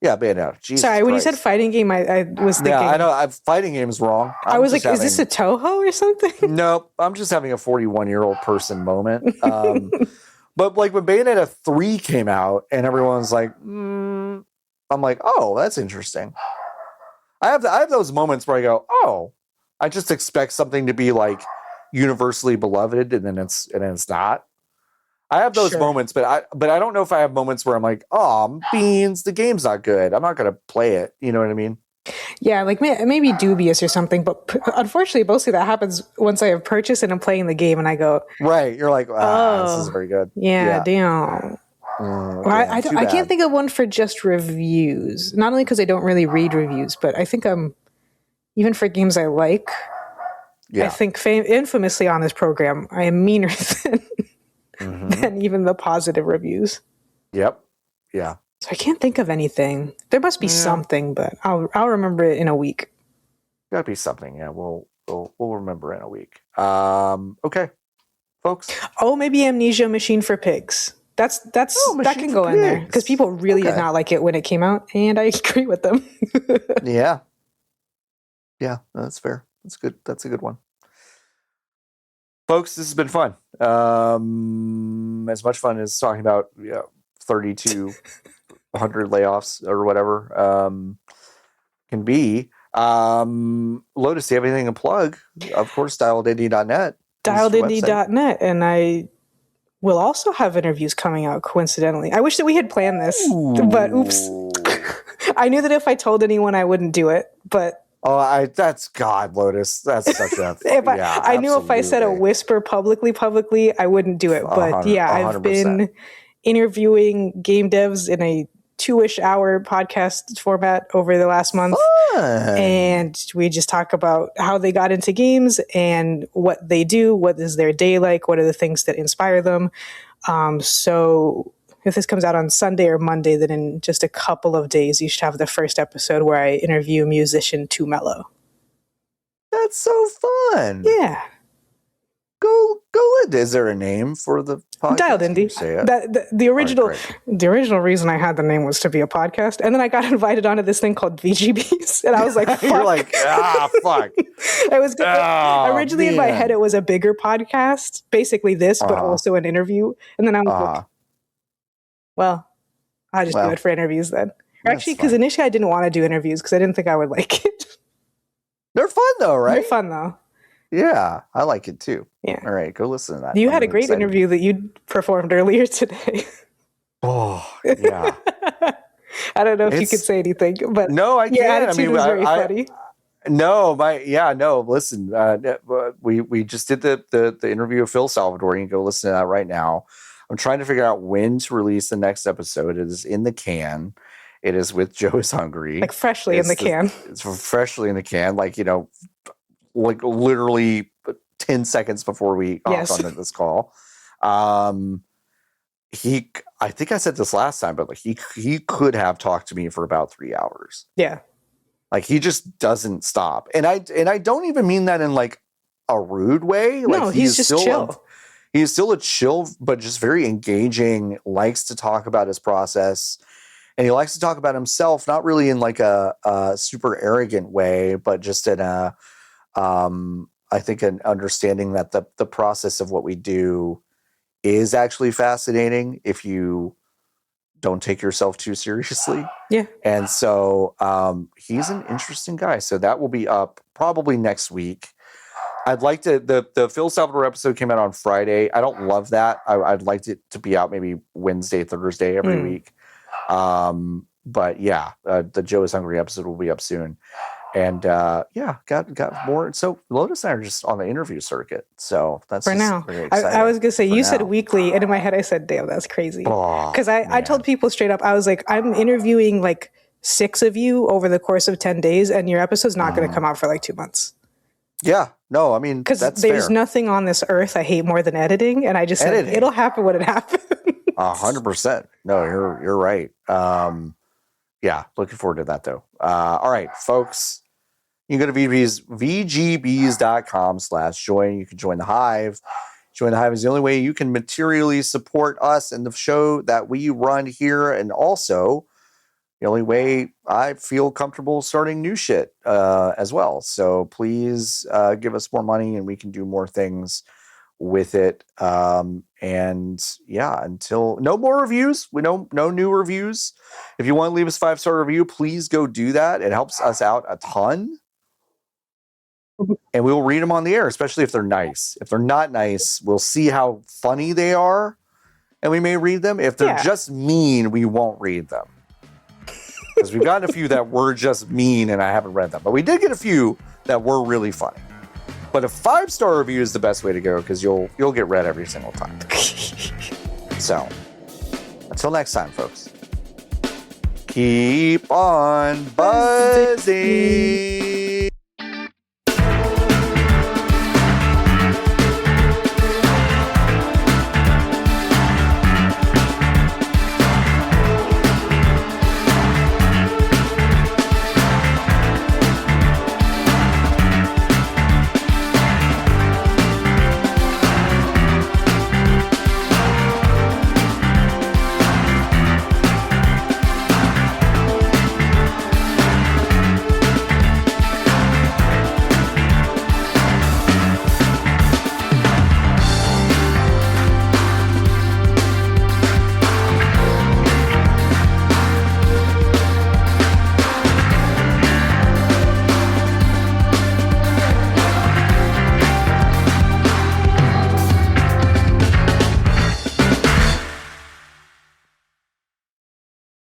Yeah, Bayonetta. Jesus Sorry, when Christ. you said fighting game, I was thinking. Yeah, I know. Fighting game is wrong. I was like, is this a Toho or something? Nope. I'm just having a 41-year-old person moment. But like when Bayonetta 3 came out and everyone's like, I'm like, oh, that's interesting. I have those moments where I go, oh, I just expect something to be like universally beloved and then it's not. I have those moments, but I don't know if I have moments where I'm like, oh, beans, the game's not good. I'm not going to play it. You know what I mean? Yeah, like maybe dubious or something. But unfortunately, mostly that happens once I have purchased and I'm playing the game and I go, right. You're like, this is very good. Yeah. Damn. I can't think of one for just reviews. Not only because I don't really read reviews, but I think even for games I like, I think infamously on this program, I am meaner than even the positive reviews. Yep. Yeah. So I can't think of anything. There must be something, but I'll remember it in a week. Gotta be something. Yeah, we'll remember in a week. Okay. folks? Oh, maybe Amnesia Machine for Pigs. That can go in there because people really did not like it when it came out, and I agree with them. Yeah, that's fair. That's good. That's a good one, folks. This has been fun. As much fun as talking about 3,200 layoffs or whatever can be. Lotus, do you have anything to plug? Of course, dialedindie.net. Dialedindie.net, and I will also have interviews coming out, coincidentally. I wish that we had planned this, but oops. I knew that if I told anyone, I wouldn't do it, but... that's God, Lotus. That's such a... I knew if I said a whisper publicly, I wouldn't do it. But yeah, I've 100%. been interviewing game devs in a 2-ish hour podcast format over the last month. And we just talk about how they got into games and what they do, what is their day like, what are the things that inspire them. So if this comes out on Sunday or Monday, then in just a couple of days, you should have the first episode where I interview musician 2 Mellow. That's so fun. Yeah. Go, Linda. Is there a name for the podcast? Dialed Indie. The original reason I had the name was to be a podcast, and then I got invited onto this thing called VGBees, and I was like, fuck. You're like, fuck. It was originally in my head, it was a bigger podcast, basically this, but also an interview. And then I was like, well, I'll just do it for interviews then. Actually, because initially I didn't want to do interviews because I didn't think I would like it. They're fun though, right? They're fun though. Yeah, I like it too. Yeah. All right, go listen to that. You had a great interview that you performed earlier today. Oh, yeah. I don't know if you could say anything, but no, I can't. Your attitude was very funny. Listen, we just did the interview of Phil Salvador. You can go listen to that right now. I'm trying to figure out when to release the next episode. It is in the can. It is with Joe is Hungry. Like freshly in the can. It's freshly in the can. Like, like literally 10 seconds before we hopped on this call. I think I said this last time, but like he could have talked to me for about 3 hours. Yeah. Like he just doesn't stop. And I don't even mean that in like a rude way. Like no, he's just still chill. He's still a chill, but just very engaging, likes to talk about his process. And he likes to talk about himself, not really in like a super arrogant way, but just in a, I think an understanding that the process of what we do is actually fascinating if you don't take yourself too seriously. Yeah. And so he's an interesting guy. So that will be up probably next week. I'd like to, the Phil Salvador episode came out on Friday. I don't love that. I'd like it to be out maybe Wednesday, Thursday every week. But yeah, the Joe is Hungry episode will be up soon. And got more. So Lotus and I are just on the interview circuit. So that's for now. I was gonna say you said weekly, and in my head I said, "Damn, that's crazy." Because I told people straight up, I was like, "I'm interviewing like 6 of you over the course of 10 days, and your episode's not going to come out for like 2 months." Yeah, no, I mean, because there's nothing on this earth I hate more than editing, and I just said it'll happen when it happens. 100%. No, you're right. Yeah, looking forward to that though. All right, folks, you can go to VGBees.com/join. You can join the Hive. Join the Hive is the only way you can materially support us and the show that we run here, and also the only way I feel comfortable starting new shit as well. So please give us more money and we can do more things with it. And yeah, until no more reviews, no new reviews. If you want to leave us a 5-star review, please go do that. It helps us out a ton. And we will read them on the air, especially if they're nice. If they're not nice, we'll see how funny they are and we may read them. If they're just mean, we won't read them. Because we've gotten a few that were just mean and I haven't read them. But we did get a few that were really funny. But a 5-star review is the best way to go because you'll get read every single time. So, until next time, folks. Keep on buzzing.